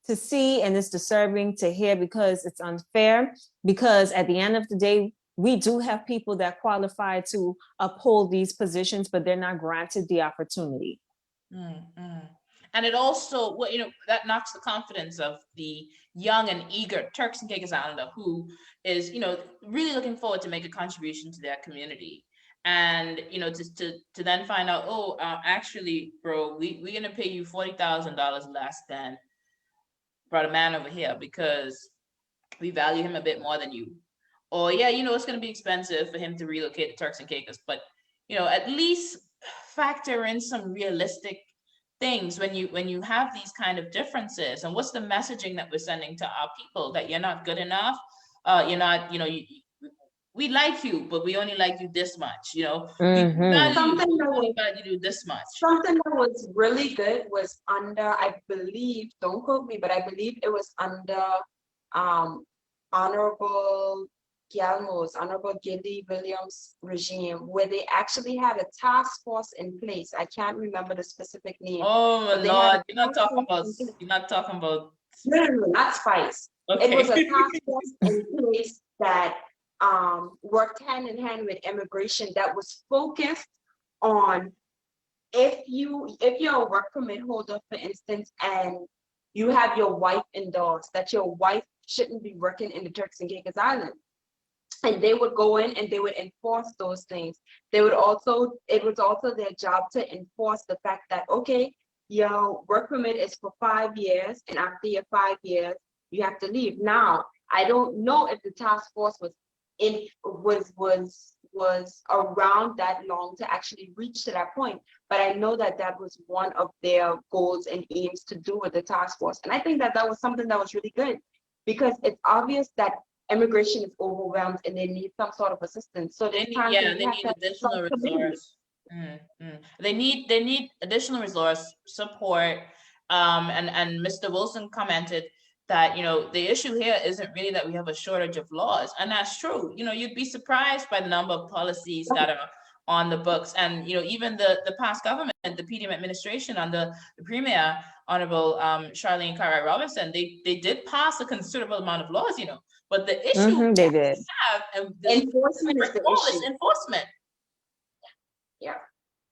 to see, and it's disturbing to hear, because it's unfair, because at the end of the day, we do have people that qualify to uphold these positions, but they're not granted the opportunity. Mm-hmm. And it also, that knocks the confidence of the young and eager Turks and Caicos Islander who is, really looking forward to make a contribution to their community. And, to then find out, actually, bro, we're going to pay you $40,000 less than brother man over here because we value him a bit more than you. Or, yeah, it's going to be expensive for him to relocate to Turks and Caicos, but, at least factor in some realistic things when you have these kind of differences. And what's the messaging that we're sending to our people? That you're not good enough, you're not, we like you, but we only like you this much, Mm-hmm. We value you this much. Something that was really good was under, I believe, don't quote me, but I believe it was under Honorable Gilly Williams' regime, where they actually had a task force in place. I can't remember the specific name. Oh my Lord, you're not talking about. No, not spice. Okay. It was a task force in place that worked hand in hand with immigration, that was focused on if you're a work permit holder, for instance, and you have your wife endorsed, that your wife shouldn't be working in the Turks and Caicos Islands. And they would go in and they would enforce those things. It was also their job to enforce the fact that, okay, your work permit is for 5 years, and after your 5 years, you have to leave. Now, I don't know if the task force was around that long to actually reach to that point, but I know that was one of their goals and aims to do with the task force. And I think that was something that was really good, because it's obvious that immigration is overwhelmed and they need some sort of assistance. So they need additional resource. They need additional resource support. And Mr. Wilson commented that the issue here isn't really that we have a shortage of laws, and that's true. You'd be surprised by the number of policies that are on the books, and even the past government, the PDM administration under the Premier, Honorable Charlene Cartwright Robinson, they did pass a considerable amount of laws, but the issue they did enforcement is the issue. Enforcement. Yeah,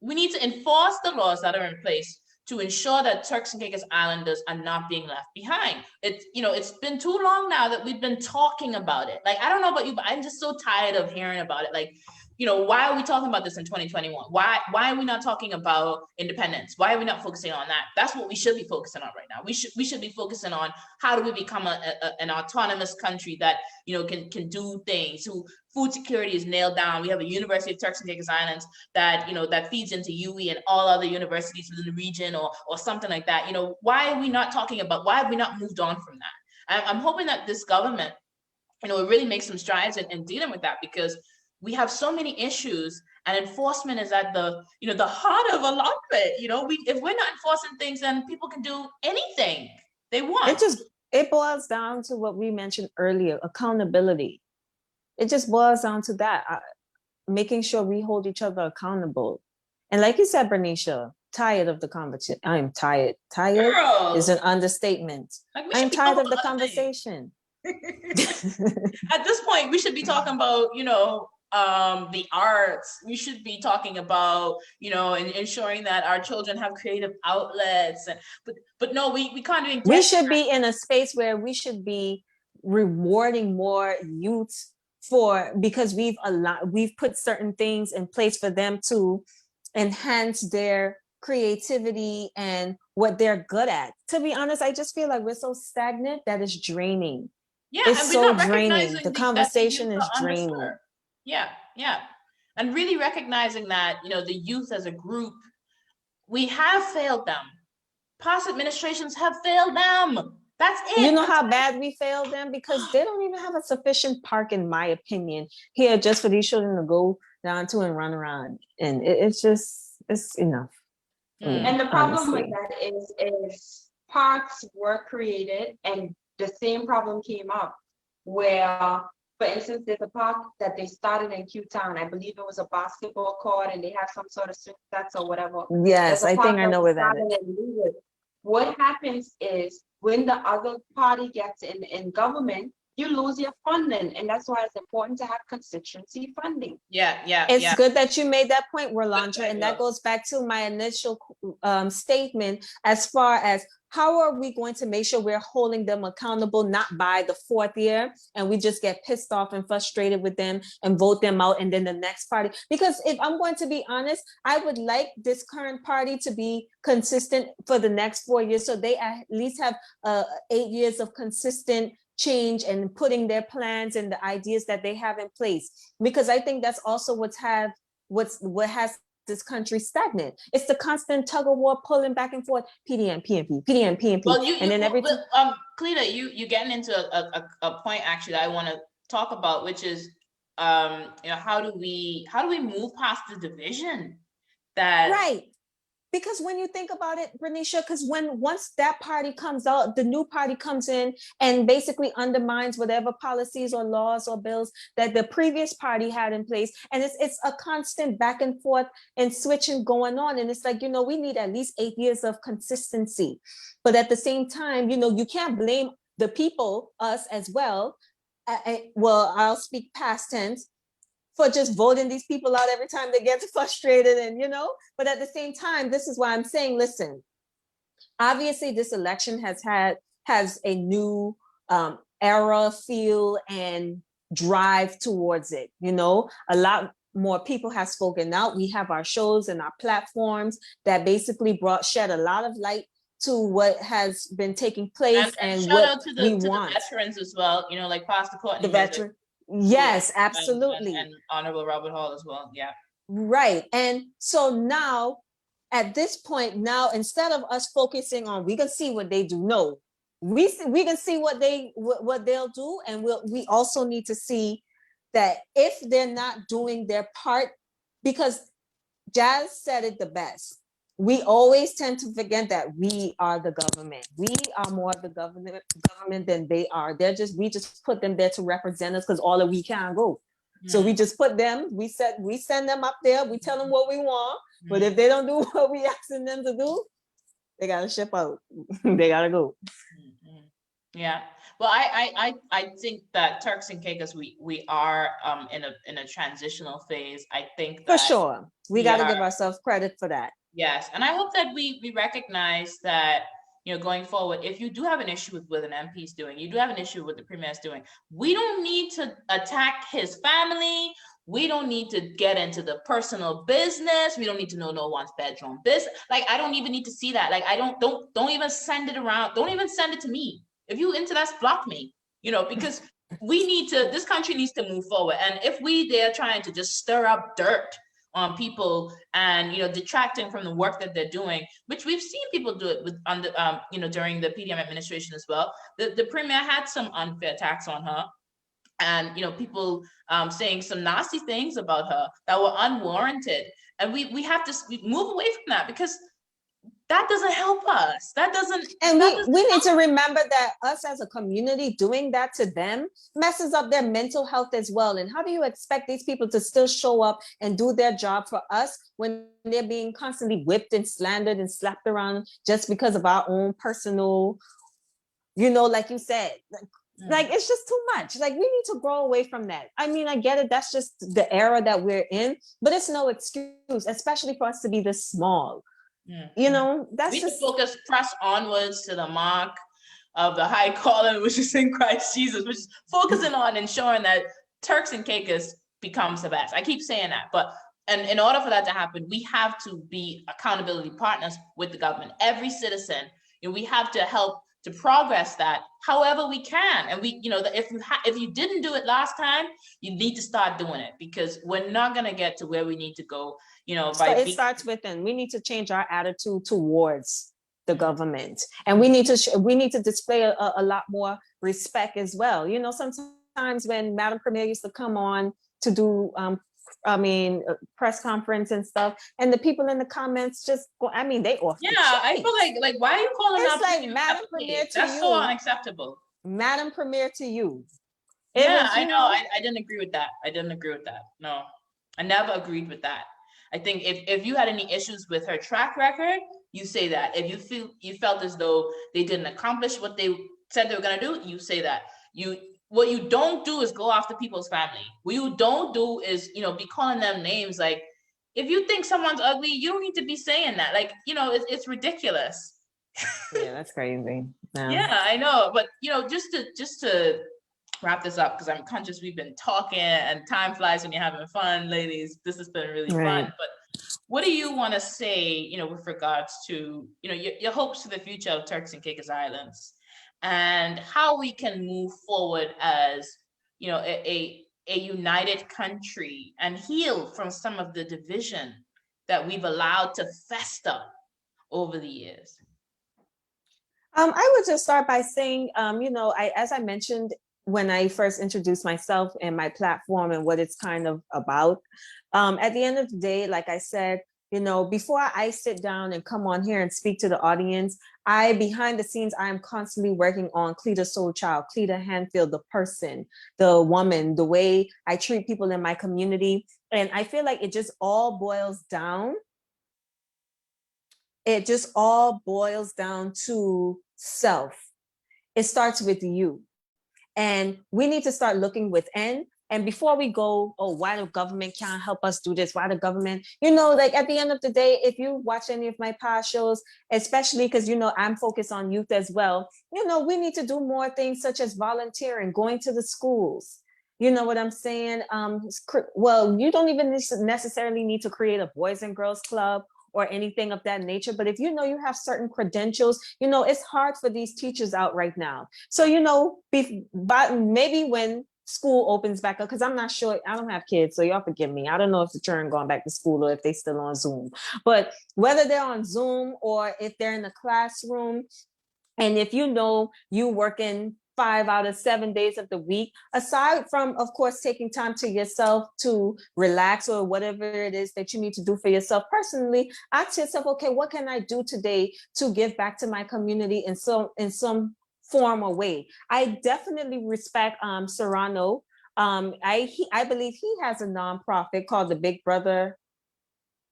we need to enforce the laws that are in place to ensure that Turks and Caicos Islanders are not being left behind. It's been too long now that we've been talking about it. Like, I don't know about you, but I'm just so tired of hearing about it. Like, why are we talking about this in 2021? Why are we not talking about independence? Why are we not focusing on that? That's what we should be focusing on right now. We should be focusing on how do we become an autonomous country that can do things. Food security is nailed down. We have a University of Turks and Caicos Islands that that feeds into UE and all other universities within the region or something like that. Why are we not talking about? Why have we not moved on from that? I'm hoping that this government, it really makes some strides in dealing with that, because we have so many issues, and enforcement is at the the heart of a lot of it. If we're not enforcing things, then people can do anything they want. it boils down to what we mentioned earlier, accountability. It just boils down to that, making sure we hold each other accountable. And like you said, Bernicia, tired of the conversation. I'm tired. Tired Girl, is an understatement. like we I'm should be tired talking of the about other things. conversation. At this point, we should be talking about, the arts. We should be talking about, and ensuring that our children have creative outlets. But no, we can't even We get should be in a space where we should be rewarding more youth because we've put certain things in place for them to enhance their creativity and what they're good at. To be honest, I just feel like we're so stagnant that it's draining. Yeah, It's and we're so not draining. recognizing The that the conversation youth is are draining. underserved. Yeah, yeah. And really recognizing that, the youth as a group, we have failed them. Past administrations have failed them. That's it. You know how bad we failed them? Because they don't even have a sufficient park, in my opinion, here just for these children to go down to and run around. And it's enough. And the problem with honestly. that is parks were created and the same problem came up where, for instance, there's a park that they started in Q-Town. I believe it was a basketball court and they have some sort of swing sets or whatever. Yes, There's a I park think I know where that started is. in Leawood. What happens is when the other party gets in government, you lose your funding. And that's why it's important to have constituency funding. Yeah. It's good that you made that point, Rolandra, and that Will. goes back to my initial statement as far as how are we going to make sure we're holding them accountable, not by the fourth year, and we just get pissed off and frustrated with them and vote them out, and then the next party. Because if I'm going to be honest, I would like this current party to be consistent for the next 4 years, so they at least have 8 years of consistent change and putting their plans and the ideas that they have in place, because I think that's also what has this country stagnant. It's the constant tug of war, pulling back and forth, PDM, PNP, PDM, PNP, Well, and then everything. Cleta, you're getting into a point actually that I want to talk about, which is, how do we move past the division that right? Because when you think about it, Bernicia, because once that party comes out, the new party comes in and basically undermines whatever policies or laws or bills that the previous party had in place. And it's a constant back and forth and switching going on. And it's like, we need at least 8 years of consistency. But at the same time, you can't blame the people, us as well. Well, I'll speak past tense, for just voting these people out every time they get frustrated but at the same time, this is why I'm saying, listen, obviously this election has a new era, feel, and drive towards it. A lot more people have spoken out. We have our shows and our platforms that basically shed a lot of light to what has been taking place and shout what out to we the want. veterans as well, like Pastor Courtney, the veteran. Yes, absolutely. And Honorable Robert Hall as well. Yeah. Right. And so now, at this point, instead of us focusing on, we can see what they do. No, we can see what they'll do. And we also need to see that if they're not doing their part, because Jazz said it the best. We always tend to forget that we are the government. We are more of the government than they are. We just put them there to represent us because all of we can't go. So we just put them, we send them up there, we tell them what we want, but if they don't do what we asking them to do, they gotta ship out. They gotta go. Yeah. Well, I think that Turks and Caicos, we are in a transitional phase. I think that for sure we got to give ourselves credit for that. Yes, and I hope that we recognize that, going forward, if you do have an issue with what an MP is doing, you do have an issue with the premier is doing, we don't need to attack his family. We don't need to get into the personal business. We don't need to know no one's bedroom business. Like, I don't even need to see that. Like, I don't even send it around. Don't even send it to me. If you into that, block me, because this country needs to move forward. And if they're trying to just stir up dirt on people and detracting from the work that they're doing, which we've seen people do it during the PDM administration as well. The premier had some unfair tax on her, and people saying some nasty things about her that were unwarranted, and we have to move away from that, because that doesn't help us. That doesn't. And that doesn't we need help. to remember that us as a community doing that to them messes up their mental health as well. And how do you expect these people to still show up and do their job for us when they're being constantly whipped and slandered and slapped around just because of our own personal, like you said, like it's just too much. Like we need to grow away from that. I mean, I get it. That's just the era that we're in, but it's no excuse, especially for us to be this small. That's we just should focus, press onwards to the mark of the high calling, which is in Christ Jesus, which is focusing on ensuring that Turks and Caicos becomes the best. I keep saying that, but and in order for that to happen, we have to be accountability partners with the government. Every citizen, we have to help to progress that however we can. And we, if you didn't do it last time, you need to start doing it, because we're not going to get to where we need to go, it starts within. We need to change our attitude towards the government, and we need to display a lot more respect as well. Sometimes when Madam Premier used to come on to do press conference and stuff, and the people in the comments just go, they off. Yeah, I feel like why are you calling it's out like Madam Premier to That's you. so unacceptable. Madam Premier to you. I know. I didn't agree with that. No, I never agreed with that. I think if you had any issues with her track record, you say that. If you felt as though they didn't accomplish what they said they were gonna do, you say that. What you don't do is go after people's family. What you don't do is, be calling them names. Like, if you think someone's ugly, you don't need to be saying that. Like, it's ridiculous. Yeah, that's crazy. Yeah, I know. But, just to wrap this up, because I'm conscious we've been talking and time flies when you're having fun, ladies. This has been really fun. But what do you want to say, with regards to, your hopes for the future of Turks and Caicos Islands, and how we can move forward as, a united country and heal from some of the division that we've allowed to fester over the years? I would just start by saying, as I mentioned when I first introduced myself and my platform and what it's kind of about, at the end of the day, like I said, before I sit down and come on here and speak to the audience, behind the scenes, I am constantly working on Cleta Soul Child, Cleta Hanfield, the person, the woman, the way I treat people in my community. And I feel like it just all boils down. It just all boils down to self. It starts with you. And we need to start looking within. And before we go, why the government can't help us do this? Why the government, like at the end of the day, if you watch any of my past shows, especially because, I'm focused on youth as well, we need to do more things such as volunteering, going to the schools. You know what I'm saying? Well, you don't even necessarily need to create a Boys and Girls Club or anything of that nature. But if you have certain credentials, it's hard for these teachers out right now. So, but maybe when school opens back up, because I'm not sure, I don't have kids, so y'all forgive me. I don't know if the children going back to school or if they still on Zoom. But whether they're on Zoom or if they're in the classroom, and if you working 5 out of 7 days of the week, aside from, of course, taking time to yourself to relax or whatever it is that you need to do for yourself personally, ask yourself, okay, what can I do today to give back to my community in some form or way? I definitely respect Serrano. I believe he has a nonprofit called the Big Brother.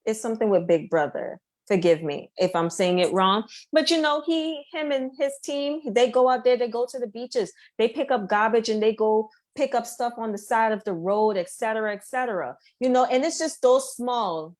It's something with Big Brother. Forgive me if I'm saying it wrong, but him and his team, they go out there, they go to the beaches, they pick up garbage and they go pick up stuff on the side of the road, et cetera, et cetera. And it's just those small,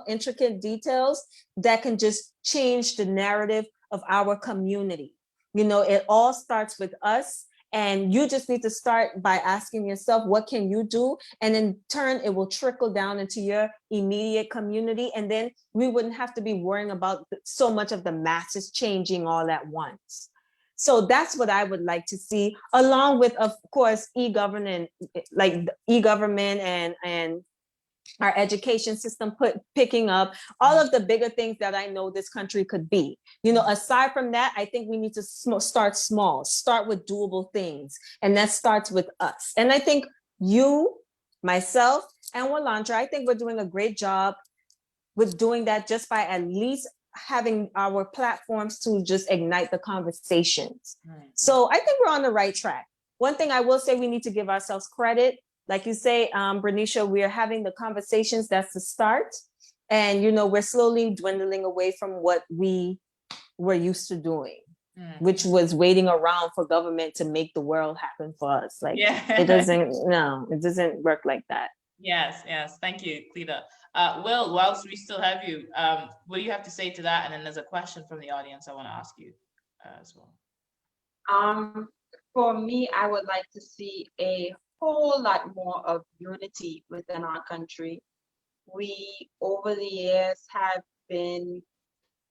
intricate details that can just change the narrative of our community. It all starts with us. And you just need to start by asking yourself, what can you do? And in turn, it will trickle down into your immediate community. And then we wouldn't have to be worrying about so much of the masses changing all at once. So that's what I would like to see, along with, of course, e-government and our education system picking up all of the bigger things that I know this country could be. Aside from that, I think we need to start small, start with doable things. And that starts with us. And I think you, myself, and Walandra, I think we're doing a great job with doing that, just by at least having our platforms to just ignite the conversations. Right. So I think we're on the right track. One thing I will say, we need to give ourselves credit. Like you say, Bernicia, we are having the conversations. That's the start. And, you know, we're slowly dwindling away from what we were used to doing, which was waiting around for government to make the world happen for us. Like, it doesn't work like that. Yes, yes. Thank you, Cleta. Will, whilst we still have you, what do you have to say to that? And then there's a question from the audience I want to ask you as well. For me, I would like to see a whole lot more of unity within our country. We, over the years, have been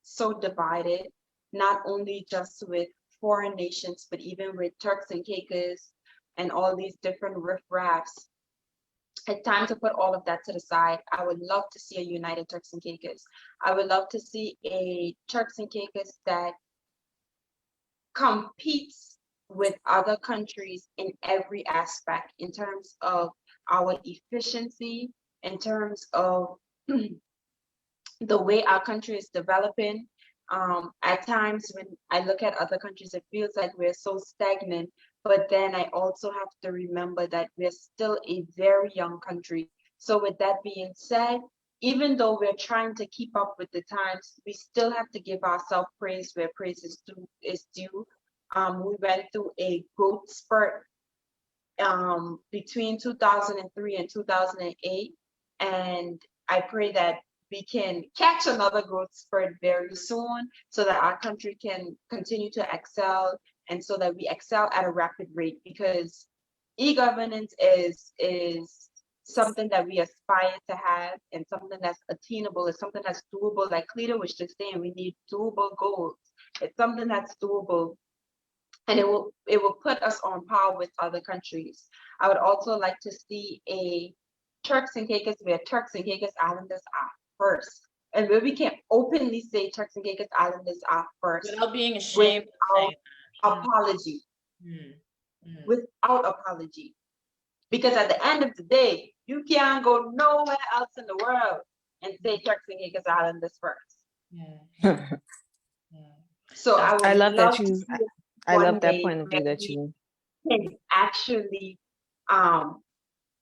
so divided, not only just with foreign nations, but even with Turks and Caicos and all these different riffraffs. It's time to put all of that to the side. I would love to see a united Turks and Caicos. I would love to see a Turks and Caicos that competes with other countries in every aspect, in terms of our efficiency, in terms of the way our country is developing. At times when I look at other countries, it feels like we're so stagnant, but then I also have to remember that we're still a very young country. So with that being said, even though we're trying to keep up with the times, we still have to give ourselves praise where praise is due. We went through a growth spurt between 2003 and 2008, and I pray that we can catch another growth spurt very soon, so that our country can continue to excel, and so that we excel at a rapid rate, because e-governance is something that we aspire to have, and something that's attainable, is something that's doable. Like Cleta was just saying, we need doable goals. It's something that's doable, and it will put us on par with other countries. I would also like to see a Turks and Caicos where Turks and Caicos Islanders are first, and where we can openly say Turks and Caicos Islanders are first without being ashamed, without apology. Without apology. Because at the end of the day, you can't go nowhere else in the world and say Turks and Caicos Islanders first. So I love that you. I love that point of view that you can actually,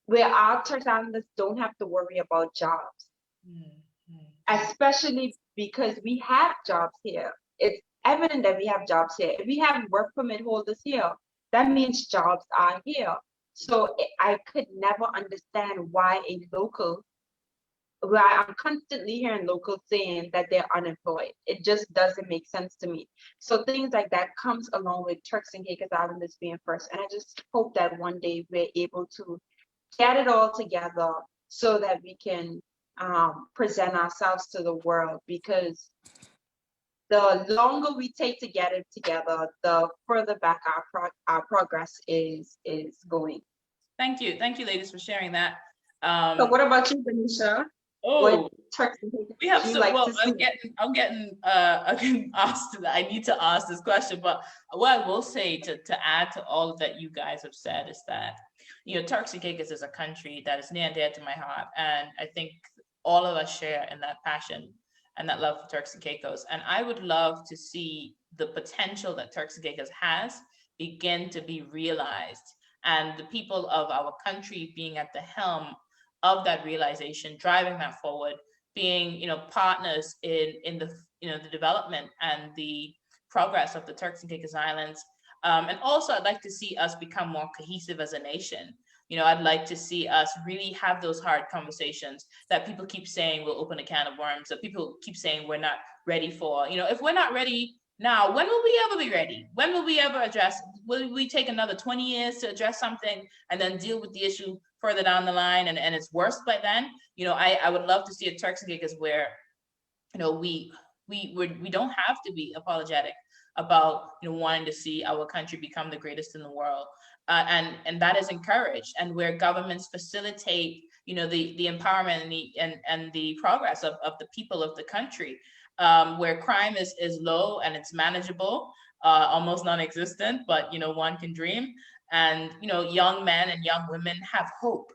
where our Turks Islanders don't have to worry about jobs, especially because we have jobs here. It's evident that we have jobs here. If we have work permit holders here, that means jobs are here. So I could never understand why I'm constantly hearing locals saying that they're unemployed. It just doesn't make sense to me. So things like that comes along with Turks and Caicos Islanders being first. And I just hope that one day we're able to get it all together so that we can present ourselves to the world, because the longer we take to get it together, the further back our progress is going. Thank you, ladies, for sharing that. So what about you, Bernicia? Oh, we have so well. I'm getting asked that. I need to ask this question, but what I will say to add to all that you guys have said is that, you know, Turks and Caicos is a country that is near and dear to my heart, and I think all of us share in that passion and that love for Turks and Caicos. And I would love to see the potential that Turks and Caicos has begin to be realized, and the people of our country being at the helm of that realization, driving that forward, being, you know, partners in the, you know, the development and the progress of the Turks and Caicos Islands. And also, I'd like to see us become more cohesive as a nation. You know, I'd like to see us really have those hard conversations that people keep saying will open a can of worms, that people keep saying we're not ready for. You know, if we're not ready now, when will we ever be ready? When will we ever address? Will we take another 20 years to address something and then deal with the issue further down the line, and it's worse by then? You know, I would love to see a Turks and Caicos where, you know, we don't have to be apologetic about, you know, wanting to see our country become the greatest in the world, and that is encouraged, and where governments facilitate, you know, the empowerment and the progress of the people of the country, where crime is low and it's manageable, almost non-existent, but, you know, one can dream, and, you know, young men and young women have hope.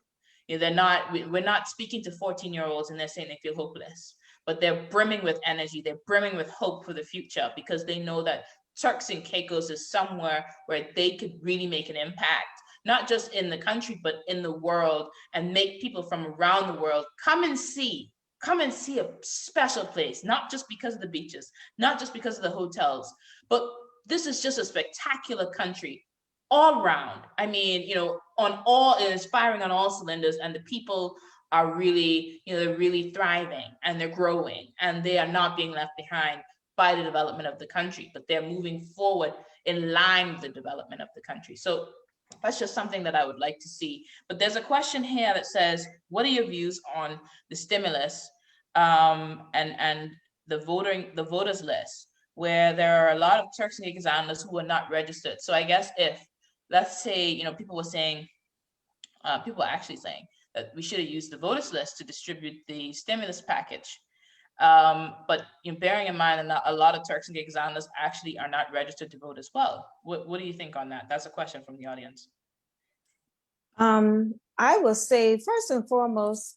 You know, we're not speaking to 14-year-olds and they're saying they feel hopeless, but they're brimming with energy. They're brimming with hope for the future because they know that Turks and Caicos is somewhere where they could really make an impact, not just in the country, but in the world, and make people from around the world come and see a special place, not just because of the beaches, not just because of the hotels, but this is just a spectacular country all around. I mean, it's firing on all cylinders, and the people are really, they're really thriving and they're growing, and they are not being left behind by the development of the country, but they're moving forward in line with the development of the country. So that's just something that I would like to see. But there's a question here that says, what are your views on the stimulus and the voters list, where there are a lot of Turks and Caicos Islanders who are not registered? So I guess if, let's say, people were actually saying that we should have used the voters list to distribute the stimulus package. But bearing in mind that a lot of Turks and Caicos Islanders actually are not registered to vote as well. What do you think on that? That's a question from the audience. I will say, first and foremost,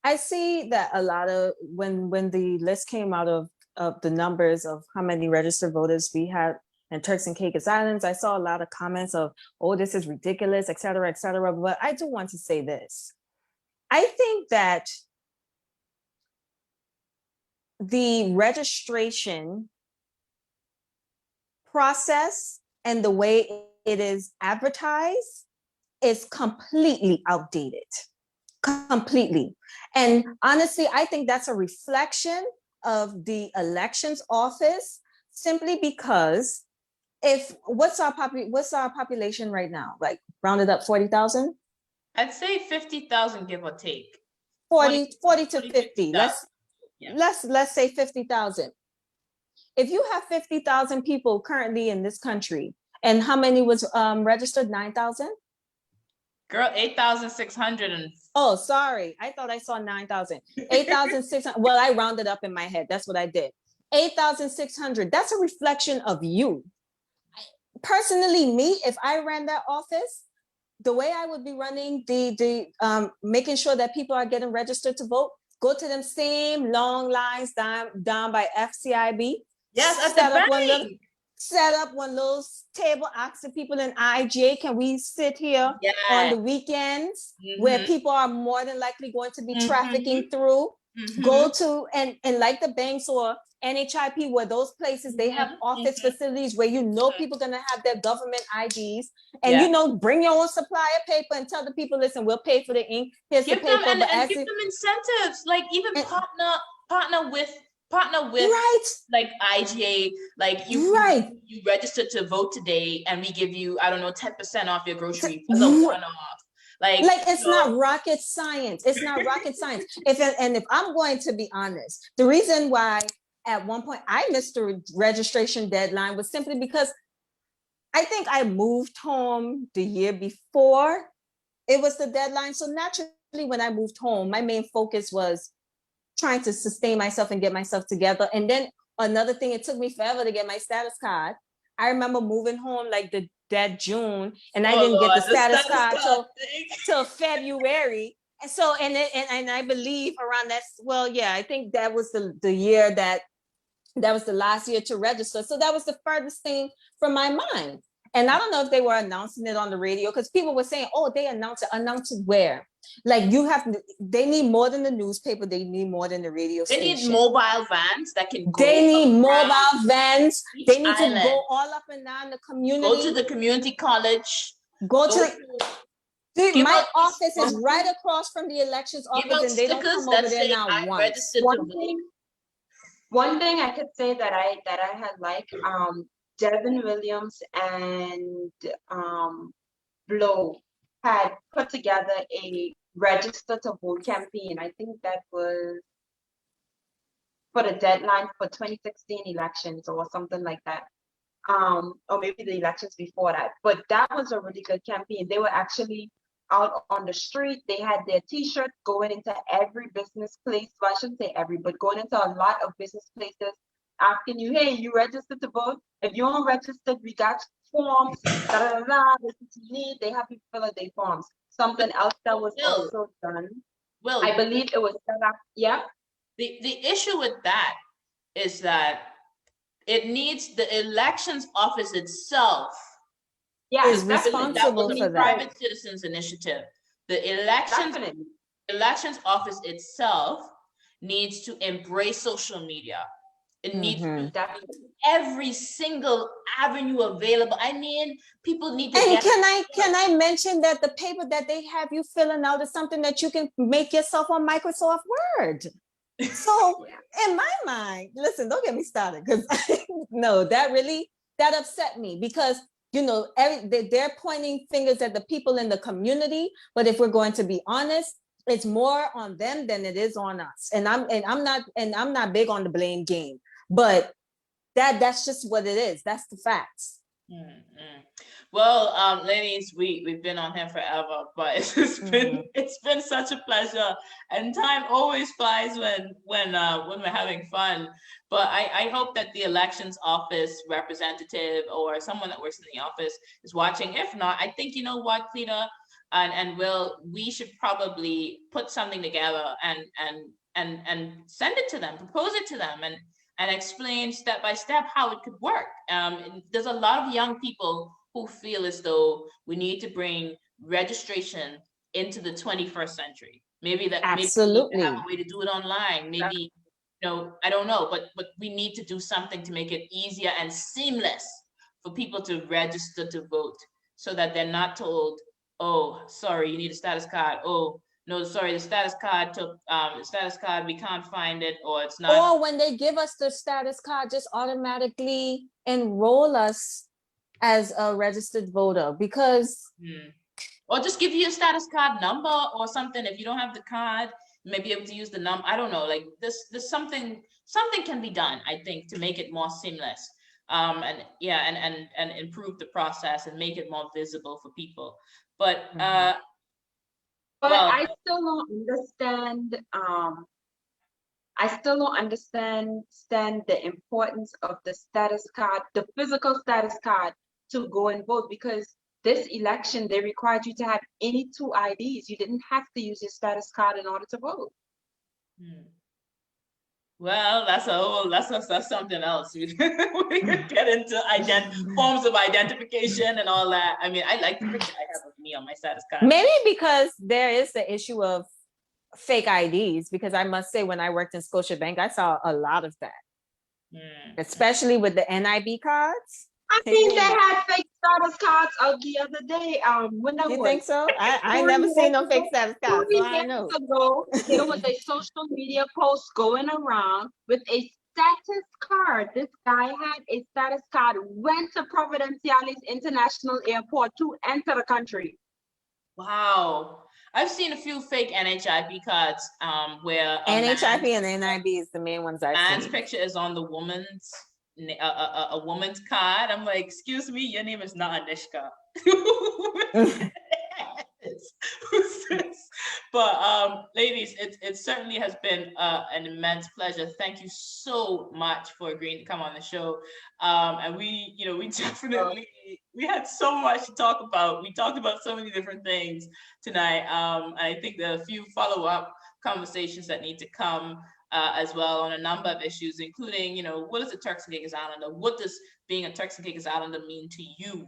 I see that a lot of when the list came out of the numbers of how many registered voters we had in Turks and Caicos Islands, I saw a lot of comments of, oh, this is ridiculous, et cetera, et cetera. But I do want to say this. I think that the registration process and the way it is advertised is completely outdated. Completely. And honestly, I think that's a reflection of the elections office, simply because what's our population right now? Like rounded up 40,000? I'd say 50,000, give or take. 40 to 50. Let's say 50,000. If you have 50,000 people currently in this country, and how many was registered? 9,000? Girl, 8,600 and... Oh, sorry. I thought I saw 9,000. 8,600. Well, I rounded up in my head. That's what I did. 8,600. That's a reflection of you. Personally, me, if I ran that office, the way I would be running making sure that people are getting registered to vote, go to them same long lines down by FCIB. Yes, at the bank. Set up one little table, asking people in IGA, can we sit here on the weekends where people are more than likely going to be trafficking through? Go to, and like the banks or NHIP, where those places, they have office facilities where people are going to have their government IDs, and bring your own supply of paper and tell the people, listen, we'll pay for the ink. Here's the paper. And give them incentives, like even partner with right, like IGA, like you registered to vote today, and we give you, I don't know, 10% off your groceries as a one-off. Like it's not rocket science. It's not rocket science. If I'm going to be honest, the reason why at one point I missed the registration deadline was simply because I think I moved home the year before it was the deadline. So naturally, when I moved home, my main focus was trying to sustain myself and get myself together. And then another thing, it took me forever to get my status card. I remember moving home like that June, and I didn't get the status card till February. And so, and I believe around that, I think that was the year that was the last year to register. So that was the furthest thing from my mind. And I don't know if they were announcing it on the radio, because people were saying, oh, they announced it where? Like they need more than the newspaper. They need more than the radio station. They need mobile vans that can go. They need mobile vans. They need to go all up and down the community. Go to the community college. My office is right across from the elections office, and they don't come over there now once. One thing I could say that I had Devin Williams and Blow had put together a register to vote campaign. I think that was for the deadline for 2016 elections or something like that. Or maybe the elections before that. But that was a really good campaign. They were actually out on the street. They had their t-shirts going into every business place. Well, I shouldn't say every, but going into a lot of business places, asking you, hey, you registered to vote? If you aren't registered, we got forms, this is what you need. They have you fill out their forms. Something else that was also done. I believe it was set up. Yeah. The issue with that is that it needs the elections office itself is definitely. that was responsible a for that. private citizens initiative. The elections office itself needs to embrace social media. It needs to Definitely. every single avenue available. I mean, people need to And get. can I mention that the paper that they have you filling out is something that you can make yourself on Microsoft Word. So in my mind, listen, don't get me started, because no, that upset me, because you know, they're pointing fingers at the people in the community, but if we're going to be honest, it's more on them than it is on us. And I'm not big on the blame game, but that's just what it is. That's the facts. Mm-hmm. Well, ladies, we've been on here forever, but it's been such a pleasure, and time always flies when we're having fun. But I hope that the elections office representative or someone that works in the office is watching. If not, I think, you know what, Cleta and Will, we should probably put something together and send it to them, propose it to them, and explain step by step how it could work. There's a lot of young people who feel as though we need to bring registration into the 21st century. Maybe we have a way to do it online. Maybe, you know, I don't know, but we need to do something to make it easier and seamless for people to register to vote, so that they're not told, oh, sorry, you need a status card. Oh, no, sorry, the status card, we can't find it, or it's not. Or when they give us the status card, just automatically enroll us as a registered voter, because or just give you a status card number or something. If you don't have the card, you may be able to use the number. I don't know, like there's something can be done, I think, to make it more seamless. And improve the process and make it more visible for people. But but I still don't understand. I still don't understand the importance of the status card, the physical status card, to go and vote, because this election, they required you to have any 2 IDs. You didn't have to use your status card in order to vote. Well, that's something else. We could get into forms of identification and all that. I mean, I like the picture I have of me on my status card. Maybe because there is the issue of fake IDs, because I must say, when I worked in Scotiabank, I saw a lot of that, especially with the NIB cards. I think they had fake status cards out the other day. When I You think so? I never seen no fake status cards, so I know. Ago, there was a social media post going around with a status card. This guy had a status card, went to Providenciales International Airport to enter the country. Wow. I've seen a few fake NHIP cards where NHIP and NIB is the main ones I've seen. Man's picture is on the woman's a woman's card. I'm like, excuse me, your name is not Anishka. But ladies, it certainly has been an immense pleasure. Thank you so much for agreeing to come on the show. And we definitely we had so much to talk about. We talked about so many different things tonight. I think there are a few follow-up conversations that need to come as well on a number of issues, including, you know, what is a Turks and Caicos Islander? What does being a Turks and Caicos Islander mean to you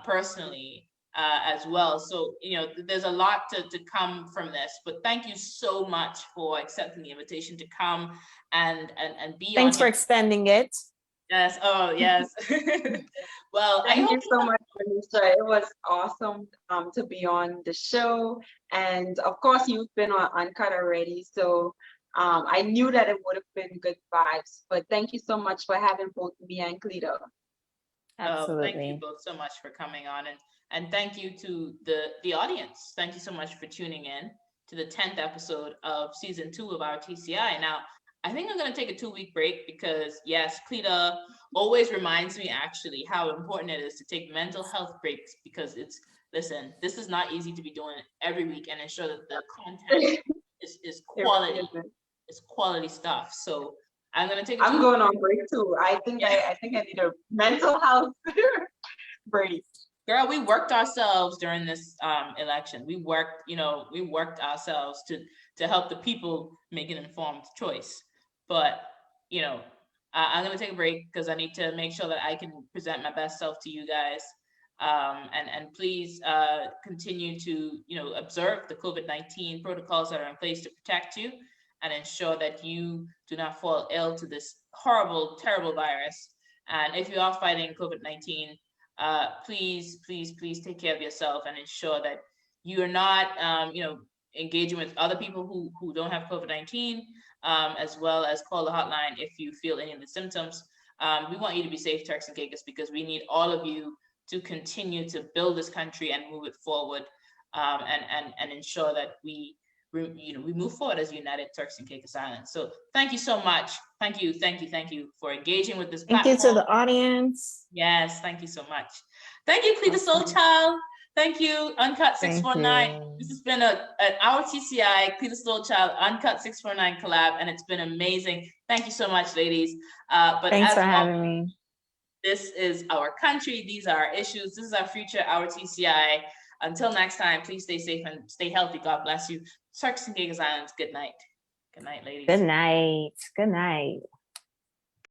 personally? As well. So, you know, there's a lot to come from this, but thank you so much for accepting the invitation to come and be Thanks for extending it. Yes. Oh, yes. Well, thank you so much, Anisha. It was awesome to be on the show. And of course, you've been on Uncut already. So I knew that it would have been good vibes. But thank you so much for having both me and Cleta. Absolutely. Thank you both so much for coming on, and thank you to the audience. Thank you so much for tuning in to the 10th episode of season 2 of our TCI. Now, I think I'm going to take a 2-week break because, yes, Cleta always reminds me actually how important it is to take mental health breaks, because listen, this is not easy to be doing every week and ensure that the content is quality. It's quality stuff. So I'm going to take I'm going on break too. I think I need a mental health break. girl, we worked ourselves during this election. We worked ourselves to help the people make an informed choice. But, I'm going to take a break because I need to make sure that I can present my best self to you guys. And please continue to, observe the COVID-19 protocols that are in place to protect you and ensure that you do not fall ill to this horrible, terrible virus. And if you are fighting COVID-19, please take care of yourself and ensure that you are not, engaging with other people who don't have COVID-19, as well as call the hotline if you feel any of the symptoms. We want you to be safe, Turks and Caicos, because we need all of you to continue to build this country and move it forward, and ensure that we move forward as united Turks and Caicos Islands. So thank you so much. Thank you for engaging with this platform. Thank you to the audience. Yes, thank you so much. Thank you, Cleta Soul Child. Thank you, Uncut 649. This has been an Our TCI, Cleta Soul Child, Uncut 649 collab, and it's been amazing. Thank you so much, ladies. But thanks for having me. This is our country. These are our issues. This is our future, Our TCI. Until next time, please stay safe and stay healthy. God bless you. Turks and Caicos Islands, good night. Good night, ladies. Good night. Good night.